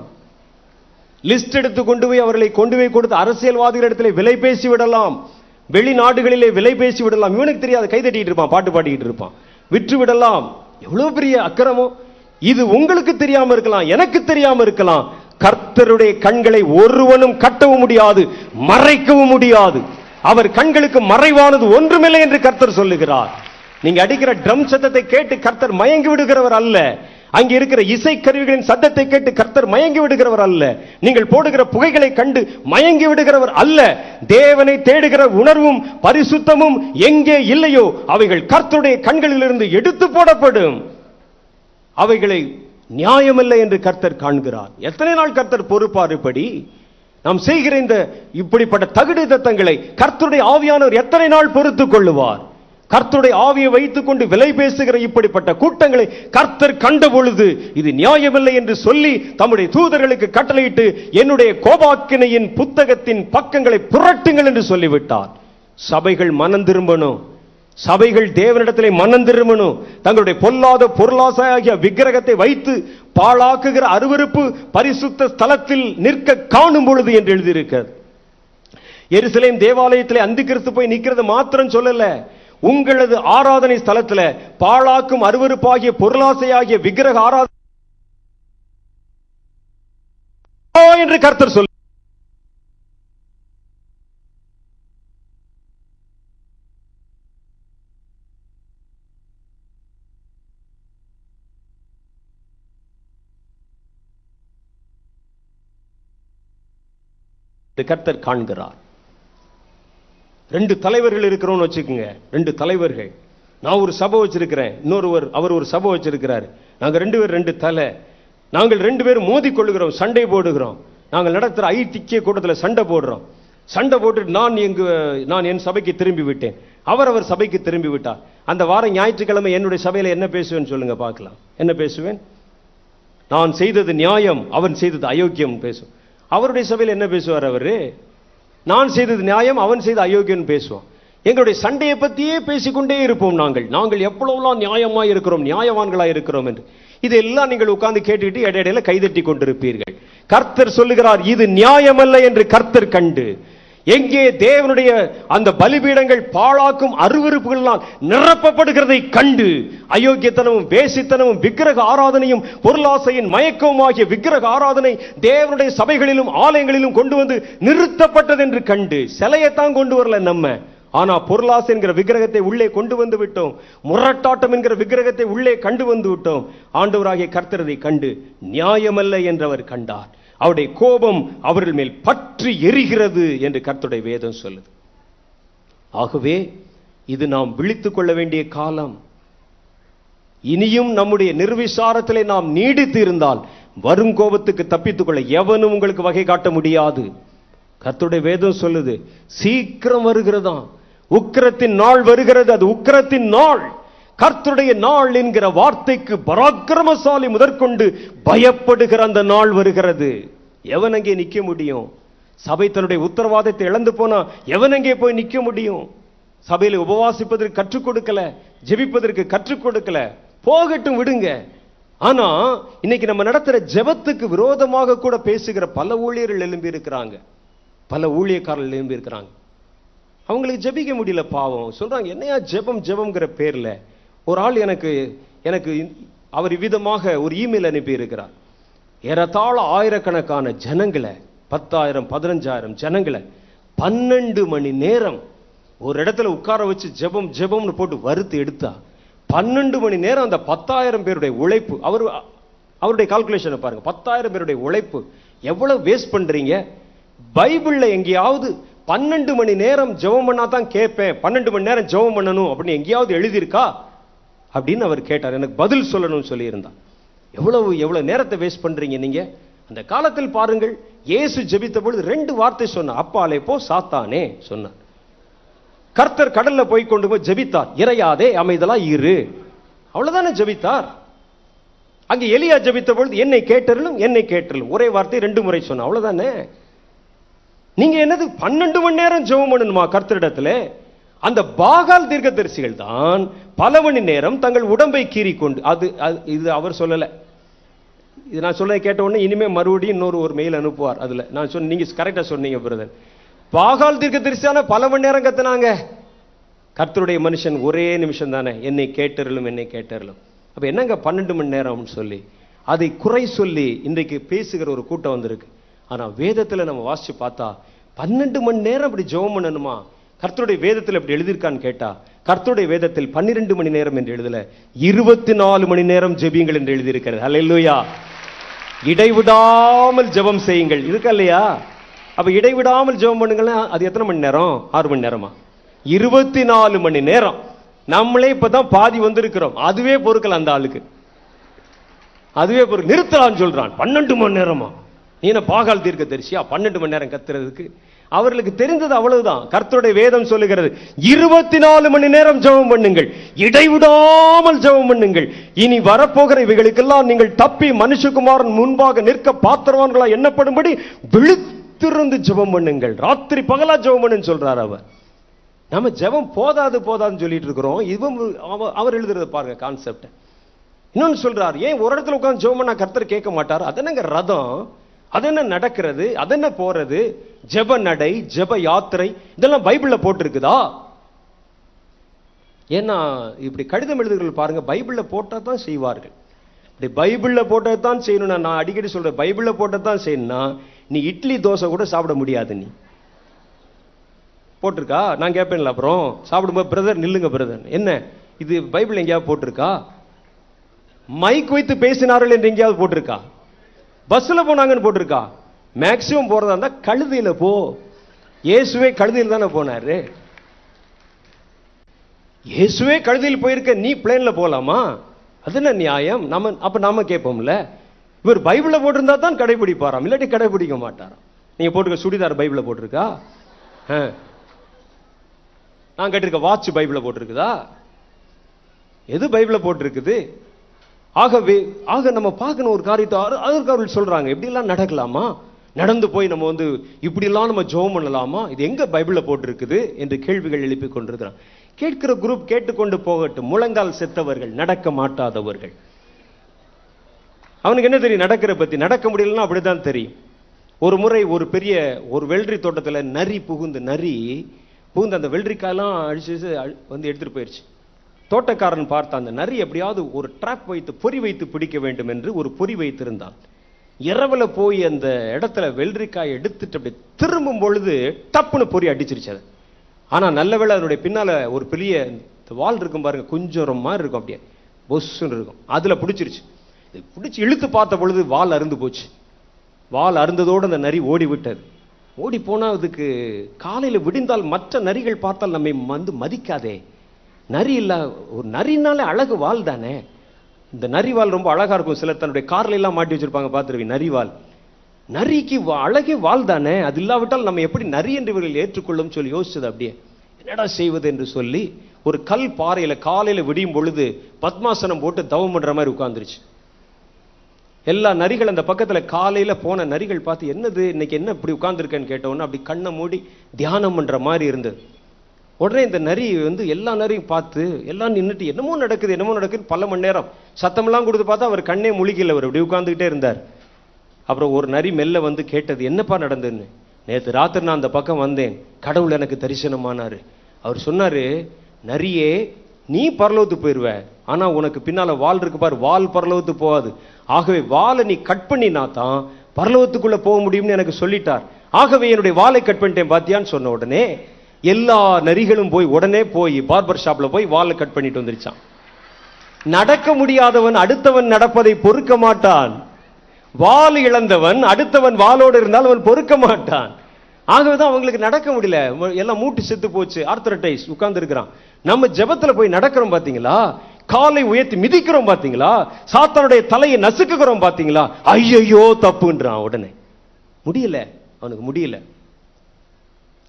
லிஸ்ட் எடுத்து கொண்டு போய் அவர்களை கொண்டு போய் கொடுத்து அரசியல்வாதிகள் இடத்துல விலை பேசி விடலாம், வெளிநாடுகளிலே விலை பேசி விடலாம். இவனுக்கு தெரியாது, கைதட்டிட்டு இருப்பான், பாட்டு பாடிக்கிட்டு இருப்பான், விற்று விடலாம். எவ்வளவு பெரிய அக்கிரமம் இது! உங்களுக்கு தெரியாம இருக்கலாம், எனக்கு தெரியாம இருக்கலாம். கர்த்தருடைய கண்களை ஒருவனும் கட்டவும் முடியாது, மறைக்கவும் முடியாது. அவர் கண்களுக்கு மறைவானது ஒன்றுமில்லை என்று கர்த்தர் சொல்லுகிறார். நீங்க அடிக்கிற ட்ரம் சத்தத்தை கேட்டு கர்த்தர் மயங்கி விடுகிறவர் அல்ல. அங்கே இருக்கிற இசைக்கருவிகளின் சத்தத்தை கேட்டு கர்த்தர் மயங்கி விடுகிறவர் அல்ல. நீங்கள் போடுகிற புகைகளை கண்டு மயங்கி விடுகிறவர் அல்ல. தேவனை தேடுகிற உணர்வும் பரிசுத்தமும் எங்கே இல்லையோ அவைகள் கர்த்தருடைய கண்களிலிருந்து எடுத்து போடப்படும். அவைகளை நியாயமல்ல என்று கர்த்தர் காண்கிறார். எத்தனை நாள் கர்த்தர் பொறுப்பார்? இப்படி நாம் செய்கிற இந்த இப்படிப்பட்ட தகுடு தத்தங்களை கர்த்தருடைய ஆவியானவர் எத்தனை நாள் பொறுத்துக் கொள்ளுவார்? கர்த்தருடைய ஆவியை வைத்துக் கொண்டு விலை பேசுகிற இப்படிப்பட்ட கூட்டங்களை கர்த்தர் கண்ட பொழுது இது நியாயமில்லை என்று சொல்லி தம்முடைய தூதர்களுக்கு கட்டளையிட்டு என்னுடைய கோபாக்கினையின் புத்தகத்தின் பக்கங்களை புரட்டுங்கள் என்று சொல்லிவிட்டார். சபைகள் மனம் திரும்பணும். சபைகள் தேவனிடத்திலே மனம் திரும்பணும். தங்களுடைய பொல்லாத பொருளாசையாகிய விக்கிரகத்தை வைத்து பாழாக்குகிற அருவருப்பு பரிசுத்த ஸ்தலத்தில் நிற்க காணும் பொழுது என்று எழுதியிருக்கிறது. எருசலேம் தேவாலயத்திலே அந்திகிறிஸ்து போய் நிற்கிறது மாத்திரம் சொல்லல, உங்களது ஆராதனை ஸ்தலத்தில் பாழாக்கும் அருவருப்பாகிய பொருளாசையாகிய விக்கிரக ஆராதனை என்று கர்த்தர் சொல்ல. கர்த்தர் காண்கிறார். ரெண்டு தலைவர்கள் இருக்கிறோம்னு வச்சுக்கோங்க. ரெண்டு தலைவர்கள். நான் ஒரு சபை வச்சிருக்கிறேன், இன்னொருவர் அவர் ஒரு சபை வச்சிருக்கிறார். நாங்க ரெண்டு பேர் ரெண்டு தலை. நாங்கள் ரெண்டு பேரும் மோதி கொள்ளுகிறோம், சண்டை போடுகிறோம். நாங்கள் நடத்துற ஐடிக்கே கூட்டத்தில் சண்டை போடுறோம். சண்டை போட்டு நான் என் சபைக்கு திரும்பி விட்டேன், அவர் சபைக்கு திரும்பி விட்டார். அந்த வாரம் ஞாயிற்றுக்கிழமை என்னுடைய சபையில என்ன பேசுவேன்னு சொல்லுங்க பார்க்கலாம். என்ன பேசுவேன்? நான் செய்தது நியாயம், அவன் செய்தது அயோக்கியம் பேசும். அவருடைய சபையில் என்ன பேசுவார்? அவரு நான் செய்தது நியாயம், அவன் செய்த அயோக்கியம் பேசுவோம். எங்களுடைய சண்டையை பற்றியே பேசிக்கொண்டே இருப்போம். நாங்கள் எவ்வளவுலாம் நியாயமாய் இருக்கிறோம், நியாயவான்களாய் இருக்கிறோம் என்று. இதெல்லாம் நீங்கள் உட்கார்ந்து கேட்டுக்கிட்டு இடையிடையில கைதட்டி கொண்டிருப்பீர்கள். கர்த்தர் சொல்லுகிறார் இது நியாயமல்ல என்று கர்த்தர் கண்டு, எங்கே தேவனுடைய அந்த பலிபீடங்கள் பாழாக்கும் அருவருப்புகளால் நிரப்பப்படுகிறதை கண்டு, அயோக்கியத்தனமும் வேசித்தனமும் விக்கிரக ஆராதனையும் பொருளாசையின் மயக்கமும் ஆகிய விக்கிரக ஆராதனை தேவனுடைய சபைகளிலும் ஆலயங்களிலும் கொண்டு வந்து நிறுத்தப்பட்டது என்று கண்டு, சிலையத்தான் கொண்டு வரல நம்ம, ஆனா பொருளாசை என்கிற விக்கிரகத்தை உள்ளே கொண்டு வந்து விட்டோம். முரட்டாட்டம் என்கிற விக்கிரகத்தை உள்ளே கண்டு வந்து விட்டோம். ஆண்டவராகிய கர்த்தரை கண்டு நியாயமல்ல என்றவர் கண்டார். அவருடைய கோபம் அவர்கள் மேல் பற்றி எரிகிறது என்று கர்த்தருடைய வேதம் சொல்லுது. ஆகவே இது நாம் விழித்துக் கொள்ள வேண்டிய காலம். இனியும் நம்முடைய நிர்விசாரத்திலே நாம் நீடித்து இருந்தால் வரும் கோபத்துக்கு தப்பித்துக் கொள்ள எவனும் உங்களுக்கு வகை காட்ட முடியாது. கர்த்தருடைய வேதம் சொல்லுது சீக்கிரம் வருகிறதா, உக்கிரத்தின் நாள் வருகிறது. அது உக்கிரத்தின் நாள். கர்த்தருடைய நாள் என்கிற வார்த்தைக்கு பராக்கிரமசாலி முதற்கொண்டு பயப்படுகிற அந்த நாள் வருகிறது. எவன் அங்கே நிற்க முடியும்? சபை தன்னுடைய உத்தரவாதத்தை இழந்து போனா எவன் அங்கே போய் நிற்க முடியும்? சபையில உபவாசிப்பதற்கு கற்றுக் கொடுக்கல, ஜெபிப்பதற்கு கற்றுக் கொடுக்கல, போகட்டும் விடுங்க. ஆனா இன்னைக்கு நம்ம நடத்துற ஜெபத்துக்கு விரோதமாக கூட பேசுகிற பல ஊழியர்கள் எழும்பி இருக்கிறாங்க, பல ஊழியக்காரர்கள் எழும்பி இருக்கிறாங்க. அவங்களுக்கு ஜெபிக்க முடியல, பாவம். சொல்றாங்க என்னையா ஜெபம் ஜெபம்ங்கிற பேர்ல. ஒரு ஆள் எனக்கு அவர் விதமாக ஒரு இமெயில் அனுப்பி இருக்கிறார். ஏறத்தாழ ஆயிரக்கணக்கான ஜனங்களை, 10,000 15,000 ஜனங்களை 12 மணி நேரம் ஒரு இடத்துல உட்கார வச்சு ஜெபம் ஜெபம்னு போட்டு வறுத்து எடுத்தா 12 மணி நேரம் அந்த 10,000 பேருடைய உழைப்பு. அவருடைய கால்குலேஷனை பாருங்க. 10,000 பேருடைய உழைப்பு எவ்வளவு வேஸ்ட் பண்றீங்க? பைபிள்ல எங்கேயாவது 12 மணி நேரம் ஜெபம் பண்ணா தான் கேட்பேன், 12 மணி நேரம் ஜெபம் பண்ணணும் அப்படின்னு எங்கேயாவது எழுதியிருக்கா அப்படின்னு அவர் கேட்டார். எனக்கு பதில் சொல்லணும்னு சொல்லியிருந்தார். எவ்வளவு நேரத்தை வேஸ்ட் பண்றீங்க நீங்க? அந்த காலத்தில் பாருங்கள், இயேசு ஜெபித்த பொழுது 2 வார்த்தை சொன்னார். அப்பாலே போ சாத்தானே சொன்னார். கர்த்தர் கடல்ல போய் கொண்டு போய் ஜெபித்தார், இறையாதே அமைதலா இரு, அவ்வளவுதானே ஜெபித்தார். அங்கே எலியா ஜெபித்த பொழுது என்னை கேட்டருளும் என்னை கேட்டருளும், ஒரே வார்த்தை 2 முறை சொன்ன, அவ்வளவுதானே. நீங்க என்னது 12 மணி நேரம் ஜெபம் பண்ணணுமா கர்த்தரிடத்துல? அந்த பாகால் தீர்க்கதரிசிகள் தான் பல மணி நேரம் தங்கள் உடம்பை கீறி கொண்டு, இது அவர் சொல்லல, இது நான் சொல்ல கேட்ட உடனே இனிமே மறுபடியும் இன்னொரு மெயில் அனுப்புவார். அதுல நான் சொன்ன, நீங்க கரெக்டா சொன்னீங்க பிரதர். பாகால் தீர்க்கதரிசியான பல மணி நேரம் கத்துனாங்க. கர்த்தருடைய மனுஷன் ஒரே நிமிஷம் தானே, என்னை கேட்டருளும் என்னை கேட்டருளும். அப்ப என்னங்க 12 மணி நேரம் சொல்லி அதை குறை சொல்லி இன்றைக்கு பேசுகிற ஒரு கூட்டம் வந்திருக்கு. ஆனா வேதத்துல நம்ம வாசிச்சு பார்த்தா 12 மணி நேரம் அப்படி ஜெபம் பண்ணணுமா? கர்த்தருடைய வேதத்தில் எப்படி எழுதியிருக்கான்னு கேட்டா, கர்த்தருடைய வேதத்தில் 12 மணி நேரம் என்று எழுதல, 24 மணி நேரம் ஜெபியுங்கள் என்று எழுதியிருக்கிறது. ஹல்லேலூயா. இடைவிடாமல் ஜெபம் செய்யுங்கள் இருக்கா இல்லையா? அப்ப இடைவிடாமல் ஜெபம் பண்ணுங்கன்னா அது எத்தனை மணி நேரம்? 6 மணி நேரமா? 24 மணி நேரம். நம்மளே இப்பதான் பாதி வந்திருக்கிறோம். அதுவே பொறுக்கல அந்த ஆளுக்கு, அதுவே பொறுக்க நிறுத்தலான்னு சொல்றான். 12 மணி நேரமா? நீ என்ன பாகால் தீர்க்க தரிசியா 12 மணி நேரம் கத்துறதுக்கு? அவர்களுக்கு தெரிந்தது அவ்வளவுதான். கர்த்தருடைய வேதம் சொல்லுகிறது 24 மணி நேரம் ஜெபம் பண்ணுங்கள், இடைவிடாமல் ஜெபம் பண்ணுங்கள். இனி வரப்போகிற இவைகளுக்கெல்லாம் நீங்கள் தப்பி மனுஷகுமாரன் முன்பாக நிற்க பாத்திரவான்களா எண்ணப்படும்படி விழித்திருந்து ஜெபம் பண்ணுங்கள். ராத்திரி பகலா ஜெபம் பண்ணுன்னு சொல்றார் அவர். நம்ம ஜெபம் போதாதுன்னு சொல்லிட்டு இருக்கிறோம். அவர் எழுதுறது பாருங்க கான்செப்ட். இன்னொன்னு சொல்றார், ஏன் ஒரு இடத்துல உட்கார்ந்து ஜெபம் பண்ணா கர்த்தர் கேட்க மாட்டார்? அதென்னங்க ரதம், அதென்ன நடக்கிறது, அதென்ன போறது, ஜெப நடை, ஜெப யாத்திரை, இதெல்லாம் பைபிள்ல போட்டிருக்குதா? ஏன்னா இப்படி கடிதம் எழுதுகள் பாருங்க, பைபிள்ல போட்டா தான் செய்வார்கள். இப்படி பைபிள்ல போட்டா தான் செய்யணும். நான் அடிக்கடி சொல்றேன், பைபிள்ல போட்டா தான் செய்யணும்னா நீ இட்லி தோசை கூட சாப்பிட முடியாது. நீ போட்டிருக்கா? நான் கேட்பேன்ல அப்புறம் சாப்பிடும்போது, பிரதர் நில்லுங்க பிரதர், என்ன இது பைபிள் எங்கேயாவது போட்டிருக்கா? மைக் வைத்து பேசினார்கள் என்று எங்கேயாவது போட்டிருக்கா? பஸ்ல போனாங்கன்னு போட்டிருக்கா? மேக்சிமம் போறதா இருந்தா கழுதையில போ. இயேசுவே கழுதையில் தானே போனாரு. இயேசுவே கழுதையில் போயிருக்க, நீ பிளேன்ல போலாமா? அது என்ன நியாயம்? நாம கேட்போம்ல, இவர் பைபிள்ல போட்டிருந்தா தான் கடைபிடிப்பாராம், இல்லாட்டி கடைபிடிக்க மாட்டாராம். நீங்க போட்டிருக்க சுடிதார் பைபிள்ல போட்டிருக்கா? நான் கேட்டிருக்க வாட்ச் பைபிள்ல போட்டிருக்குதா? எது பைபிள்ல போட்டிருக்குது? ஆக நம்ம பார்க்கணும் ஒரு காரியத்தை. அதற்கு அவர்கள் சொல்றாங்க, இப்படி எல்லாம் நடக்கலாமா? நடந்து போய் நம்ம இப்படி எல்லாம் நம்ம ஜெபம் பண்ணலாமா? இது எங்க பைபிள்ல போட்டிருக்குது என்று கேள்விகள் எழுப்பி கொண்டிருக்கிறான். கேட்கிற குரூப் கேட்டுக்கொண்டு போகட்டும். முழங்கால் செத்தவர்கள், நடக்க மாட்டாதவர்கள். அவனுக்கு என்ன தெரியும் நடக்கிற பத்தி? நடக்க முடியலன்னா அப்படிதான் தெரியும். ஒரு முறை ஒரு வெள்ளரி தோட்டத்துல நரி புகுந்து அந்த வெள்ளரிக்காயெல்லாம் அடிச்சு எடுத்துட்டு போயிருச்சு. தோட்டக்காரன் பார்த்த அந்த நரி எப்படியாவது ஒரு ட்ராப் வைத்து பொறி வைத்து பிடிக்க வேண்டும் என்று ஒரு பொறி வைத்திருந்தான். இரவுல போய் அந்த இடத்துல வெள்ளரிக்காய் எடுத்துட்டு அப்படி திரும்பும் பொழுது டப்புன்னு பொறி அடிச்சிருச்சு. ஆனா நல்ல வேளை அதனுடைய பின்னால ஒரு பெரிய வால் இருக்கும் பாருங்க, கொஞ்சம் மாதிரி இருக்கும், அப்படியே பொஸ்ன்னு இருக்கும், அதுல பிடிச்சிருச்சு. பிடிச்சி இழுத்து பார்த்த பொழுது வால் அருந்து போச்சு. வால் அருந்ததோடு அந்த நரி ஓடி விட்டது. ஓடி போனா அதுக்கு காலையில விடிந்தால் மற்ற நரிகள் பார்த்தால் நம்மை மதிக்காதே. நரி இல்ல, ஒரு நரினாலே அழகு வால் தானே. இந்த நரிவால் ரொம்ப அழகா இருக்கும். சிலர் தன்னுடைய கார்ல எல்லாம் மாட்டி வச்சிருப்பாங்க, பார்த்துருவீங்க நரிவால். நரிக்கு அழகே வால் தானே, அது இல்லாவிட்டால் நம்ம எப்படி நரி என்று இவர்கள் ஏற்றுக்கொள்ளும் சொல்லி யோசிச்சது. அப்படியே என்னடா செய்வது என்று சொல்லி ஒரு கல் பாறையில காலையில விடியும் பொழுது பத்மாசனம் போட்டு தவம் பண்ற மாதிரி உட்கார்ந்துருச்சு. எல்லா நரிகள் அந்த பக்கத்துல காலையில போன நரிகள் பார்த்து, என்னது இன்னைக்கு என்ன இப்படி உட்கார்ந்துருக்கேன்னு கேட்டோன்னு அப்படி கண்ணை மூடி தியானம் பண்ற மாதிரி இருந்தது. உடனே இந்த நரி எல்லா நரியும் பார்த்து எல்லாம் நின்றுட்டு என்னமோ நடக்குது பல மணி நேரம் சத்தமெல்லாம் கொடுத்து பார்த்தா அவர் கண்ணே முழிக்கல, அவர் இப்படி உட்கார்ந்துகிட்டே இருந்தார். அப்புறம் ஒரு நரி மெல்ல கேட்டது, என்னப்பா நடந்ததுன்னு. நேற்று ராத்திரி நான் அந்த பக்கம் வந்தேன், கடவுள் எனக்கு தரிசனமானாரு. அவர் சொன்னாரு, நரியே நீ பரலோகத்துக்கு போயிருவ, ஆனா உனக்கு பின்னால வால் இருக்கு பாரு, வால் பரலோகத்துக்கு போகாது. ஆகவே வாலை நீ கட் பண்ணினா தான் பரலோகத்துக்குள்ள போக முடியும்னு எனக்கு சொல்லிட்டார். ஆகவே என்னுடைய வாலை கட் பண்ணிட்டேன் பாத்தியான்னு சொன்ன உடனே எல்லா நரிகளும் உடனே போய் பார்பர் ஷாப்ல போய் வாலை கட் பண்ணிட்டு வந்துருச்சான். நடக்க முடியாதவன் அடுத்தவன் நடப்பதை பொறுக்க மாட்டான். வால் இழந்தவன் அடுத்தவன் வாளோடு இருந்தால் அவன் பொறுக்க மாட்டான். ஆகவேதான் அவங்களுக்கு நடக்க முடியல, எல்லாம் மூட்டு செத்து போச்சு, ஆர்த்தரைட்டிஸ் உட்கார்ந்து இருக்கிறான். நம்ம ஜெபத்துல போய் நடக்கிறோம் பாத்தீங்களா, காலை உயர்த்தி மிதிக்கிறோம் பாத்தீங்களா, சாத்தானுடைய தலையை நசுக்குகிறோம் பாத்தீங்களா, ஐயோ தப்புன்றான். உடனே முடியல, அவனுக்கு முடியல.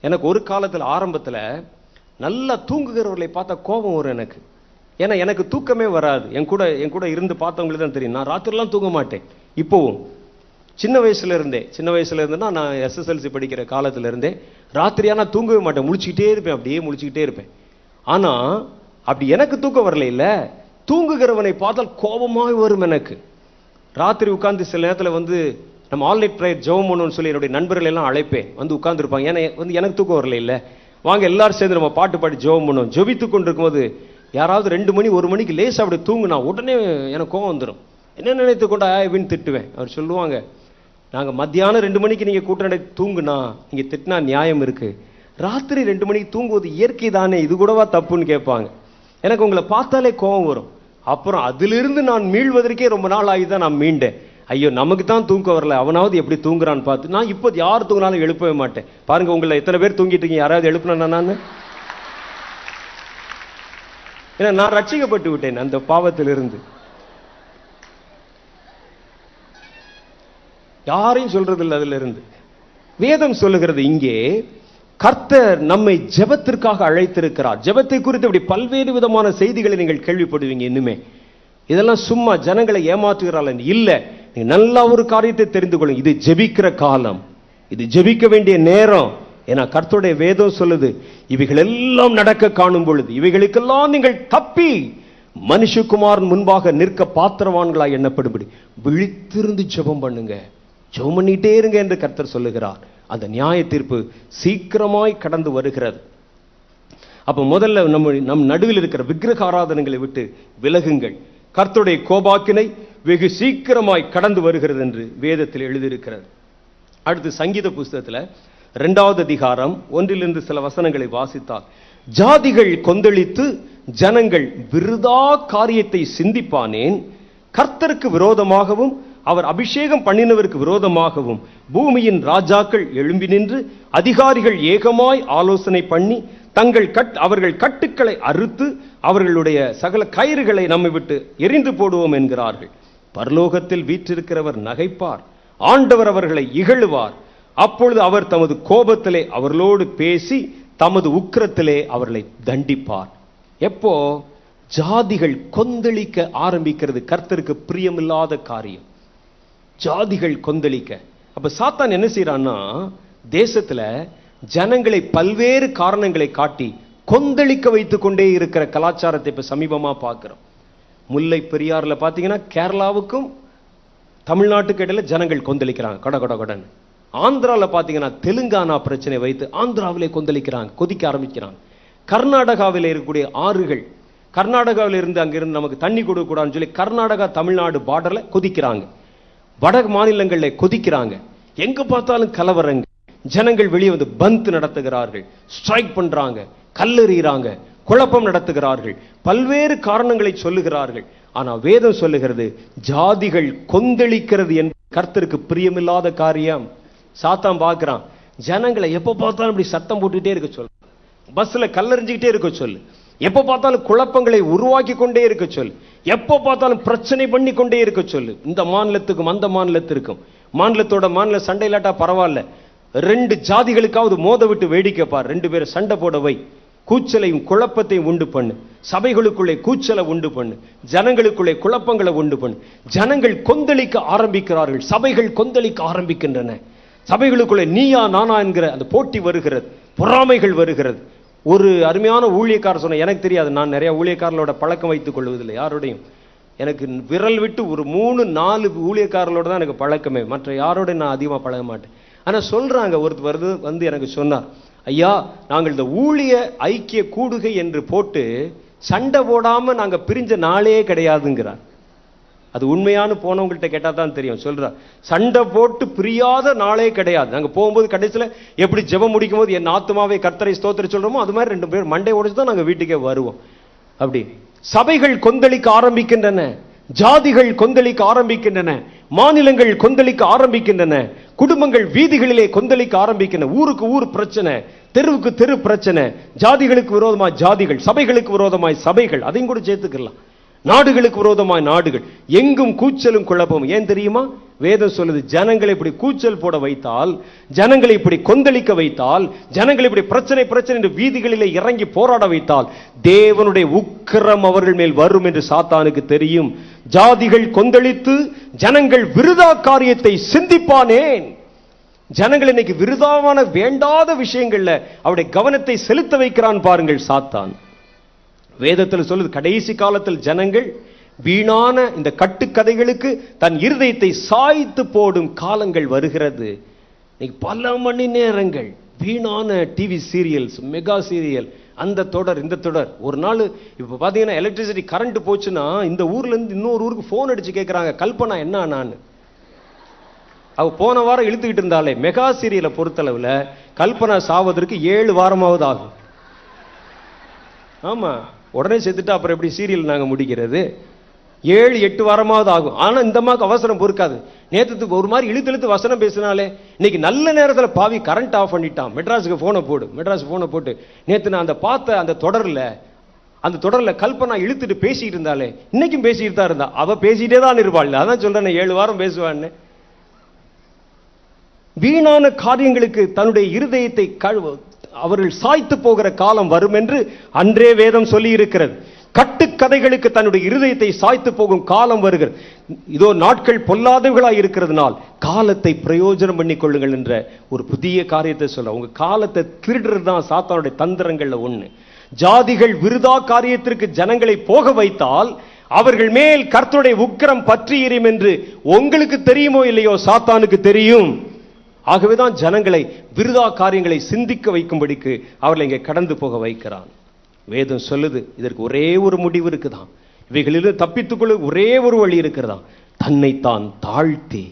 எனக்கு ஒரு காலத்துல ஆரம்பத்துல நல்லா தூங்குகிறவர்களை பார்த்தா கோபம் வரும் எனக்கு. ஏன்னா எனக்கு தூக்கமே வராது. என் கூட இருந்து பார்த்தவங்களுக்கு தான் தெரியும், நான் ராத்திரிலாம் தூங்க மாட்டேன். இப்போவும் சின்ன வயசுல இருந்தேன்னா நான் SSLC படிக்கிற காலத்துல இருந்தே ராத்திரியா நான் தூங்கவே மாட்டேன், முழிச்சுக்கிட்டே இருப்பேன், அப்படியே முழிச்சுக்கிட்டே இருப்பேன். ஆனா அப்படி எனக்கு தூக்கம் வரல இல்ல, தூங்குகிறவனை பார்த்தால் கோபமாய் வரும் எனக்கு. ராத்திரி உட்கார்ந்து சில நேரத்துல நம்ம ஆல் நைட் பிரேயர் ஜெபம் பண்ணணும்னு சொல்லி என்னுடைய நண்பர்கள் எல்லாம் அழைப்பேன், உட்கார்ந்துருப்பாங்க. ஏன்னா எனக்கு தூக்கம் வரல இல்ல, வாங்க எல்லாரும் சேர்ந்து நம்ம பாட்டு பாடி ஜெபம் பண்ணுவோம். ஜெபித்து கொண்டிருக்கும் போது யாராவது 2 மணி 1 மணிக்கு லேசா அப்படி தூங்குனா உடனே எனக்கு கோபம் வந்துடும். என்ன நினைத்து கொண்டு ஆயவின்னு திட்டுவேன். அவர் சொல்லுவாங்க, நாங்க மத்தியானம் 2 மணிக்கு நீங்க கூட்டம் நடத்தி தூங்குனா நீங்க திட்டினா நியாயம் இருக்கு, ராத்திரி 2 மணிக்கு தூங்குவது இயற்கை தானே, இது கூடவா தப்புன்னு கேட்பாங்க. எனக்கு உங்களை பார்த்தாலே கோபம் வரும். அப்புறம் அதிலிருந்து நான் மீள்வதற்கே ரொம்ப நாள் ஆகி தான் நான் மீண்டேன். ஐயோ, நமக்கு தான் தூக்கம் வரல, அவனாவது எப்படி தூங்குறான்னு பார்த்து நான் இப்போ யார் தூங்கினாலும் எழுப்பவே மாட்டேன். பாருங்க, உங்களை எத்தனை பேர் தூங்கிட்டு இருக்கீங்க? யாராவது எழுப்பினா நான்? ஏன்னா நான் ரட்சிக்கப்பட்டு விட்டேன் அந்த பாவத்திலிருந்து. யாரையும் சொல்றது இல்லை அதுல இருந்து. வேதம் சொல்லுகிறது இங்கே கர்த்தர் நம்மை ஜெபத்திற்காக அழைத்திருக்கிறார். ஜெபத்தை குறித்து இப்படி பல்வேறு விதமான செய்திகளை நீங்கள் கேள்விப்படுவீங்க. இன்னுமே இதெல்லாம் சும்மா ஜனங்களை ஏமாற்றுகிறாள் இல்ல. நீங்க நல்லா ஒரு காரியத்தை தெரிந்து கொள்ளுங்க, இது ஜெபிக்கிற காலம், இது ஜெபிக்க வேண்டிய நேரம். ஏன்னா கர்த்தருடைய வேதம் சொல்லுது, இவைகள் எல்லாம் நடக்க காணும் பொழுது இவைகளுக்கெல்லாம் நீங்கள் தப்பி மனுஷகுமாரன் முன்பாக நிற்க பாத்திரவான்களாய் எண்ணப்படும்படி விழித்திருந்து ஜெபம் பண்ணுங்க, ஜெபம் பண்ணிட்டே இருங்க என்று கர்த்தர் சொல்லுகிறார். அந்த நியாய தீர்ப்பு சீக்கிரமாய் கடந்து வருகிறது. அப்ப முதல்ல நம் நடுவில் இருக்கிற விக்கிரக ஆராதனைகளை விட்டு விலகுங்கள். கர்த்தருடைய கோபாக்கினை வெகு சீக்கிரமாய் கடந்து வருகிறது என்று வேதத்தில் எழுதியிருக்கிறது. அடுத்து சங்கீத புஸ்தகத்தில் 2வது அதிகாரம் 1 சில வசனங்களை வாசித்தால், ஜாதிகள் கொந்தளித்து ஜனங்கள் விருதா காரியத்தை சிந்திப்பானேன், கர்த்தருக்கு விரோதமாகவும் அவர் அபிஷேகம் பண்ணினவருக்கு விரோதமாகவும் பூமியின் ராஜாக்கள் எழும்பி நின்று அதிகாரிகள் ஏகமாய் ஆலோசனை பண்ணி அவர்கள் கட்டுக்களை அறுத்து அவர்களுடைய சகல கயிறுகளை நம்மை விட்டு எரிந்து போடுவோம் என்கிறார்கள். பரலோகத்தில் வீற்றிருக்கிறவர் நகைப்பார், ஆண்டவர் அவர்களை இகழுவார். அப்பொழுது அவர் தமது கோபத்திலே அவர்களோடு பேசி தமது உக்கிரத்திலே அவர்களை தண்டிப்பார். எப்போ ஜாதிகள் கொந்தளிக்க ஆரம்பிக்கிறது, கர்த்தருக்கு பிரியமில்லாத காரியம். ஜாதிகள் கொந்தளிக்க. அப்ப சாத்தான் என்ன செய்யறான்னா, தேசத்துல ஜனங்களை பல்வேறு காரணங்களை காட்டி கொந்தளிக்க வைத்துக் கொண்டே இருக்கிற கலாச்சாரத்தை இப்ப சமீபமா பார்க்கிறோம். முல்லை பெரியாறுல பாத்தீங்கன்னா கேரளாவுக்கும் தமிழ்நாட்டுக்கு இடையில ஜனங்கள் கொந்தளிக்கிறாங்க கொட கொட கொடன். ஆந்திரால பாத்தீங்கன்னா தெலுங்கானா பிரச்சனை வைத்து ஆந்திராவிலே கொந்தளிக்கிறாங்க, கொதிக்க ஆரம்பிக்கிறாங்க. கர்நாடகாவில் இருக்கக்கூடிய ஆறுகள், கர்நாடகாவில் இருந்து அங்கிருந்து நமக்கு தண்ணி கொடுக்க கூடாதுன்னு சொல்லி கர்நாடகா தமிழ்நாடு பார்டர்ல கொதிக்கிறாங்க. வட மாநிலங்கள்ல கொதிக்கிறாங்க. எங்க பார்த்தாலும் கலவரங்கள். ஜனங்கள் வெளியே வந்து பந்த் நடத்துகிறார்கள், ஸ்ட்ரைக் பண்றாங்க, கல்லெறிகிறாங்க, குழப்பம் நடத்துகிறார்கள், பல்வேறு காரணங்களை சொல்லுகிறார்கள். ஆனா வேதம் சொல்லுகிறது, ஜாதிகள் கொந்தளிக்கிறது என்பது கர்த்தருக்கு பிரியமில்லாத காரியம். சாத்தான் பார்க்கிறான், ஜனங்களை எப்ப பார்த்தாலும் இப்படி சத்தம் போட்டுக்கிட்டே இருக்க சொல்லு, பஸ்ல கல்லெறிஞ்சுக்கிட்டே இருக்க சொல்லு, எப்ப பார்த்தாலும் குழப்பங்களை உருவாக்கி கொண்டே இருக்க சொல்லு, எப்ப பார்த்தாலும் பிரச்சனை பண்ணி கொண்டே இருக்க சொல்லு. இந்த மாநிலத்துக்கும் அந்த மாநிலத்திற்கும், மாநிலத்தோட மாநில சண்டை இல்லாட்டா பரவாயில்ல, 2 ஜாதிகளுக்காவது மோத விட்டு வேடிக்கை பார், 2 பேரை சண்டை போட வை, கூச்சலையும் குழப்பத்தையும் உண்டு பண்ணு, சபைகளுக்குள்ளே கூச்சலை உண்டு பண்ணு, ஜனங்களுக்குள்ளே குழப்பங்களை உண்டு பண்ணு. ஜனங்கள் கொந்தளிக்க ஆரம்பிக்கிறார்கள், சபைகள் கொந்தளிக்க ஆரம்பிக்கின்றன. சபைகளுக்குள்ளே நீயா நானா என்கிற அந்த போட்டி வருகிறது, பொறாமைகள் வருகிறது. ஒரு அருமையான ஊழியக்காரர் சொன்ன, எனக்கு தெரியாது, நான் நிறைய ஊழியக்காரர்களோட பழக்கம் வைத்துக் கொள்வதில்லை யாரோடையும். எனக்கு விரல் விட்டு ஒரு 3-4 ஊழியக்காரர்களோட தான் எனக்கு பழக்கமே, மற்ற யாரோட நான் அதிகமாக பழக மாட்டேன். ஆனா சொல்றாங்க, ஒருத்தர் வந்து எனக்கு சொன்னார், ஐயா நாங்கள் இந்த ஊழிய ஐக்கிய கூடுகை என்று போட்டு சண்டை போடாம நாங்க பிரிஞ்ச நாளே கிடையாதுங்கிறார். அது உண்மையான போனவங்கள்ட்ட கேட்டா தான் தெரியும். சொல்றார், சண்டை போட்டு பிரியாத நாளே கிடையாது. நாங்க போகும்போது கடைசியில எப்படி ஜெபம் முடிக்கும் போது என் ஆத்துமாவை கர்த்தரை ஸ்தோத்திர சொல்றோமோ அது மாதிரி 2 பேர் மண்டை உடைச்சு தான் நாங்க வீட்டுக்கே வருவோம். அப்படி சபைகள் கொந்தளிக்க ஆரம்பிக்கின்றன, ஜாதிகள் கொந்தளிக்க ஆரம்பிக்கின்றன, மாநிலங்கள் கொந்தளிக்க ஆரம்பிக்கின்றன, குடும்பங்கள் வீதிகளிலே கொந்தளிக்க ஆரம்பிக்கின்றன. ஊருக்கு ஊர் பிரச்சனை, தெருவுக்கு தெரு பிரச்சனை, ஜாதிகளுக்கு விரோதமாய் ஜாதிகள், சபைகளுக்கு விரோதமாய் சபைகள், அதையும் கூட சேர்த்துக்கலாம், நாடுகளுக்கு விரோதமாய் நாடுகள், எங்கும் கூச்சலும் குழப்பமும். ஏன் தெரியுமா? வேதம் சொல்லுது, ஜனங்களை இப்படி கூச்சல் போட வைத்தால், ஜனங்களை இப்படி கொந்தளிக்க வைத்தால், ஜனங்களை இப்படி பிரச்சனை பிரச்சனை என்று வீதிகளிலே இறங்கி போராட வைத்தால் தேவனுடைய உக்கிரம் அவர்கள் மேல் வரும் என்று சாத்தானுக்கு தெரியும். ஜாதிகள் கொந்தளித்து ஜனங்கள் விருதா காரியத்தை சிந்திப்பானேன். ஜனங்கள் இன்னைக்கு விருதாவான வேண்டாத விஷயங்கள்ல அவருடைய கவனத்தை செலுத்த வைக்கிறான் பாருங்கள் சாத்தான். வேதத்தில் சொல்லுது, கடைசி காலத்தில் ஜனங்கள் வீணான இந்த கட்டுக்கதைகளுக்கு தன் இருதயத்தை சாய்த்து போடும் காலங்கள் வருகிறது. பல மணி நேரங்கள் வீணான டிவி சீரியல்ஸ், மெகா சீரியல், அந்த தொடர் இந்த தொடர். ஒரு நாள் இப்ப பாத்தீங்கன்னா எலக்ட்ரிசிட்டி கரண்ட் போச்சுன்னா இந்த ஊர்ல இருந்து இன்னொரு ஊருக்கு போன் அடிச்சு கேட்கறாங்க, கல்பனா என்ன நான். அவ போன வாரம் இழுத்துக்கிட்டு இருந்தாலே மெகா சீரியலை பொறுத்தளவுல கல்பனா சாவதற்கு 7 வாரமாவது ஆகும். ஆமா, உடனே செத்துட்டா அப்புறம் எப்படி சீரியல் நாங்க முடிக்கிறது? 7-8 வாரமாவது ஆகும். ஆனா இந்த அம்மாவுக்கு அவசரம் பொறுக்காது. நேத்துக்கு ஒரு மாதிரி இழுத்து வசனம் பேசினாலே, இன்னைக்கு நல்ல நேரத்துல பாவி கரண்ட் ஆஃப் பண்ணிட்டான். மெட்ராஸுக்கு போனை போடு, மெட்ராஸ் போனை போட்டு, நேத்து நான் பார்த்த அந்த தொடர்ல கல்பனா இழுத்துட்டு பேசிட்டு இருந்தாலே, இன்னைக்கும் பேசிட்டு தான் இருந்தா. அவ பேசிட்டே தான் இருப்பாள். அதான் சொல்றேன் 7 வாரம் பேசுவான்னு. வீணான காரியங்களுக்கு தன்னுடைய இருதயத்தை அவர்கள் சாய்த்து போகிற காலம் வரும் என்று அன்றே வேதம் சொல்லி இருக்கிறது. கட்டுக்கதைகளுக்கு தன்னுடைய இருதயத்தை சாய்த்து போகும் காலம் வருகிறது. இதோ நாட்கள் பொல்லாதவர்களாய் இருக்கிறதுனால் காலத்தை பிரயோஜனம் பண்ணி கொள்ளுங்கள் என்ற ஒரு புதிய காரியத்தை சொல்ல. உங்க காலத்தை திருடுறது தான் சாத்தானுடைய தந்திரங்கள்ல ஒண்ணு. ஜாதிகள் விருதா காரியத்திற்கு ஜனங்களை போக வைத்தால் அவர்கள் மேல் கர்த்தருடைய உக்கிரம் பற்றி எரியும் என்று உங்களுக்கு தெரியுமோ இல்லையோ, சாத்தானுக்கு தெரியும். ஆகவேதான் ஜனங்களை விருதா காரியங்களை சிந்திக்க வைக்கும்படிக்கு அவர்களை இங்கே கடந்து போக வைக்கிறான். வேதம் சொல்லுது, இதற்கு ஒரே ஒரு முடிவு இருக்குதான். இவைகளிலிருந்து தப்பித்துக்கொள்ள ஒரே ஒரு வழி இருக்கிறதா. தன்னைத்தான் தாழ்த்தி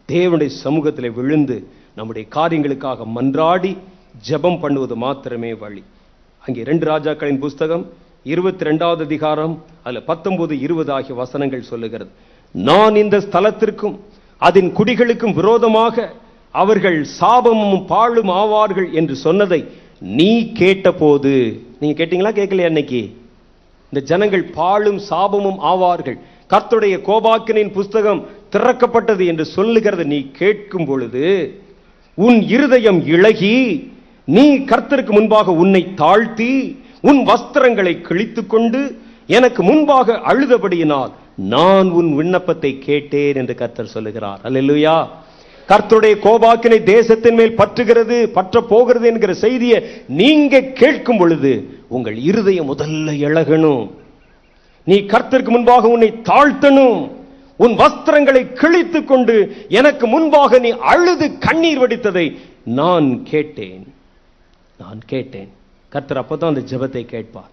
தேவனுடைய சமூகத்தில் விழுந்து நம்முடைய காரியங்களுக்காக மன்றாடி ஜெபம் பண்ணுவது மாத்திரமே வழி. அங்கே 2 ராஜாக்களின் புஸ்தகம் 22வது அதிகாரம் அதுல 19-20 ஆகிய வசனங்கள் சொல்லுகிறது. நான் இந்த ஸ்தலத்திற்கும் அதன் குடிகளுக்கும் விரோதமாக அவர்கள் சாபமும் பாழும் ஆவார்கள் என்று சொன்னதை நீ கேட்ட போது, நீங்க கேட்டீங்களா கேட்கலையா? அன்னைக்கு இந்த ஜனங்கள் பாழும் சாபமும் ஆவார்கள், கர்த்தருடைய கோபாக்கினின் புஸ்தகம் திறக்கப்பட்டது என்று சொல்லுகிறத நீ கேட்கும் பொழுது உன் இருதயம் இளகி நீ கர்த்தருக்கு முன்பாக உன்னை தாழ்த்தி உன் வஸ்திரங்களை கிழித்துக் கொண்டு எனக்கு முன்பாக அழுதபடியினால் நான் உன் விண்ணப்பத்தை கேட்டேன் என்று கர்த்தர் சொல்லுகிறார். அல்லேலூயா. கர்த்தருடைய கோபாக்கினை தேசத்தின் மேல் பற்றுகிறது, பற்ற போகிறது என்கிற செய்தியை நீங்க கேட்கும் பொழுது உங்கள் இருதயம் முதல்ல இளகணும். நீ கர்த்தருக்கு முன்பாக உன்னை தாழ்த்தணும். உன் வஸ்திரங்களை கிழித்துக் கொண்டு எனக்கு முன்பாக நீ அழுது கண்ணீர் வடித்ததை நான் கேட்டேன். கர்த்தர் அப்பதான் அந்த ஜெபத்தை கேட்பார்.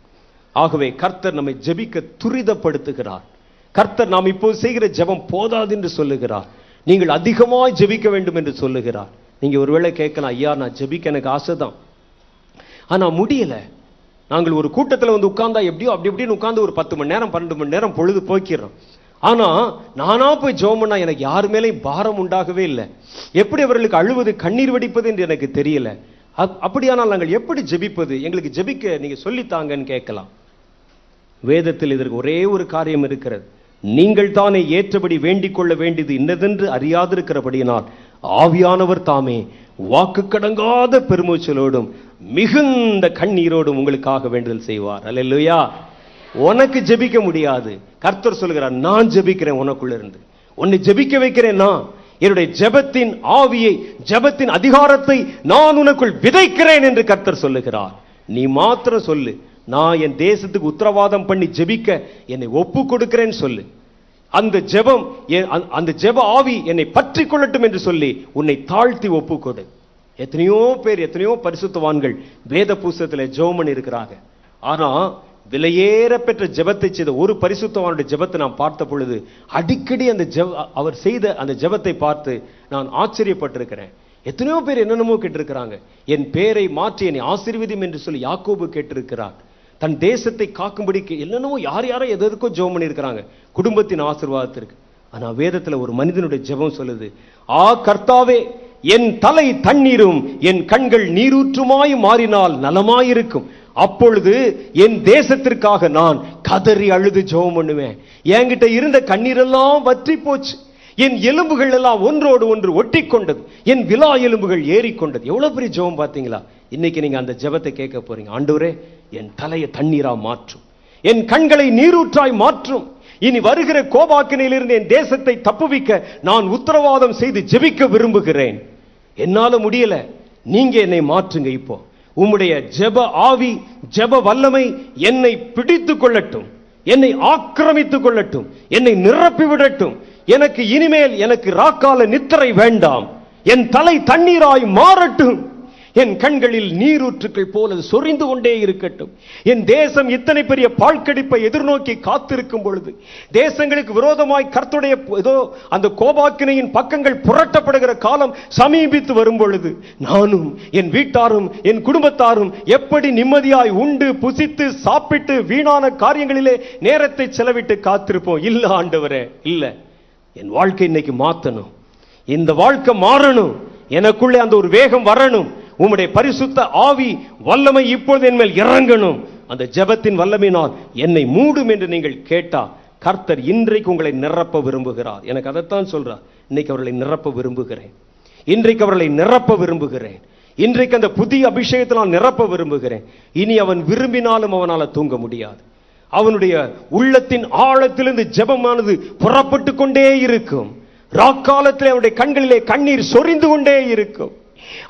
ஆகவே கர்த்தர் நம்மை ஜெபிக்க துரிதப்படுத்துகிறார். கர்த்தர் நாம் இப்போ செய்கிற ஜெபம் போதாது என்று சொல்லுகிறார். நீங்கள் அதிகமாய் ஜெபிக்க வேண்டும் என்று சொல்லுகிறார். நீங்க ஒருவேளை கேட்கலாம், ஐயா நான் ஜெபிக்க எனக்கு ஆசைதான், ஆனா முடியல. நாங்கள் ஒரு கூட்டத்தில் வந்து உட்கார்ந்தா எப்படியோ அப்படி இப்படின்னு உட்கார்ந்து ஒரு 10 மணி நேரம் 12 மணி நேரம் பொழுது போய்க்கிறோம். ஆனா நானா போய் ஜெபம் பண்ணா எனக்கு யாரு மேலேயும் பாரம் உண்டாகவே இல்லை. எப்படி அவர்களுக்கு அழுவது கண்ணீர் வடிப்பது என்று எனக்கு தெரியல. அப்படியானால் நாங்கள் எப்படி ஜெபிப்பது? எங்களுக்கு ஜெபிக்க நீங்க சொல்லித்தாங்கன்னு கேட்கலாம். வேதத்தில் இதற்கு ஒரே ஒரு காரியம் இருக்கிறது. நீங்கள் தானே ஏற்றபடி வேண்டிக் கொள்ள வேண்டியது இன்னதென்று அறியாதிருக்கிறபடியினால் ஆவியானவர் தாமே வாக்கு கடங்காத பெருமூச்சலோடும் மிகுந்த கண்ணீரோடும் உங்களுக்காக வேண்டுதல் செய்வார். அல்லேலூயா. உனக்கு ஜெபிக்க முடியாது. கர்த்தர் சொல்கிறார், நான் ஜெபிக்கிறேன் உனக்குள்ள இருந்து, உன்னை ஜெபிக்க வைக்கிறேன். நான் என்னுடைய ஜெபத்தின் ஆவியை, ஜெபத்தின் அதிகாரத்தை நான் உனக்குள் விதைக்கிறேன் என்று கர்த்தர் சொல்லுகிறார். நீ மாத்திரம் சொல்லு, நான் என் தேசத்துக்கு உத்தரவாதம் பண்ணி ஜெபிக்க என்னை ஒப்பு கொடுக்கிறேன்னு சொல்லு. அந்த ஜெபம், அந்த ஜெப ஆவி என்னை பற்றி கொள்ளட்டும் என்று சொல்லி உன்னை தாழ்த்தி ஒப்பு கொடு. எத்தனையோ பேர், எத்தனையோ பரிசுத்தவான்கள் வேத புஸ்தகத்தில் ஜெபம் பண்ணி இருக்கிறாங்க. ஆனா விலையேற பெற்ற ஜெபத்தை செய்த ஒரு பரிசுத்தவானுடைய ஜெபத்தை நான் பார்த்த பொழுது அடிக்கடி அந்த அவர் செய்த அந்த ஜெபத்தை பார்த்து நான் ஆச்சரியப்பட்டிருக்கிறேன். எத்தனையோ பேர் என்னென்னமோ கேட்டிருக்கிறாங்க. என் பேரை மாற்றி என்னை ஆசீர்வதியும் என்று சொல்லி யாக்கோபு கேட்டிருக்கிறார். தன் தேசத்தை காக்கும்படிக்கு என்னென்னமோ யாரோ எதற்கோ ஜெபம் பண்ணியிருக்கிறாங்க, குடும்பத்தின் ஆசீர்வாதத்திற்கு. ஆனா வேதத்துல ஒரு மனிதனுடைய ஜெபம் சொல்லுது, ஆ கர்த்தாவே, என் தலை தண்ணீரும் என் கண்கள் நீரூற்றுமாய் மாறினால் நலமாயிருக்கும். அப்பொழுது என் தேசத்திற்காக நான் கதறி அழுது ஜெபம் பண்ணுவேன். என்கிட்ட இருந்த கண்ணீரெல்லாம் வற்றி போச்சு. என் எலும்புகள் எல்லாம் ஒன்றோடு ஒன்று ஒட்டி கொண்டது. என் விலா எலும்புகள் ஏறிக்கொண்டது. எவ்வளவு பெரிய ஜெபம் பார்த்தீங்களா? இன்னைக்கு நீங்க அந்த ஜெபத்தை கேட்க போறீங்க. ஆண்டவரே, என் தலையை தண்ணீரா மாற்றும், என் கண்களை நீரூற்றாய் மாற்றும். இனி வருகிற கோபாக்கினையிலிருந்து என் தேசத்தை தப்புவிக்க நான் உத்தரவாதம் செய்து ஜெபிக்க விரும்புகிறேன். என்னால முடியல, நீங்க என்னை மாற்றுங்க. இப்போ உம்முடைய ஜெப ஆவி, ஜெப வல்லமை என்னை பிடித்துக் கொள்ளட்டும், என்னை ஆக்கிரமித்துக் கொள்ளட்டும், என்னை நிரப்பி விடட்டும். எனக்கு இனிமேல் எனக்கு ராக்கால நித்திரை வேண்டாம். என் தலை தண்ணீராய் மாறட்டும். என் கண்களில் நீரூற்றுக்கள் போல சொரிந்து கொண்டே இருக்கட்டும். என் தேசம் இத்தனை பெரிய பாழ்கடிப்பை எதிர்நோக்கி காத்திருக்கும் பொழுது, தேசங்களுக்கு விரோதமாய் கர்த்தருடைய ஏதோ அந்த கோபாக்கினையின் பக்கங்கள் புரட்டப்படுகிற காலம் சமீபித்து வரும் பொழுது, நானும் என் வீட்டாரும் என் குடும்பத்தாரும் எப்படி நிம்மதியாய் உண்டு புசித்து சாப்பிட்டு வீணான காரியங்களிலே நேரத்தை செலவிட்டு காத்திருப்போம்? இல்ல ஆண்டவரே, இல்ல. என் வாழ்க்கை இன்னைக்கு மாத்தணும். இந்த வாழ்க்கை மாறணும். எனக்குள்ளே அந்த ஒரு வேகம் வரணும். உம்முடைய பரிசுத்த ஆவி வல்லமை இப்பொழுது என் மேல் இறங்கணும். அந்த ஜெபத்தின் வல்லமையினால் என்னை மூடும் என்று நீங்கள் கேட்டா, கர்த்தர் இன்றைக்கு உங்களை நிரப்ப விரும்புகிறார். எனக்கு அதைத்தான் சொல்றார். இன்னைக்கு அவர்களை நிரப்ப விரும்புகிறேன். இன்றைக்கு அவர்களை நிரப்ப விரும்புகிறேன். இன்றைக்கு அந்த புதிய அபிஷேகத்தினால் நிரப்ப விரும்புகிறேன். இனி அவன் விரும்பினாலும் அவனால தூங்க முடியாது. அவனுடைய உள்ளத்தின் ஆழத்திலிருந்து ஜெபமானது புறப்பட்டு கொண்டே இருக்கும். ராக்காலத்தில் அவனுடைய கண்களிலே கண்ணீர் சொரிந்து கொண்டே இருக்கும்.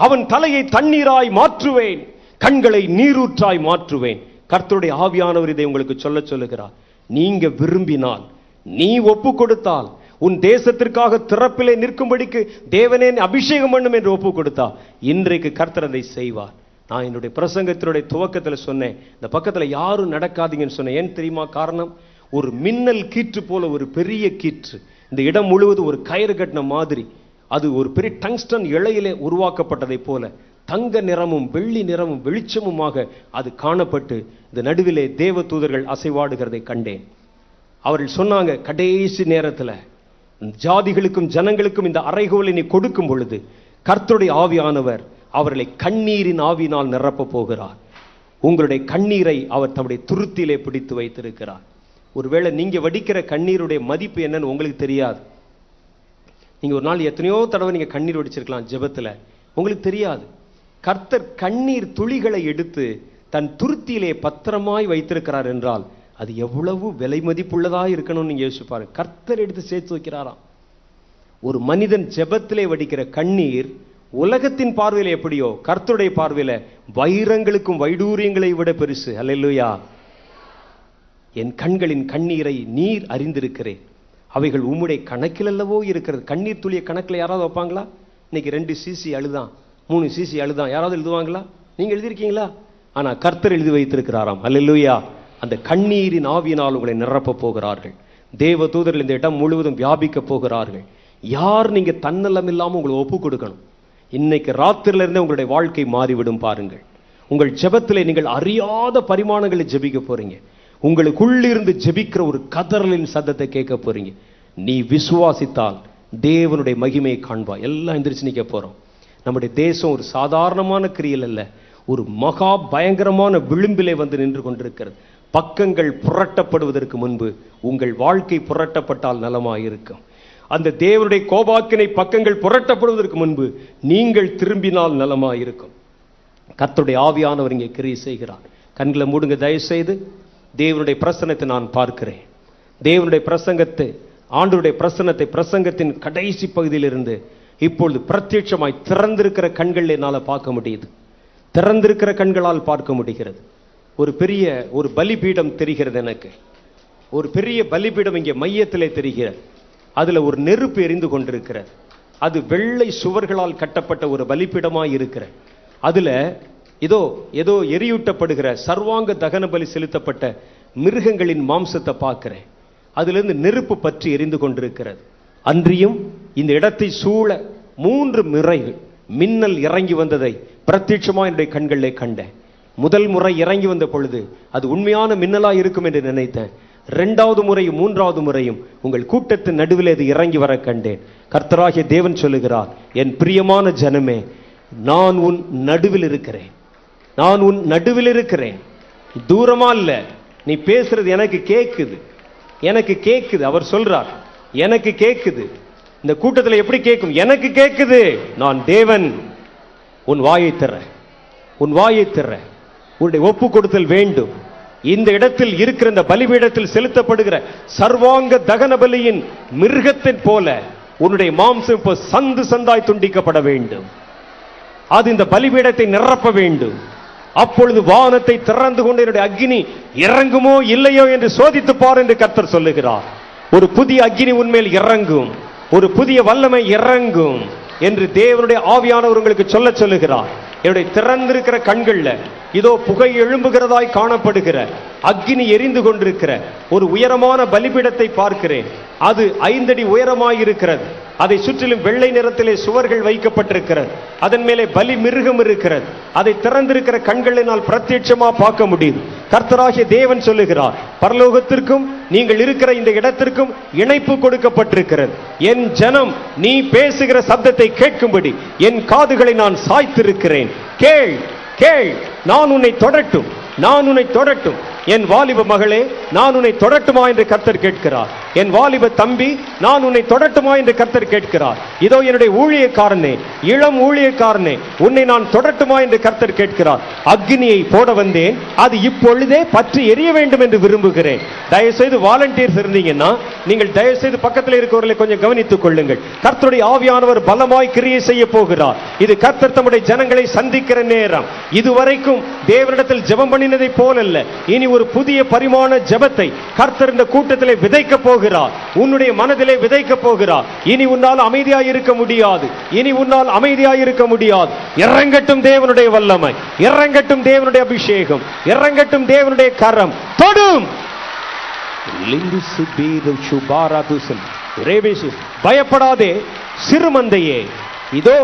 அவன் தலையை தண்ணீராய் மாற்றுவேன், கண்களை நீரூற்றாய் மாற்றுவேன். கர்த்தருடைய ஆவியானவர் இதை உங்களுக்கு சொல்லுகிறார். நீங்க விரும்பினால், நீ ஒப்பு கொடுத்தால், உன் தேசத்திற்காக திறப்பிலே நிற்கும்படிக்கு தேவனே அபிஷேகம் பண்ணும் என்று ஒப்பு கொடுத்தா, இன்றைக்கு கர்த்தர் அதை செய்வார். நான் என்னுடைய பிரசங்கத்தினுடைய துவக்கத்தில் சொன்னேன், இந்த பக்கத்தில் யாரும் நடக்காதீங்கன்னு சொன்னேன். ஏன் தெரியுமா காரணம்? ஒரு மின்னல் கீற்று போல ஒரு பெரிய கீற்று இந்த இடம் முழுவதும் ஒரு கயிறு கட்டின மாதிரி, அது ஒரு பெரிய டங்ஸ்டன் இழையிலே உருவாக்கப்பட்டதை போல தங்க நிறமும் வெள்ளி நிறமும் வெளிச்சமுமாக அது காணப்பட்டு இந்த நடுவிலே தேவ தூதர்கள் அசைவாடுகிறதை கண்டேன். அவர்கள் சொன்னாங்க, கடைசி நேரத்தில் ஜாதிகளுக்கும் ஜனங்களுக்கும் இந்த அறைகோலை நீ கொடுக்கும் பொழுது கர்த்தருடைய ஆவியானவர் அவர்களை கண்ணீரின் ஆவியினால் நிரப்ப போகிறார். உங்களுடைய கண்ணீரை அவர் தம்முடைய துருத்தியிலே பிடித்து வைத்திருக்கிறார். ஒருவேளை நீங்க வடிக்கிற கண்ணீருடைய மதிப்பு என்னன்னு உங்களுக்கு தெரியாது. நீங்க ஒரு நாள் எத்தனையோ தடவை நீங்க கண்ணீர் வடிச்சிருக்கலாம் ஜெபத்துல, உங்களுக்கு தெரியாது. கர்த்தர் கண்ணீர் துளிகளை எடுத்து தன் துருத்தியிலே பத்திரமாய் வைத்திருக்கிறார் என்றால் அது எவ்வளவு விலை மதிப்புள்ளதா இருக்கணும்னு நீங்க யோசிச்சு பாருங்க. கர்த்தர் எடுத்து சேர்த்து வைக்கிறாராம். ஒரு மனிதன் ஜெபத்திலே வடிக்கிற கண்ணீர் உலகத்தின் பார்வையில எப்படியோ, கர்த்தருடைய பார்வையில வைரங்களுக்கும் வைடூரியங்களை விட பெருசு. அல்லேலூயா. என் கண்களின் கண்ணீரை நீர் அறிந்திருக்கிறேன், அவைகள் உம்முடைய கணக்கில் அல்லவோ இருக்கிறது. கண்ணீர் துளிய கணக்கில் யாராவது வைப்பாங்களா? இன்னைக்கு 2 சிசி அழுதான், 3 சிசி அழுதான், யாராவது எழுதுவாங்களா? நீங்க எழுதிருக்கீங்களா? ஆனா கர்த்தர் எழுதி வைத்திருக்கிறாராம். அல்லேலூயா. அந்த கண்ணீரின் ஆவியினால் உங்களை நிரப்ப போகிறார்கள். தேவ தூதர்கள் இந்த இடம் முழுவதும் வியாபிக்க போகிறார்கள். யார் நீங்க தன்னலம் இல்லாம உங்களை ஒப்பு கொடுக்கணும். இன்னைக்கு ராத்திரில இருந்தே உங்களுடைய வாழ்க்கை மாறிவிடும் பாருங்கள். உங்கள் ஜெபத்திலே நீங்கள் அறியாத பரிமாணங்களை ஜெபிக்க போறீங்க. உங்களுக்குள்ளிருந்து ஜெபிக்கிற ஒரு கதறலின் சத்தத்தை கேட்க போறீங்க. நீ விசுவாசித்தால் தேவனுடைய மகிமையை காண்பா. எல்லாம் எந்திரிச்சு நிக்க போறோம். நம்முடைய தேசம் ஒரு சாதாரணமான கிரியல் அல்ல, ஒரு மகா பயங்கரமான விளிம்பிலே வந்து நின்று கொண்டிருக்கிறது. பக்கங்கள் புரட்டப்படுவதற்கு முன்பு உங்கள் வாழ்க்கை புரட்டப்பட்டால் நலமாயிருக்கும். அந்த தேவனுடைய கோபாக்கினை பக்கங்கள் புரட்டப்படுவதற்கு முன்பு நீங்கள் திரும்பினால் நலமாயிருக்கும். கர்த்தருடைய ஆவியானவர் இங்கே கிரியை செய்கிறார். கண்களை மூடுங்க தயவு செய்து. தேவனுடைய பிரசன்னத்தை நான் பார்க்கிறேன். தேவனுடைய பிரசங்கத்தை, ஆண்டவருடைய பிரசன்னத்தை பிரசங்கத்தின் கடைசி பகுதியிலிருந்து இப்பொழுது பிரத்யட்சமாய் திறந்திருக்கிற கண்கள் என்னால் பார்க்க முடியுது. திறந்திருக்கிற கண்களால் பார்க்க முடிகிறது. ஒரு பெரிய ஒரு பலிபீடம் தெரிகிறது எனக்கு. ஒரு பெரிய பலிபீடம் இங்கே மையத்திலே தெரிகிறது. அதுல ஒரு நெருப்பு எரிந்து கொண்டிருக்கிறது. அது வெள்ளை சுவர்களால் கட்டப்பட்ட ஒரு பலிபீடமாய் இருக்கிற. அதுல ஏதோ எரியூட்டப்படுகிற சர்வாங்க தகன பலி செலுத்தப்பட்ட மிருகங்களின் மாம்சத்தை பார்க்கிறேன். அதுல இருந்து நெருப்பு பற்றி எரிந்து கொண்டிருக்கிறது. அன்றியும் இந்த இடத்தை சூழ 3 முறைகள் மின்னல் இறங்கி வந்ததை பிரத்யட்சமா என்னுடைய கண்களிலே கண்டேன். முதல் முறை இறங்கி வந்த பொழுது அது உண்மையான மின்னலா இருக்கும் என்று நினைத்தேன். 2வது முறையும் 3வது முறையும் உங்கள் கூட்டத்தின் நடுவில் அது இறங்கி வர கண்டேன். கர்த்தராகிய தேவன் சொல்லுகிறார், என் பிரியமான ஜனமே, நான் உன் நடுவில் இருக்கிறேன். நான் உன் நடுவில் இருக்கிறேன். தூரமா இல்ல, நீ பேசுறது எனக்கு கேக்குது, எனக்கு கேக்குது. அவர் சொல்றார், எனக்கு கேக்குது. இந்த கூட்டத்தில் எப்படி கேட்கும்? எனக்கு கேக்குது. நான் தேவன். உன் வாயை திற, உன் வாயை திற. உன்னுடைய ஒப்பு கொடுத்தல் வேண்டும். இந்த இடத்தில் இருக்கிற இந்த பலிபீடத்தில் செலுத்தப்படுகிற சர்வாங்க தகன பலியின் மிருகத்தின் போல உன்னுடைய மாம்சம் இப்போ சந்து சந்தாய் துண்டிக்கப்பட வேண்டும். அது இந்த பலிபீடத்தை நிரப்ப வேண்டும். அப்பொழுது வானத்தை திறந்து கொண்டு என்னுடைய அக்கினி இறங்குமோ இல்லையோ என்று சோதித்து பார் என்று கர்த்தர் சொல்லுகிறார். ஒரு புதிய அக்கினி உன்மேல் இறங்கும், ஒரு புதிய வல்லமை இறங்கும் என்று தேவனுடைய ஆவியானவர் உங்களுக்கு சொல்லுகிறார். என்னுடைய திறந்திருக்கிற கண்கள்ல இதோ புகை எழும்புகிறதாய் காணப்படுகிற, அக்கினி எரிந்து கொண்டிருக்கிற ஒரு உயரமான பலிபீடத்தை பார்க்கிறேன். அது 5 அடி உயரமாயிருக்கிறது. அதை சுற்றிலும் வெள்ளை நிறத்திலே சுவர்கள் வைக்கப்பட்டிருக்கிறது. அதன் மேலே பலி மிருகம் இருக்கிறது. அதை திறந்திருக்கிற கண்களினால் பிரத்யட்சமா பார்க்க முடியும். கர்த்தராகிய தேவன் சொல்லுகிறார், பரலோகத்திற்கும் நீங்கள் இருக்கிற இந்த இடத்திற்கும் இணைப்பு கொடுக்கப்பட்டிருக்கிறது. என் ஜனம் நீ பேசுகிற சப்தத்தை கேட்கும்படி என் காதுகளை நான் சாய்த்திருக்கிறேன். கேள் கேள், நான் உன்னை தொடட்டும், நான் உன்னை தொடட்டும். என் வாலிப மகளே, நான் உன்னை தொடட்டுமா என்று கர்த்தர் கேட்கிறார். என் வாலிப தம்பி, நான் உன்னை தொடட்டுமா என்று கர்த்தர் கேட்கிறார். இதோ என்னுடைய ஊழியக்காரனே, இளம் ஊழியக்காரனே, உன்னை நான் தொடட்டுமா என்று கர்த்தர் கேட்கிறார். அக்னியை போட வந்தேன், அது இப்பொழுதே பற்றி எரிய வேண்டும் என்று விரும்புகிறேன். தயவுசெய்து வாலண்டியர்ஸ் இருந்தீங்கன்னா நீங்கள் தயவுசெய்து பக்கத்தில் இருக்கிறவர்களை கொஞ்சம் கவனித்துக் கொள்ளுங்கள். கர்த்தருடைய ஆவியானவர் பலமாய் கிரியை செய்ய போகிறார். இது கர்த்தர் தம்முடைய ஜனங்களை சந்திக்கிற நேரம். இதுவரைக்கும் தேவனிடத்தில் ஜெபம் பண்ணினதை போலல்ல, இனி ஒரு புதிய பரிமாண ஜெபத்தை கர்த்தர் இந்த கூட்டத்திலே விதைக்க போகிறார். உன்னுடைய மனதிலே விதைக்க போகிறார். இனி உன்னால் அமைதியாய் இருக்க முடியாது. இனி உன்னால் அமைதியாய் இருக்க முடியாது. இறங்கட்டும் தேவனுடைய வல்லமை, இறங்கட்டும் தேவனுடைய அபிஷேகம், இறங்கட்டும் தேவனுடைய கரம். தொடும். பயப்படாதே சிறுமந்தையே, இதோ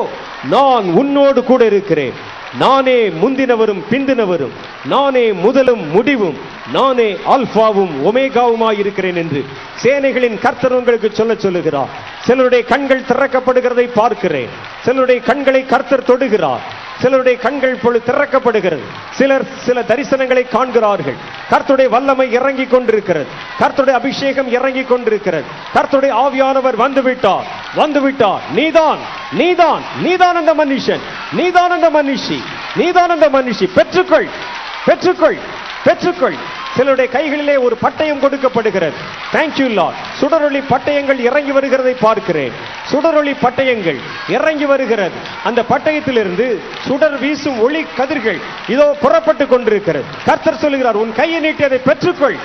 நான் உன்னோடு கூட இருக்கிறேன். நானே முந்தினவரும் பிந்தினவரும், நானே முதலும் முடிவும், நானே ஆல்பாவும் ஒமேகாவுமாய் இருக்கிறேன் என்று சேனைகளின் கர்த்தர் உங்களுக்கு சொல்லுகிறார். சிலருடைய கண்கள் திறக்கப்படுகிறதை பார்க்கிறேன். சிலருடைய கண்களை கர்த்தர் தொடுகிறார். சிலருடைய கண்கள் இப்பொழுது திறக்கப்படுகிறது. சிலர் சில தரிசனங்களை காண்கிறார்கள். கர்த்தருடைய வல்லமை இறங்கி கொண்டிருக்கிறது. கர்த்தருடைய அபிஷேகம் இறங்கி கொண்டிருக்கிறது. கர்த்தருடைய ஆவியானவர் வந்துவிட்டார், வந்துவிட்டார். நீதான் நீதான் நீதான் அந்த மனுஷன், நீதான் அந்த மனுஷி, நீதான் அந்த மனுஷி. பெற்றுக்கொள் பெற்றுக்கொள் பெற்றுக்கொள். சிலருடைய கைகளிலே ஒரு பட்டயம் கொடுக்கப்படுகிறது. Thank you lord. சுடரொளி பட்டயங்கள் இறங்கி வருகிறதை பார்க்கிறேன். சுடரொளி பட்டயங்கள் இறங்கி வருகிறது. அந்த பட்டயத்திலிருந்து சுடர் வீசும் ஒளி கதிர்கள் இதோ புறப்பட்டு கொண்டிருக்கிறது. கர்த்தர் சொல்லுகிறார், உன் கையை நீட்டி அதை பெற்றுக்கொள்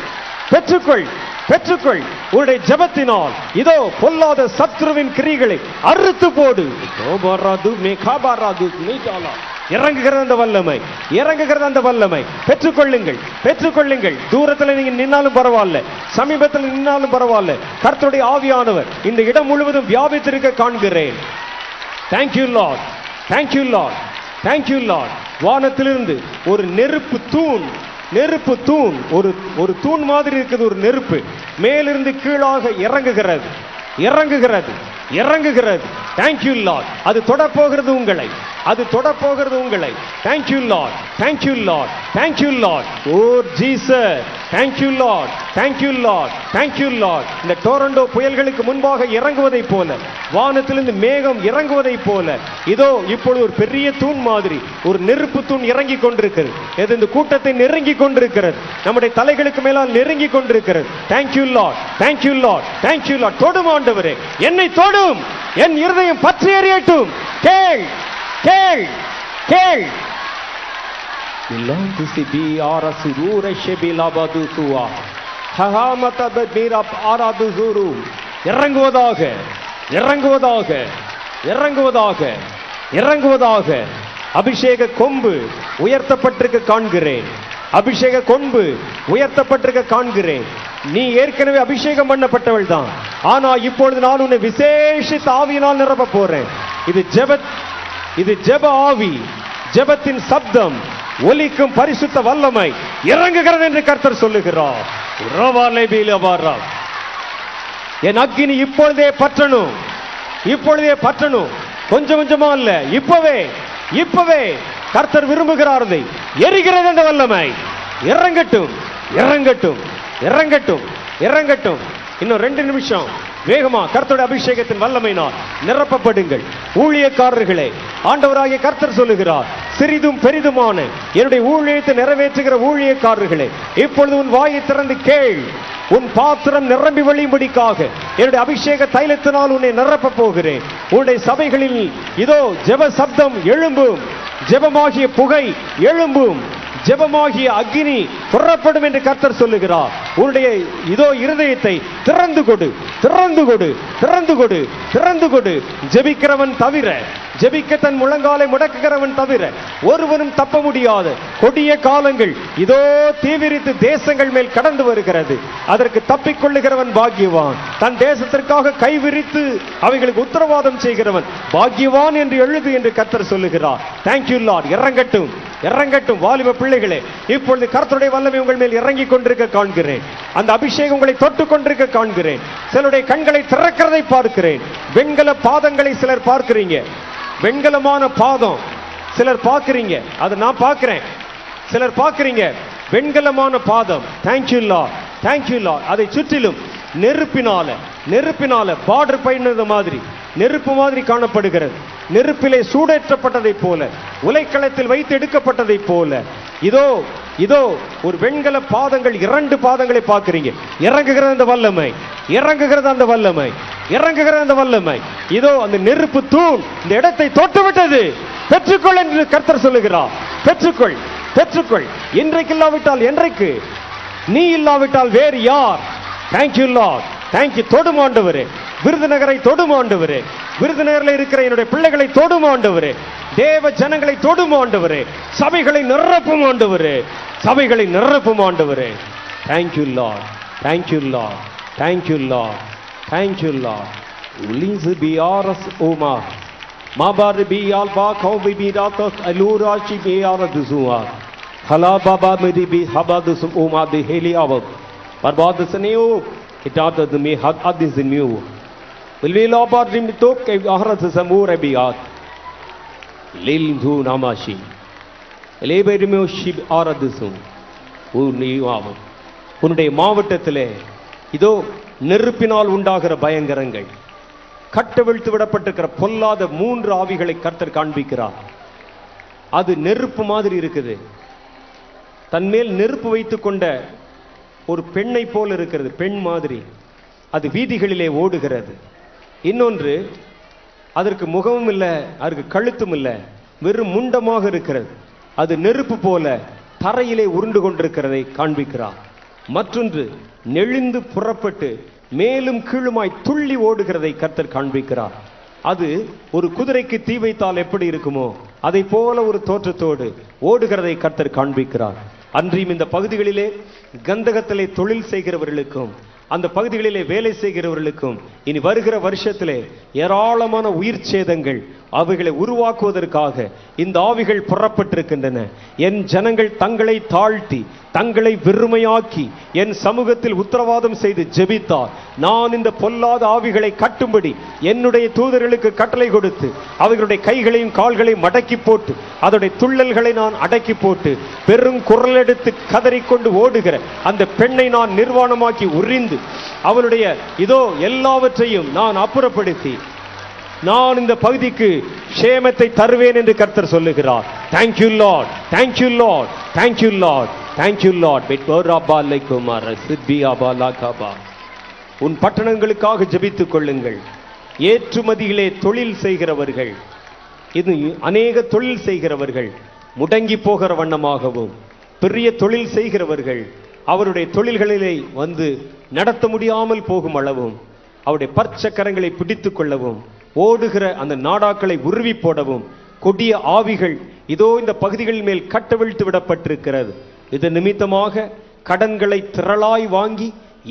பெற்றுக்கொள் பெற்றுக்கொள். உன்னுடைய ஜெபத்தினால் இதோ பொல்லாத சத்ருவின் கிரிகளை அறுத்து போடு. இறங்குகிறது அந்த வல்லமை, இறங்குகிறது அந்த வல்லமை. பெற்றுக்கொள்ளுங்கள் பெற்றுக்கொள்ளுங்கள். தூரத்தில் நீங்க நின்னாலும் பரவாயில்ல, சமீபத்தில் நின்னாலும் பரவாயில்ல. கர்த்தருடைய ஆவியானவர் இந்த இடம் முழுவதும் வியாபித்திருக்க காண்கிறேன். Thank you lord, thank you lord, thank you Lord. வானத்திலிருந்து ஒரு நெருப்பு தூண், நெருப்பு தூண், ஒரு தூண் மாதிரி இருக்குது. ஒரு நெருப்பு மேலிருந்து கீழாக இறங்குகிறது, இறங்குகிறது, இறங்குகிறது. Thank you lord. அது தொடப்போகிறது உங்களை, அது தொடப்போகிறது உங்களை. Thank you lord, thank you lord, thank you lord. Oh Jesus, thank you lord, thank you lord, thank you lord. இந்த டொரண்டோ புயல்களுக்கு முன்பாக இறங்குவதை போல, வானத்திலிருந்து மேகம் இறங்குவதை போல இதோ இப்பொழுது ஒரு பெரிய தூண் மாதிரி ஒரு நெருப்பு தூண் இறங்கி கொண்டிருக்கிறது. இது இந்த கூட்டத்தை நெருங்கி கொண்டிருக்கிறது. நம்முடைய தலைகளுக்கு மேலால் நெருங்கி கொண்டிருக்கிறது. Thank you lord, thank you lord, thank you Lord. தொடும் ஆண்டவரே, என்னை தொடும். என் இருதயம் பற்றி எறியட்டும். கேள் கேள் கேள். இறங்குவதாக இறங்குவதாக இறங்குவதாக இறங்குவதாக. அபிஷேக கொம்பு உயர்த்தப்பட்டிருக்க காண்கிறேன். அபிஷேக கொம்பு உயர்த்தப்பட்டிருக்க காண்கிறேன். நீ ஏற்கனவே அபிஷேகம் பண்ணப்பட்டவள் தான். ஆனா இப்பொழுது நான் உன்னை விசேஷித்த ஆவியினால் நிரப்ப போறேன். இது ஜெப ஆவி, ஜெபத்தின் சப்தம், ஒலிக்கும் பரிசுத்த வல்லமை இறங்குகிறது என்று கர்த்தர் சொல்லுகிறார். என் அக்கினி இப்பொழுதே பற்றணும், இப்பொழுதே பற்றணும். கொஞ்சம் கொஞ்சமா இல்ல, இப்பவே இப்பவே கர்த்தர் விரும்புகிறார். எரிகிறது அந்த வல்லமை. இறங்கட்டும் இறங்கட்டும் இறங்கட்டும் இறங்கட்டும். இன்னும் 2 நிமிஷம் வேகமா கர்த்தருடைய அபிஷேகத்தின் வல்லமையினால் நிரப்பப்படுங்கள். ஊழியக்காரர்களே, ஆண்டவராகிய கர்த்தர் சொல்லுகிறார், சிறிதும் பெரிதுமான என்னுடைய ஊழியத்தை நிறைவேற்றுகிற ஊழியக்காரர்களே, இப்பொழுது உன் வாயை திறந்து கேள். உன் பாத்திரம் நிரம்பி வழியும்படிக்காக என்னுடைய அபிஷேக தைலத்தினால் உன்னை நிரப்ப போகிறேன். உன்னுடைய சபைகளில் இதோ ஜெப சப்தம் எழும்பும், ஜெபமாகிய புகை எழும்பும், ஜெபமாகிய அக்கினி புறப்படும் என்று கர்த்தர் சொல்லுகிறார். உன்னுடைய இதோ இருதயத்தை திறந்து கொடு, திறந்து கொடு, திறந்து கொடு, திறந்து கொடு. ஜெபிக்கிறவன் தவிர ஜெபிக்க தன் முழங்காலை முடக்குகிறவன் தவிர ஒருவனும் தப்ப முடியாது. கொடிய காலங்கள் இதோ தீவிரித்து தேசங்கள் மேல் கடந்து வருகிறது. அதற்கு தப்பிக்கொள்ளுகிறவன் பாக்கியவான். தன் தேசத்திற்காக கைவிரித்து அவைகளுக்கு உத்தரவாதம் செய்கிறவன் பாக்கியவான் என்று எழுது என்று கர்த்தர் சொல்லுகிறார். Thank you Lord. இறங்கட்டும், இறங்கட்டும் வாலிப பிள்ளைகளே. இப்பொழுது கர்த்தருடைய வல்லமை உங்கள் மேல் இறங்கிக் கொண்டிருக்க காண்கிறேன். அந்த அபிஷேகம் உங்களை தொட்டுக் கொண்டிருக்க காண்கிறேன். சிலருடைய கண்களை திறக்கிறதை பார்க்கிறேன். வெண்கல பாதங்களை சிலர் பார்க்கிறீங்க. வெண்கலமான பாதம் சிலர் பார்க்கிறீங்க. அது நான் பார்க்கிறேன். சிலர் பார்க்கிறீங்க வெண்கலமான பாதம். Thank you lord, thank you Lord. அதை சுற்றிலும் நெருப்பினால பார்டர் பயணது மாதிரி நெருப்பு மாதிரி காணப்படுகிறது. நெருப்பிலே சூடேற்றப்பட்டதை போல, உலைக்களத்தில் வைத்து எடுக்கப்பட்டதை போல இதோ இதோ ஒரு வெண்கல பாதங்கள், 2 பாதங்களை பார்க்கிறீங்க. இறங்குகிறது அந்த வல்லமை, இறங்குகிறது அந்த வல்லமை, இறங்குகிறது அந்த வல்லமை. இதோ அந்த நெருப்பு தூண் இந்த இடத்தை தொட்டுவிட்டது. பெற்றுக்கொள் என்று கர்த்தர் சொல்லுகிறார். பெற்றுக்கொள், பெற்றுக்கொள். இன்றைக்கு இல்லாவிட்டால் என்றைக்கு? நீ இல்லாவிட்டால் வேறு யார்? Thank you lord, thank you. தொடுமாண்டவரே, விருதுநகரை தொடுமாண்டவரே, விருதுநகரில் இருக்கிற என்னுடைய பிள்ளைகளை தொடுமாண்டவரே, தேவ ஜனங்களை தொடுமாண்டவரே, சபைகளை நிரப்பும் ஆண்டவரே, சபைகளை நிரப்பும் ஆண்டவரே. Thank you lord, thank you lord, thank you lord, thank you lord. உலிங்ஸ் பிஆர்எஸ் ஓமா மாபார் பிஆல் பா கௌபி பிராத்தஸ் அலூராஷி பிஆர்துசுவா ஹலா பாபா மெதி பி ஹபாதுசு ஓமா தி ஹெலியாவ பர்பாதுசனேயோ இட்டாதது மே ஹத் அதிஸ்மியூ வில்விலா பார்ரிமிதோ கை ஆஹரத் சமூர பிஆத் லில்து நாமாஷி லேபெரிமோ ஷிப் ஆரதுசு உன்னியாவ. உன்னுடைய மாவட்டத்திலே இதோ நெருப்பினால் உண்டாகிற பயங்கரங்கள், கட்டவிழ்த்து விடப்பட்டிருக்கிற பொல்லாத 3 ஆவிகளை கர்த்தர் காண்பிக்கிறார். அது நெருப்பு மாதிரி இருக்குது. தன்மேல் நெருப்பு வைத்துக் கொண்ட ஒரு பெண்ணை போல் இருக்கிறது, பெண் மாதிரி. அது வீதிகளிலே ஓடுகிறது. இன்னொன்று, அதற்கு முகமும் இல்லை, அதற்கு கழுத்தும் இல்லை, வெறும் முண்டமாக இருக்கிறது. அது நெருப்பு போல தரையிலே உருண்டு கொண்டிருக்கிறதை காண்பிக்கிறார். மற்றொன்று நெளிந்து புறப்பட்டு மேலும் கீழுமாய் துள்ளி ஓடுகிறதை கர்த்தர் காண்பிக்கிறார். அது ஒரு குதிரைக்கு தீ வைத்தால் எப்படி இருக்குமோ அதை போல ஒரு தோற்றத்தோடு ஓடுகிறதை கர்த்தர் காண்பிக்கிறார். அன்றியும் இந்த பகுதிகளிலே கந்தகத்திலே தொழில் செய்கிறவர்களுக்கும் அந்த பகுதிகளிலே வேலை செய்கிறவர்களுக்கும் இனி வருகிற வருஷத்திலே ஏராளமான உயிர் சேதங்கள் அவைகளை உருவாக்குவதற்காக இந்த ஆவிகள் புறப்பட்டிருக்கின்றன. என் ஜனங்கள் தங்களை தாழ்த்தி தங்களை வெறுமையாக்கி என் சமூகத்தில் உத்தரவாதம் செய்து ஜெபித்தார். நான் இந்த பொல்லாத ஆவிகளை கட்டும்படி என்னுடைய தூதர்களுக்கு கட்டளை கொடுத்து அவர்களுடைய கைகளையும் கால்களையும் மடக்கி போட்டு அதோடைய துள்ளல்களை நான் அடக்கி போட்டு பெரும் குரல் எடுத்து கதறிக்கொண்டு ஓடுகிற அந்த பெண்ணை நான் நிர்வாணமாக்கி உரிந்து அவளுடைய இதோ எல்லாவற்றையும் நான் அப்புறப்படுத்தி நான் இந்த பகுதிக்கு க்ஷேமத்தை தருவேன் என்று கர்த்தர் சொல்லுகிறார். Thank you lord, thank you lord, thank you lord, thank you Lord. உன் பட்டணங்களுக்காக ஜெபித்துக் கொள்ளுங்கள். ஏற்றுமதியிலே தொழில் செய்கிறவர்கள், இது அநேக தொழில் செய்கிறவர்கள் முடங்கி போகிற வண்ணமாகவும், பெரிய தொழில் செய்கிறவர்கள் அவருடைய தொழில்களிலே வந்து நடத்த முடியாமல் போகும் அளவும், அவருடைய பற்சக்கரங்களை பிடித்துக் கொள்ளவும், ஓடுகிற அந்த நாடாக்களை உருவி போடவும் கொடிய ஆவிகள் இதோ இந்த பகுதிகளின் மேல் கட்டவிழ்த்து விடப்பட்டிருக்கிறது. இது நிமித்தமாக கடன்களை திரளாய் வாங்கி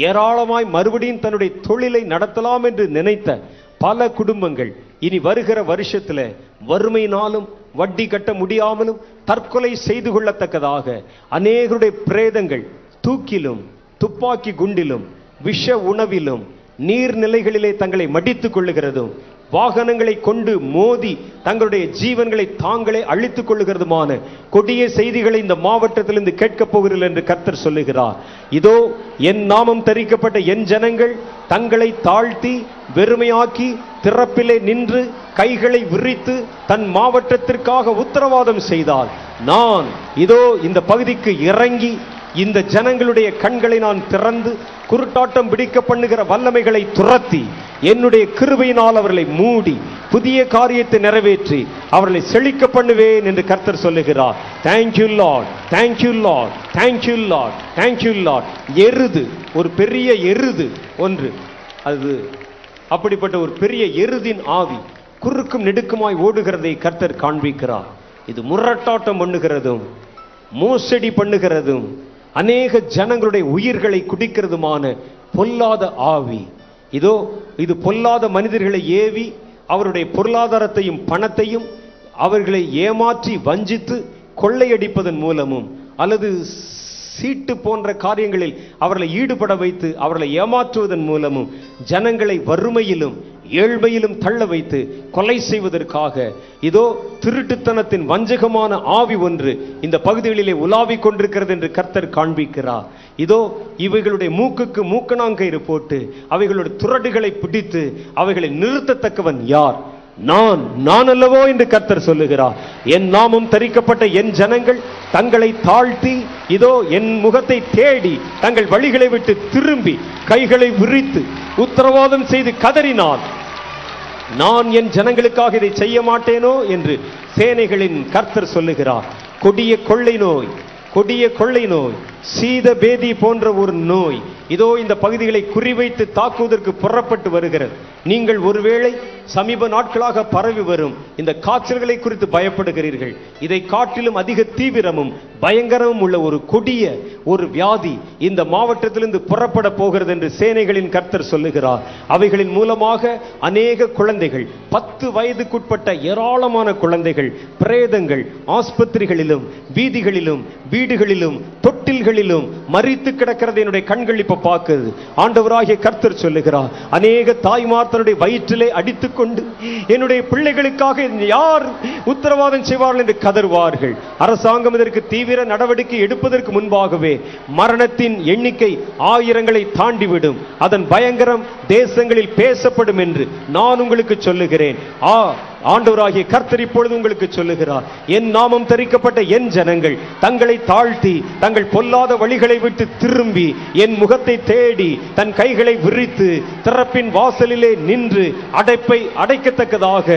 ஏராளமாய் மறுபடியும் தன்னுடைய தொழிலை நடத்தலாம் என்று நினைத்த பல குடும்பங்கள் இனி வருகிற வருஷத்துல வறுமையினாலும் வட்டி கட்ட முடியாமலும் தற்கொலை செய்து கொள்ளத்தக்கதாக அநேகருடைய பிரேதங்கள் தூக்கிலும் துப்பாக்கி குண்டிலும் விஷ உணவிலும் நீர்நிலைகளிலே தங்களை மடித்துக் கொள்ளுகிறதும், வாகனங்களை கொண்டு மோதி தங்களுடைய ஜீவன்களை தாங்களே அழித்துக் கொள்ளுகிறதுமான கொடிய செய்திகளை இந்த மாவட்டத்திலிருந்து கேட்கப் போகிறீர்கள் என்று கர்த்தர் சொல்லுகிறார். இதோ என் நாமம் தரிக்கப்பட்ட என் ஜனங்கள் தங்களை தாழ்த்தி வெறுமையாக்கி திறப்பிலே நின்று கைகளை விரித்து தன் மாவட்டத்திற்காக உத்தரவாதம் செய்தால், நான் இதோ இந்த பகுதிக்கு இறங்கி இந்த ஜனங்களுடைய கண்களை நான் திறந்து குருட்டாட்டம் பிடிக்க பண்ணுகிற வல்லமைகளை துரத்தி என்னுடைய கிருபையினால் அவர்களை மூடி புதிய காரியத்தை நிறைவேற்றி அவர்களை செழிக்க பண்ணுவேன் என்று கர்த்தர் சொல்லுகிறார். Thank you lord, thank you lord, thank you lord, thank you Lord. எருது, ஒரு பெரிய எருது ஒன்று, அது அப்படிப்பட்ட ஒரு பெரிய எருதின் ஆவி குறுக்கும் நெடுக்குமாய் ஓடுகிறதை கர்த்தர் காண்பிக்கிறார். இது முரட்டாட்டம் பண்ணுகிறதும் மோசடி பண்ணுகிறதும் அநேக ஜனங்களுடைய உயிர்களை குடிக்கிறதுமான பொல்லாத ஆவி. இது பொல்லாத மனிதர்களை ஏவி அவருடைய பொருளாதாரத்தையும் பணத்தையும் அவர்களை ஏமாற்றி வஞ்சித்து கொள்ளையடிப்பதன் மூலமும் அல்லது சீட்டு போன்ற காரியங்களில் அவர்களை ஈடுபட வைத்து அவர்களை ஏமாற்றுவதன் மூலமும் ஜனங்களை வறுமையிலும் ஏழ்மையிலும் தள்ள வைத்து கொலை செய்வதற்காக திருட்டுத்தனத்தின் வஞ்சகமான ஆவி ஒன்று இந்த பகுதிகளிலே உலாவிக் கொண்டிருக்கிறது என்று கர்த்தர் காண்பிக்கிறார். இவைகளுடைய மூக்குக்கு மூக்கணாங்கயிறு போட்டு அவைகளுடைய துறடுகளை பிடித்து அவைகளை நிறுத்தத்தக்கவன் யார்? நான் அல்லவோ என்று கர்த்தர் சொல்லுகிறார். என் நாமம் தரிக்கப்பட்ட என் ஜனங்கள் தங்களை தாழ்த்தி என் முகத்தை தேடி தங்கள் வழிகளை விட்டு திரும்பி கைகளை விரித்து உத்தரவாதம் செய்து கதறினான், நான் என் ஜனங்களுக்காக இதை செய்ய மாட்டேனோ என்று சேனைகளின் கர்த்தர் சொல்லுகிறார். கொடிய கொள்ளை நோய் சீத பேதி போன்ற ஒரு நோய் இந்த பகுதிகளை குறிவைத்து தாக்குவதற்கு புறப்பட்டு வருகிறது. நீங்கள் ஒருவேளை சமீப நாட்களாக பரவி வரும் இந்த காய்ச்சல்களை குறித்து பயப்படுகிறீர்கள். இதை காட்டிலும் அதிக தீவிரமும் பயங்கரமும் உள்ள ஒரு கொடிய ஒரு வியாதி இந்த மாவட்டத்திலிருந்து புறப்பட போகிறது என்று சேனைகளின் கர்த்தர் சொல்லுகிறார். அவைகளின் மூலமாக அநேக குழந்தைகள் 10 வயதுக்குட்பட்ட ஏராளமான குழந்தைகள் பிரேதங்கள் ஆஸ்பத்திரிகளிலும் வீதிகளிலும் வீடுகளிலும் தொட்டில்களிலும் மரித்து கிடக்கிறது என்னுடைய கண்கள் இப்ப பார்க்கிறது. ஆண்டவராகிய கர்த்தர் சொல்லுகிறார், அநேக தாய்மார் தன்னுடைய வயிற்றிலே அடித்துக்கொண்டு என்னுடைய பிள்ளைகளுக்காக யார் உத்தரவாதம் செய்வார்கள் என்று கதறுவார்கள். அரசாங்கம் இதற்கு தீவிர நடவடிக்கை எடுப்பதற்கு முன்பாகவே மரணத்தின் எண்ணிக்கை 1000களை தாண்டிவிடும், அதன் பயங்கரம் தேசங்களில் பேசப்படும் என்று நான் உங்களுக்கு சொல்லுகிறேன். ஆண்டவராகிய கர்த்தர் இப்பொழுது உங்களுக்கு சொல்லுகிறார், என் நாமம் தரிக்கப்பட்ட என் ஜனங்கள் தங்களை தாழ்த்தி தங்கள் பொல்லாத வழிகளை விட்டு திரும்பி என் முகத்தை தேடி தன் கைகளை விரித்து திறப்பின் வாசலிலே நின்று அடைப்பை அடைக்கத்தக்கதாக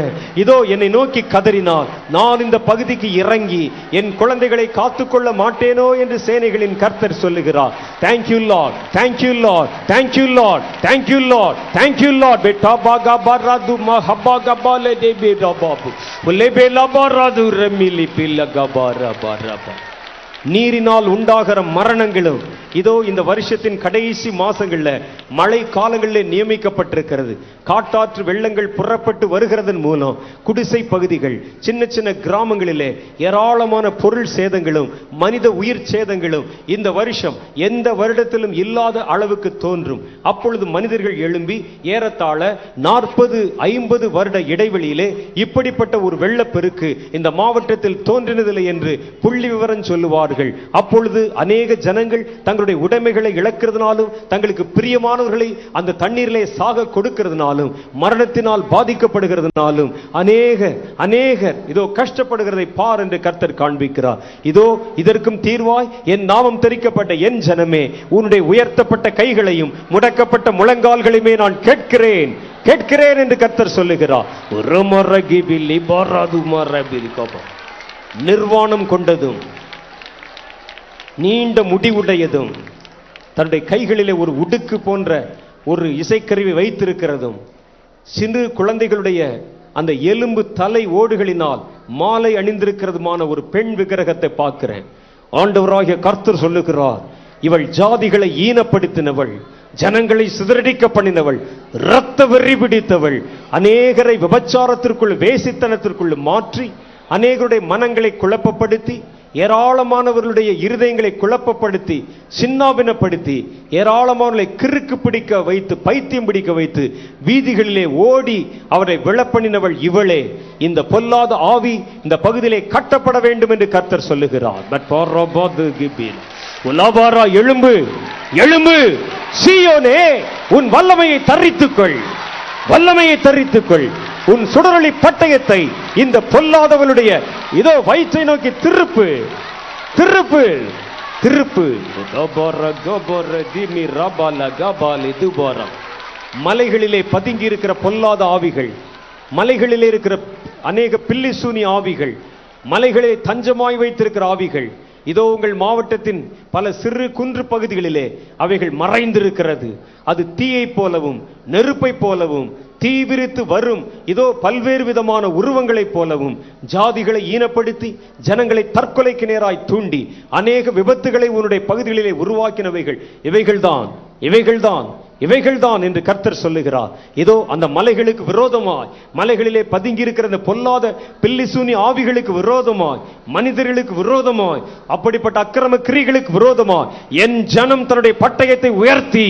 என்னை நோக்கி கதறினார், நான் இந்த பகுதிக்கு இறங்கி என் குழந்தைகளை காத்துக்கொள்ள மாட்டேனோ என்று சேனைகளின் கர்த்தர் சொல்லுகிறார். Thank you Lord, thank you Lord, thank you Lord, thank you Lord, thank you Lord. betabaga baradu mahabaga bale debi rababu ulebela baradu remili pillaga baraba. நீரினால் உண்டாகிற மரணங்களும் இந்த வருஷத்தின் கடைசி மாசங்கள்ல மழை காலங்களில் நியமிக்கப்பட்டிருக்கிறது. காட்டாற்று வெள்ளங்கள் புறப்பட்டு வருகிறதன் மூலம் குடிசை பகுதிகள் சின்ன சின்ன கிராமங்களிலே ஏராளமான பொருள் சேதங்களும் மனித உயிர் சேதங்களும் இந்த வருஷம் எந்த வருடத்திலும் இல்லாத அளவுக்கு தோன்றும். அப்பொழுது மனிதர்கள் எழும்பி ஏறத்தாழ 40-50 வருட இடைவெளியிலே இப்படிப்பட்ட ஒரு வெள்ளப்பெருக்கு இந்த மாவட்டத்தில் தோன்றினதில்லை என்று புள்ளி விவரம் சொல்லுவார். அப்பொழுது அநேக ஜனங்கள் தங்களுடைய உடைமைகளை இழக்கிறதுனாலும் தங்களுக்கு பிரியமானவர்களை அந்த தண்ணீரிலே சாக கொடுக்கிறதுனாலும் மரணத்தினால் பாதிக்கப்படுகிறதுனாலும் அநேகர் கஷ்டப்படுகிறதை பார் என்று கர்த்தர் காண்பிக்கிறார். இதற்கும் தீர்வாய் என் நாமம் தரிக்கப்பட்ட என் ஜனமே, உன்னுடைய உயர்த்தப்பட்ட கைகளையும் முடக்கப்பட்ட முழங்கால்களையுமே நான் கேட்கிறேன் என்று கர்த்தர் சொல்லுகிறார். நிர்வாணம் கொண்டதும் நீண்ட முடிவுடையதும் தன்னுடைய கைகளிலே ஒரு உடுக்கு போன்ற ஒரு இசைக்கருவி வைத்திருக்கிறதும் சிறு குழந்தைகளுடைய அந்த எலும்பு தலை ஓடுகளினால் மாலை அணிந்திருக்கிறதுமான ஒரு பெண் விக்கிரகத்தை பார்க்கிறேன். ஆண்டவராகிய கர்த்தர் சொல்லுகிறார், இவள் ஜாதிகளை ஈனப்படுத்தினவள், ஜனங்களை சிதறடிக்க பண்ணினவள், இரத்த வெறி பிடித்தவள், அநேகரை விபச்சாரத்திற்குள் வேசித்தனத்திற்குள் மாற்றி அநேகருடைய மனங்களை குழப்பப்படுத்தி ஏராளமானவர்களுடைய இருதயங்களை குழப்பப்படுத்தி சின்னாபினப்படுத்தி ஏராளமானவர்களை கிறுக்கு பிடிக்க வைத்து பைத்தியம் பிடிக்க வைத்து வீதிகளிலே ஓடி அவரை விழப்பண்ணினவள் இவளே. இந்த பொல்லாத ஆவி இந்த பகுதியிலே கட்டப்பட வேண்டும் என்று கர்த்தர் சொல்லுகிறார். எழும்பு சீயோனே, உன் வல்லமையை தரித்துக்கொள், உன் சுடரொளி பட்டயத்தை இந்த பொல்லாதவளுடைய வயிற்றை நோக்கி திருப்பு. மலைகளிலே பதுங்கி இருக்கிற பொல்லாத ஆவிகள், மலைகளிலே இருக்கிற அநேக பில்லிசூனி ஆவிகள், மலைகளிலே தஞ்சமாய் வைத்திருக்கிற ஆவிகள் உங்கள் மாவட்டத்தின் பல சிறு குன்று பகுதிகளிலே அவைகள் மறைந்திருக்கிறது. அது தீயை போலவும் நெருப்பை போலவும் தீவிரித்து வரும் இதோ பல்வேறு விதமான உருவங்களைப் போலவும் ஜாதிகளை ஈனப்படுத்தி ஜனங்களை தற்கொலைக்கு நேராய் தூண்டி அநேக விபத்துகளை உன்னுடைய பகுதிகளிலே உருவாக்கினவைகள் இவைகள்தான் என்று கர்த்தர் சொல்லுகிறார். இதோ அந்த மலைகளுக்கு விரோதமாய், மலைகளிலே பதுங்கி இருக்கிற அந்த பொல்லாத பில்லிசூனி ஆவிகளுக்கு விரோதமாய், மனிதர்களுக்கு விரோதமாய், அப்படிப்பட்ட அக்கிரம கிரிகளுக்கு விரோதமாய் என் ஜனம் தன்னுடைய பட்டயத்தை உயர்த்தி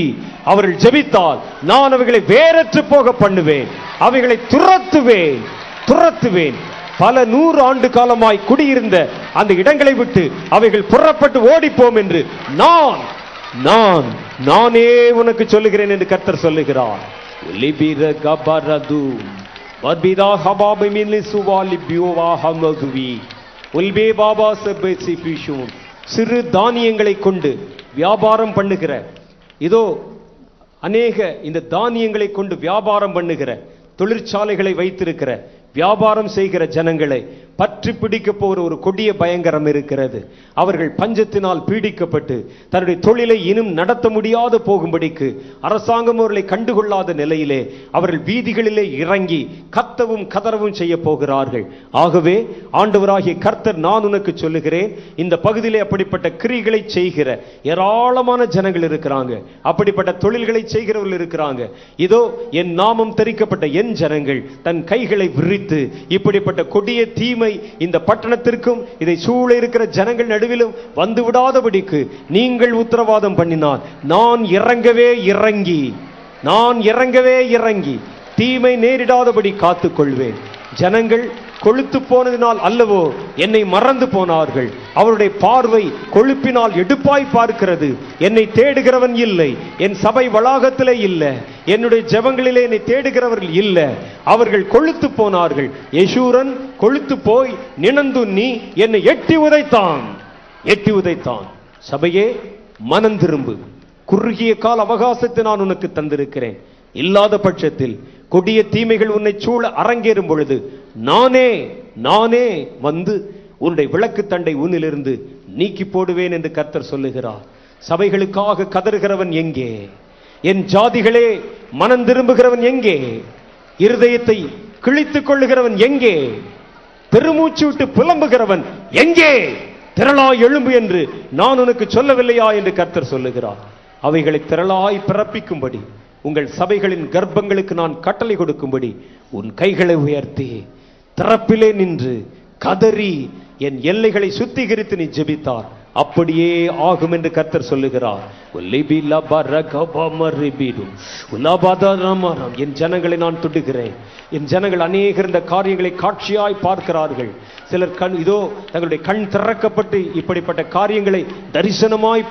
அவர்கள் ஜெபித்தால் நான் அவைகளை வேறற்று போக பண்ணுவேன், அவைகளை துரத்துவேன். பல 100 ஆண்டு காலமாய் குடியிருந்த அந்த இடங்களை விட்டு அவைகள் புறப்பட்டு ஓடிப்போம் என்று நானே உனக்கு சொல்லுகிறேன் என்று கர்த்தர் சொல்லுகிறார். சிறு தானியங்களை கொண்டு வியாபாரம் பண்ணுகிற, இதோ அநேக இந்த தானியங்களை கொண்டு வியாபாரம் பண்ணுகிற தொழிற்சாலைகளை வைத்திருக்கிற வியாபாரம் செய்கிற ஜனங்களை பற்றி பிடிக்க போகிற ஒரு கொடிய பயங்கரம் இருக்கிறது. அவர்கள் பஞ்சத்தினால் பீடிக்கப்பட்டு தன்னுடைய தொழிலை இன்னும் நடத்த முடியாது போகும்படிக்கு அரசாங்கம் அவர்களை கண்டுகொள்ளாத நிலையிலே அவர்கள் வீதிகளிலே இறங்கி கத்தவும் கதறவும் செய்ய போகிறார்கள். ஆகவே ஆண்டவராகிய கர்த்தர் நான் உனக்கு சொல்லுகிறேன், இந்த பகுதியிலே அப்படிப்பட்ட கிரிகளை செய்கிற ஏராளமான ஜனங்கள் இருக்கிறாங்க, அப்படிப்பட்ட தொழில்களை செய்கிறவர்கள் இருக்கிறாங்க. இதோ என் நாமம் தெரிக்கப்பட்ட என் ஜனங்கள் தன் கைகளை விரித்து இப்படிப்பட்ட கொடிய தீமை இந்த பட்டணத்திற்கும் இதை சூழ இருக்கிற ஜனங்கள் நடுவிலும் வந்து விடாதபடிக்கு நீங்கள் உத்தரவாதம் பண்ணினால் நான் இறங்கவே இறங்கி தீமை நேரிடாதபடி காத்துக் கொள்வேன். ஜனங்கள் கொழுத்து போனதினால் அல்லவோ என்னை மறந்து போனார்கள். அவருடைய பார்வை கொழுப்பினால் எடுப்பாய் பார்க்கிறது. என்னை தேடுகிறவன் இல்லை, என் சபை வளாகத்திலே இல்லை, என்னுடைய ஜெபங்களிலே என்னை தேடுகிறவர்கள் இல்லை. அவர்கள் கொழுத்து போனார்கள். யெஷூரன் கொழுத்து போய் நினந்துண்ணி என்னை எட்டி உதைத்தான். சபையே மனம் திரும்பு. குறுகிய கால அவகாசத்தை நான் உனக்கு தந்திருக்கிறேன். இல்லாத பட்சத்தில் கொடிய தீமைகள் உன்னை சூழ அரங்கேறும் பொழுது நானே வந்து உன்னுடைய விளக்கு தண்டை உன்னிலிருந்து நீக்கி போடுவேன் என்று கர்த்தர் சொல்லுகிறார். சபைகளுக்காக கதறுகிறவன் எங்கே? என் ஜாதிகளே, மனம் திரும்புகிறவன் எங்கே? இருதயத்தை கிழித்துக் கொள்ளுகிறவன் எங்கே? பெருமூச்சு விட்டு புலம்புகிறவன் எங்கே? திரளாய் எழும்பு என்று நான் உனக்கு சொல்லவில்லையா என்று கர்த்தர் சொல்லுகிறார். அவைகளை திரளாய் பிறப்பிக்கும்படி உங்கள் சபைகளின் கர்ப்பங்களுக்கு நான் கட்டளை கொடுக்கும்படி உன் கைகளை உயர்த்தி திறப்பிலே நின்று கதறி என் எல்லைகளை சுத்திகரித்து நீ ஜெபித்தார் அப்படியே ஆகும் என்று கர்த்தர் சொல்லுகிறார். என் ஜனங்களை நான் தொடுகிறேன். என் ஜனங்கள் அநேகர் இந்த காரியங்களை காட்சியாய் பார்க்கிறார்கள். சிலர் இதோ தங்களுடைய கண் திறக்கப்பட்டு இப்படிப்பட்ட காரியங்களை தரிசனமாய்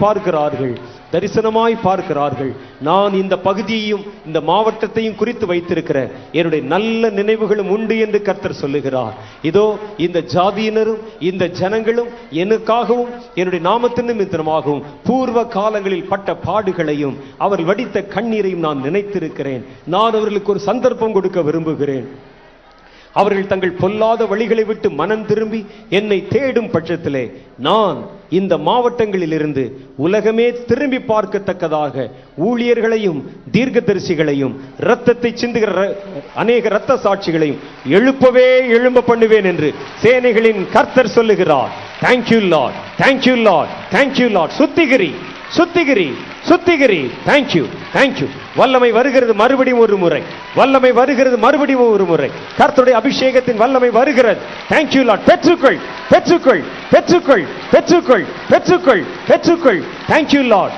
பார்க்கிறார்கள். நான் இந்த பகுதியையும் இந்த மாவட்டத்தையும் குறித்து வைத்திருக்கிற என்னுடைய நல்ல நினைவுகளும் உண்டு என்று கர்த்தர் சொல்லுகிறார். இதோ இந்த ஜாதியினரும் இந்த ஜனங்களும் எனக்காகவும் என்னுடைய நாமத்தின் நிமித்தமாகவும் பூர்வ காலங்களில் பட்ட பாடுகளையும் அவர் வடித்த கண்ணீரையும் நான் நினைத்திருக்கிறேன். நான் அவர்களுக்கு ஒரு சந்தர்ப்பம் கொடுக்க விரும்புகிறேன். அவர்கள் தங்கள் பொல்லாத வழிகளை விட்டு மனம் திரும்பி என்னை தேடும் பட்சத்திலே நான் இந்த மாவட்டங்களில் இருந்து உலகமே திரும்பி பார்க்கத்தக்கதாக ஊழியர்களையும் தீர்க்கதரிசிகளையும் இரத்தத்தை சிந்துகிற அநேக இரத்த சாட்சிகளையும் எழும்ப பண்ணுவேன் என்று சேனைகளின் கர்த்தர் சொல்லுகிறார். Thank you lord, thank you lord, thank you lord. சுத்திகரி. தேங்க்யூ. வல்லமை வருகிறது மறுபடியும் ஒரு முறை. கர்த்தருடைய அபிஷேகத்தின் வல்லமை வருகிறது. Thank you lord. பெற்றுக்கொள். Thank you lord.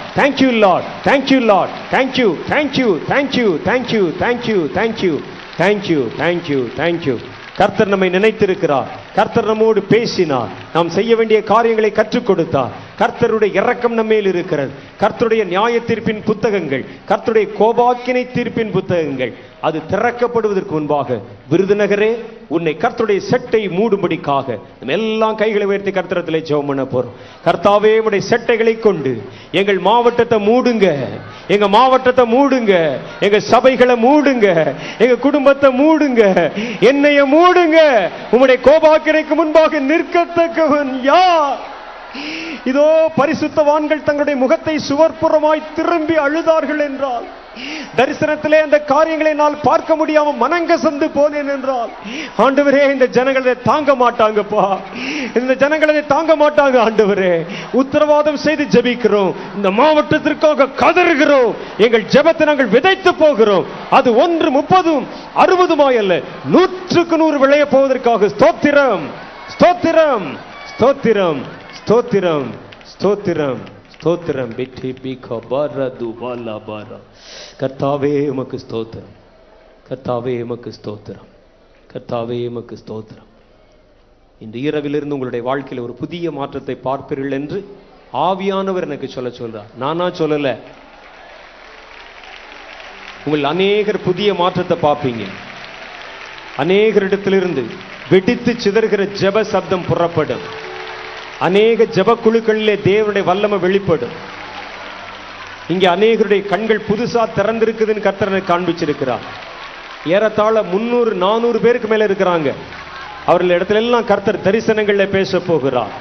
கர்த்தர் நம்மை நினைத்திருக்கிறார். கர்த்தர் நம்மோடு பேசினார். நாம் செய்ய வேண்டிய காரியங்களை கற்றுக் கொடுத்தார். கர்த்தருடைய இரக்கம் நம்மேல் இருக்கிறது. கர்த்தருடைய நியாய தீர்ப்பின் புத்தகங்கள், கர்த்தருடைய கோபாக்கினை தீர்ப்பின் புத்தகங்கள் அது திறக்கப்படுவதற்கு முன்பாக விருதுநகரே உன்னை கர்த்தருடைய செட்டை மூடும்படிக்காக நம்ம எல்லாம் கைகளை உயர்த்தி கர்த்தரத்திலே ஜெபம் பண்ண போறோம். கர்த்தாவே, உடைய செட்டைகளை கொண்டு எங்கள் மாவட்டத்தை மூடுங்க, எங்க சபைகளை மூடுங்க, எங்க குடும்பத்தை மூடுங்க, என்னைய மூடுங்க. உம்முடைய கோபாக்கினைக்கு முன்பாக நிற்கத்தக்கவன் யார்? இதோ பரிசுத்தவான்கள் தங்களுடைய முகத்தை சுவர்ப்புறமாய் திரும்பி அழுதார்கள் என்றால், தரிசனத்திலே அந்த காரியங்களை நான் பார்க்க முடியாம மனங்கசந்து போனேன் என்றால், ஆண்டவரே இந்த ஜனங்களை தாங்க மாட்டாங்கப்பா, இந்த ஜனங்களை தாங்க மாட்டாங்க ஆண்டவரே. உத்தரவாதம் செய்து ஜெபிக்கிறோம், இந்த மாவட்டத்திற்காக கதறுகிறோம், எங்கள் ஜெபத்தை நாங்கள் விதைத்து போகிறோம். அது 1 30 60 அல்ல, 100க்கு 100 விளைய போவதற்காக ஸ்தோத்திரம், ஸ்தோத்திரம், ஸ்தோத்திரம், ஸ்தோத்திரம், ஸ்தோத்திரம், ஸ்தோத்திரம். கர்த்தாவே உமக்கு ஸ்தோத்திரம், கர்த்தாவே உமக்கு ஸ்தோத்திரம், கர்த்தாவே உமக்கு ஸ்தோத்திரம். இந்த இரவிலிருந்து உங்களுடைய வாழ்க்கையில் ஒரு புதிய மாற்றத்தை பார்ப்பீர்கள் என்று ஆவியானவர் எனக்கு சொல்றார். நானா சொல்லல, உங்கள் அநேகர் புதிய மாற்றத்தை பார்ப்பீங்க. அநேகரிடத்திலிருந்து வெடித்து சிதறுகிற ஜெப சப்தம் புறப்படும். அநேக ஜெப குழுக்களிலே தேவனுடைய வல்லமை வெளிப்படும். இங்கே அநேகருடைய கண்கள் புதுசா திறந்திருக்குதுன்னு கர்த்தர் காண்பிச்சிருக்கிறார். ஏறத்தாழ 300 400 பேருக்கு மேல இருக்கிறாங்க. அவர்கள் இடத்துல எல்லாம் கர்த்தர் தரிசனங்கள்ல பேச போகிறார்.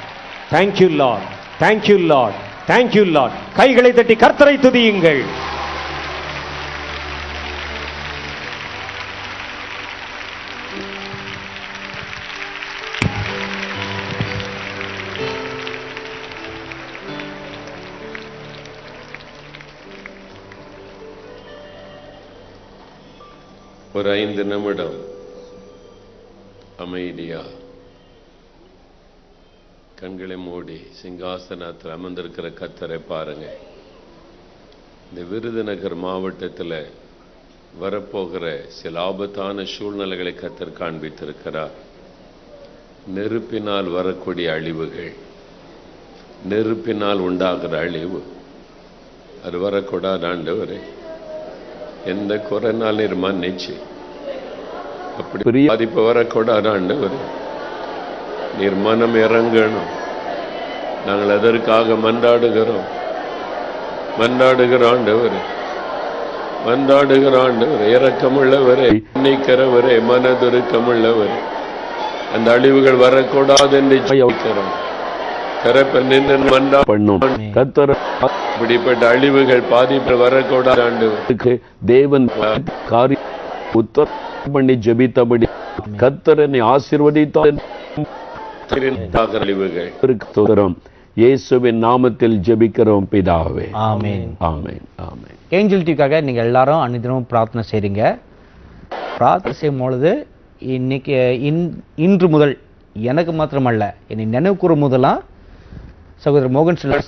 Thank you lord, thank you lord, thank you Lord. கைகளை தட்டி கர்த்தரை துதியுங்கள். ஒரு 5 நிமிடம் அமைதியா கண்களை மூடி சிங்காசனத்தில் அமர்ந்திருக்கிற கர்த்தரை பாருங்க. இந்த விருதுநகர் மாவட்டத்தில் வரப்போகிற சில ஆபத்தான சூழ்நிலைகளை கர்த்தர் காண்பித்திருக்கிறார். நெருப்பினால் வரக்கூடிய அழிவுகள், நெருப்பினால் உண்டாகிற அழிவு, அது வரக்கூடாது ஆண்டவரே. எந்த குறைநாள் நீர் மன்னிச்சு அப்படி பாதிப்பு வரக்கூடாது ஆண்டவரே. நீர் மனம் இறங்கணும். நாங்கள் அதற்காக மன்றாடுகிறோம், மன்றாடுகிற ஆண்டவரே, மன்றாடுகிற ஆண்டவரே. இரக்கமுள்ளவரே, மன்னிக்கிறவரே, மனதுருக்கமுள்ளவரே. அந்த அழிவுகள் வரக்கூடாது என்று ஜெபிக்கிறோம். கரப்ப நின்று மன்றா பண்ணும் கர்த்தர். இப்படிப்பட்ட அழிவுகள் பாதிப்பு வரக்கூடாது ஆண்டவருக்கு தேவன் காரியம் உத்தரவு பண்ணி ஜெபித்தபடி கர்த்தரனை ஆசீர்வதித்தார். அழிவுகள் இயேசுவின் நாமத்தில் ஜெபிக்கிறோம் பிதாவே, ஆமென், ஆமென், ஆமென். ஏஞ்சல் டிவிக்காக நீங்க எல்லாரும் அன்னிதினமும் பிரார்த்தனை செய்றீங்க. பிரார்த்தனை செய்யும் பொழுது இன்று முதல் எனக்கு மாத்திரமல்ல, என்னை நினைவு கூறும் முதலாம் சகோதரர் மோகன் சிலர்